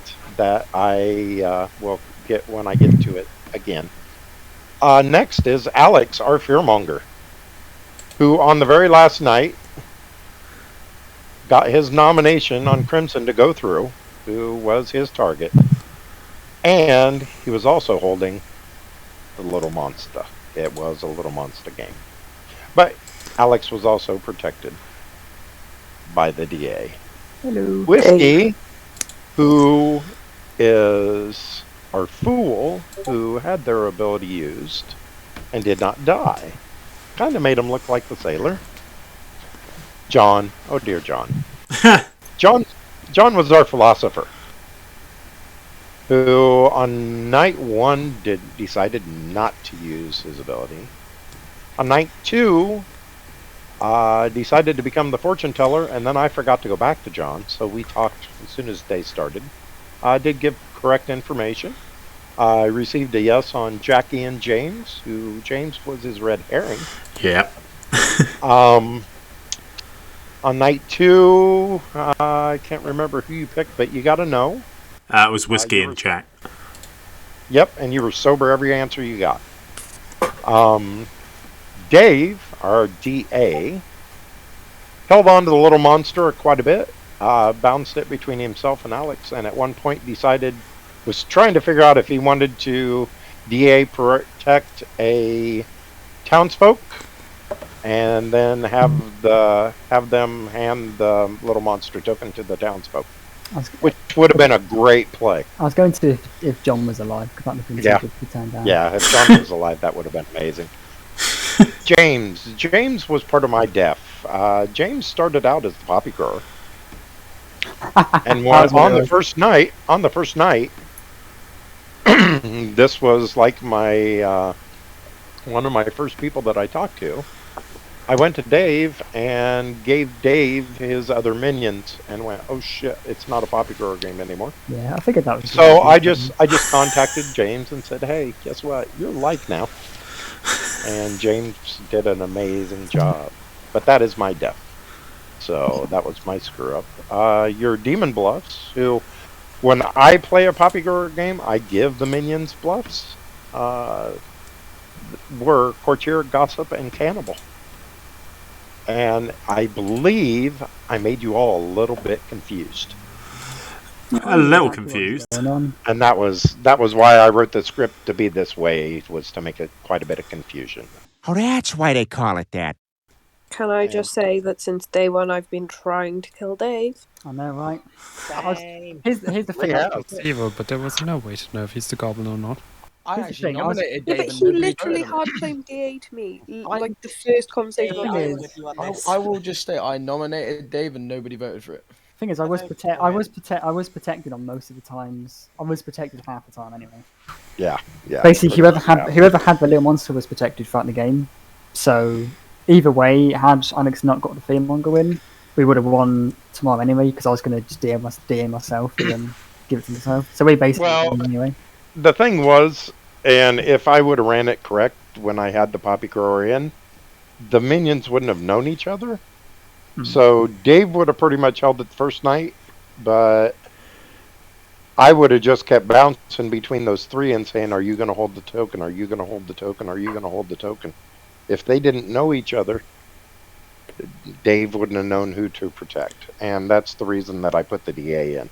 I will get when I get to it again. Next is Alex, our fearmonger, who on the very last night got his nomination on Crimson to go through, who was his target. And he was also holding the little monster. It was a little monster game. But Alex was also protected by the DA. Hello. Whiskey, who is our fool, who had their ability used and did not die. Kind of made him look like the sailor. John. Oh dear, John. John was our philosopher, who on night 1 decided not to use his ability. On night 2, decided to become the fortune teller, and then I forgot to go back to John, so we talked as soon as day started. I did give correct information. I received a yes on Jacqui and James, who James was his red herring. Yep. On night 2, I can't remember who you picked, but you got to know. It was Whiskey and Jack. Yep, and you were sober every answer you got. Dave, our DA, held on to the little monster quite a bit, bounced it between himself and Alex, and at one point was trying to figure out if he wanted to DA protect a townsfolk and then have them hand the little monster token to the townsfolk, which would have been a great play. I was going to if John was alive, because that would have been too good to turn down. Yeah, if John was alive, that would have been amazing. James was part of my death. James started out as the poppy grower, and on the first night, this was like my one of my first people that I talked to. I went to Dave and gave Dave his other minions and went, "Oh shit, it's not a poppy grower game anymore." Yeah, I figured that was. So I just contacted James and said, "Hey, guess what? You're live now." And James did an amazing job. But that is my death. So that was my screw up. Your Demon Bluffs, who, when I play a poppy grower game, I give the minions bluffs, were Courtier, Gossip, and Cannibal. And I believe I made you all a little bit confused. A little confused. And that was why I wrote the script to be this way, was to make it quite a bit of confusion. Oh, that's why they call it that. Can I just say that since day one I've been trying to kill Dave? I know, right? Here's the thing. It's evil, but there was no way to know if he's the goblin or not. I actually nominated Yeah, Dave. but he literally hard claimed DA to me. Like the first conversation I will just say I nominated Dave and nobody voted for it. Thing is, I was protected on most of the times. I was protected half the time anyway. Yeah. Basically, whoever had the little monster was protected throughout the game. So either way, had Alex not got the fearmonger win, we would have won tomorrow anyway. Because I was going to just DA myself and then give it to myself. So we basically won anyway. The thing was, and if I would have ran it correct when I had the poppy grower in, the minions wouldn't have known each other. So Dave would have pretty much held it the first night, but I would have just kept bouncing between those three and saying, "Are you going to hold the token? Are you going to hold the token? Are you going to hold the token?" If they didn't know each other, Dave wouldn't have known who to protect, and that's the reason that I put the DA in.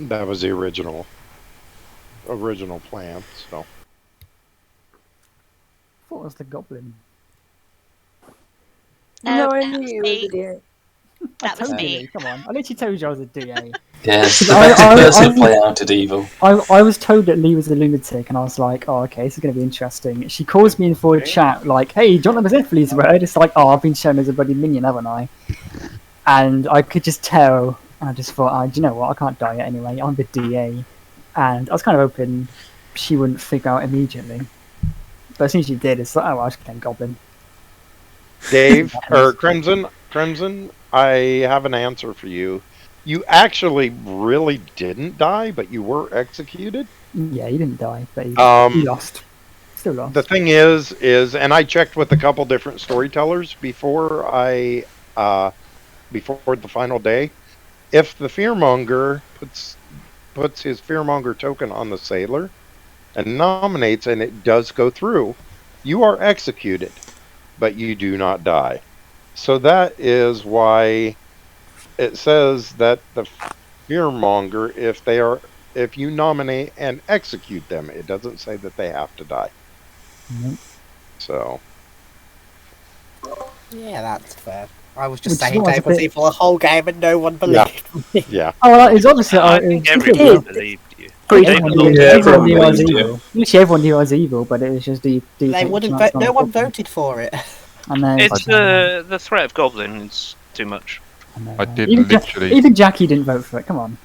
That was the original plan. So I thought it was the goblin. No, I knew you were the DA. That was me. Come on, I literally told you I was a DA. Yes, the better person to play out at evil. I was told that Leigh was a lunatic, and I was like, "Oh, okay, this is going to be interesting." She calls me in for a chat, like, "Hey, do you want to present please?" Word. It's like, "Oh, I've been shown as a bloody minion, haven't I?" And I could just tell. And I just thought, do you know what? I can't die yet anyway. I'm the DA, and I was kind of hoping she wouldn't figure out immediately. But as soon as she did, it's like, "Oh, I just became goblin." Dave or Crimson, I have an answer for you. You actually really didn't die, but you were executed. Yeah, he didn't die, but he lost. Still lost. The thing is, and I checked with a couple different storytellers before the final day. If the fearmonger puts his fearmonger token on the sailor and nominates, and it does go through, you are executed, but you do not die. So that is why it says that the fearmonger, if you nominate and execute them, it doesn't say that they have to die. So yeah, that's fair. I was just saying Dave was evil the whole game and no one believed me. Yeah. Oh, well, it's obviously. I think everyone believed you. Everyone knew I was evil. Literally everyone knew I was evil, but it was just the. They wouldn't. No one voted for it. It's the threat of goblins too much. I did even literally. Even Jacqui didn't vote for it. Come on.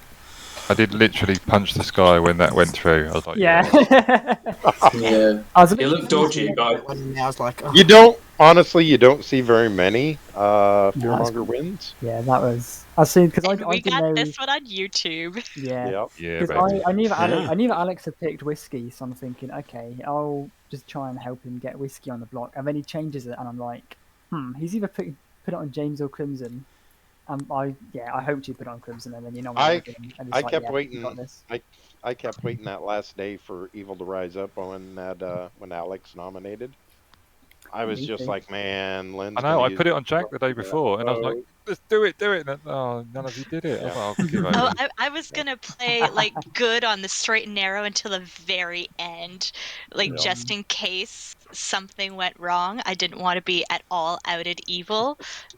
I did literally punch the sky when that went through. I was like, yeah. I was it looked dodgy, but I was like, oh. You don't Honestly, you don't see very many that's- fearmonger wins. Yeah, that was. I see because I We didn't got know. this one on YouTube. Yeah, Yep. Yeah, because baby. I knew that Yeah. I knew that Alex had picked whiskey, so I'm thinking, okay, I'll just try and help him get whiskey on the block, and then he changes it, and I'm like, he's either put it on James or Crimson. I hoped you put it on Crimson, and then you nominated him, and it's I like, kept yeah, you got waiting. this. I kept waiting that last day for Evil to rise up when Alex nominated. I was Me just too. like, man, Lynn's I know. gonna I use put it on Jack the day that before, and I was like, vote. "Let's do it." And then, oh, none of you did it. I was like, "I'll give Oh, over." I was gonna play like good on the straight and narrow until the very end, like just in case something went wrong. I didn't want to be at all outed evil,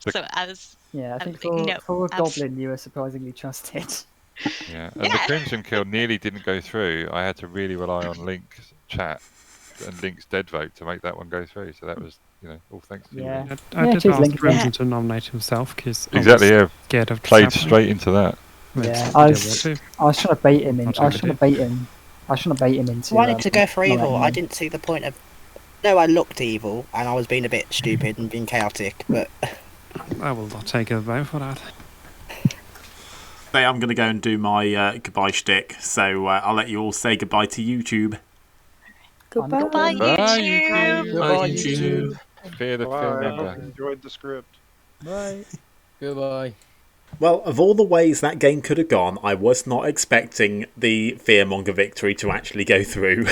so I was. Yeah, I I think was like, no, for a abs- goblin, you were surprisingly trusted. Yeah, and the Crimson Kill nearly didn't go through. I had to really rely on Link's chat and Link's dead vote to make that one go through. So that was, all thanks to you. Yeah. Link. I did cheers, ask Link. Crimson to nominate himself because Exactly. Yeah. scared of Played this happening. straight into that. Yeah, I I did was, what too. I was trying to bait him in. Not I was a trying good to bait him. I was trying to bait him into. I wanted to go for evil. nominating I him. didn't see the point of. No, I looked evil, and I was being a bit stupid and being chaotic, but. I will not take a vote for that. I'm going to go and do my goodbye shtick, so I'll let you all say goodbye to YouTube. Goodbye. Goodbye, YouTube. Goodbye, YouTube. Fear the Bye. fear I hope member. you enjoyed the script. Bye. Goodbye. Well, of all the ways that game could have gone, I was not expecting the Fearmonger victory to actually go through.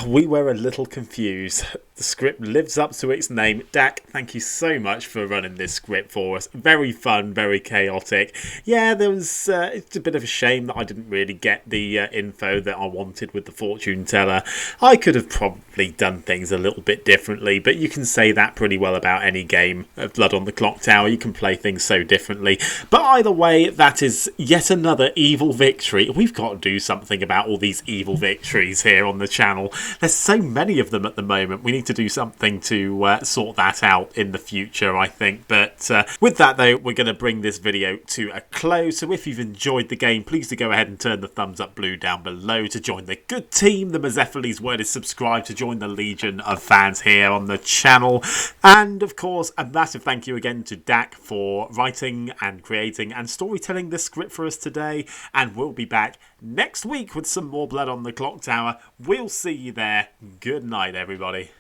We were a little confused. The script lives up to its name. Dak, thank you so much for running this script for us. Very fun, very chaotic. Yeah, there was it's a bit of a shame that I didn't really get the info that I wanted with the fortune teller. I could have probably done things a little bit differently, but you can say that pretty well about any game of Blood on the Clocktower. You can play things so differently. But either way, that is yet another evil victory. We've got to do something about all these evil victories here on the channel. There's so many of them at the moment. We need to do something to sort that out in the future, I think. But with that, though, we're going to bring this video to a close. So if you've enjoyed the game, please do go ahead and turn the thumbs up blue down below to join the good team. The Mazephiles word is subscribe to join the legion of fans here on the channel. And of course, a massive thank you again to Dak for writing and creating and storytelling this script for us today. And we'll be back next week with some more Blood on the Clocktower. We'll see you there. Good night, everybody.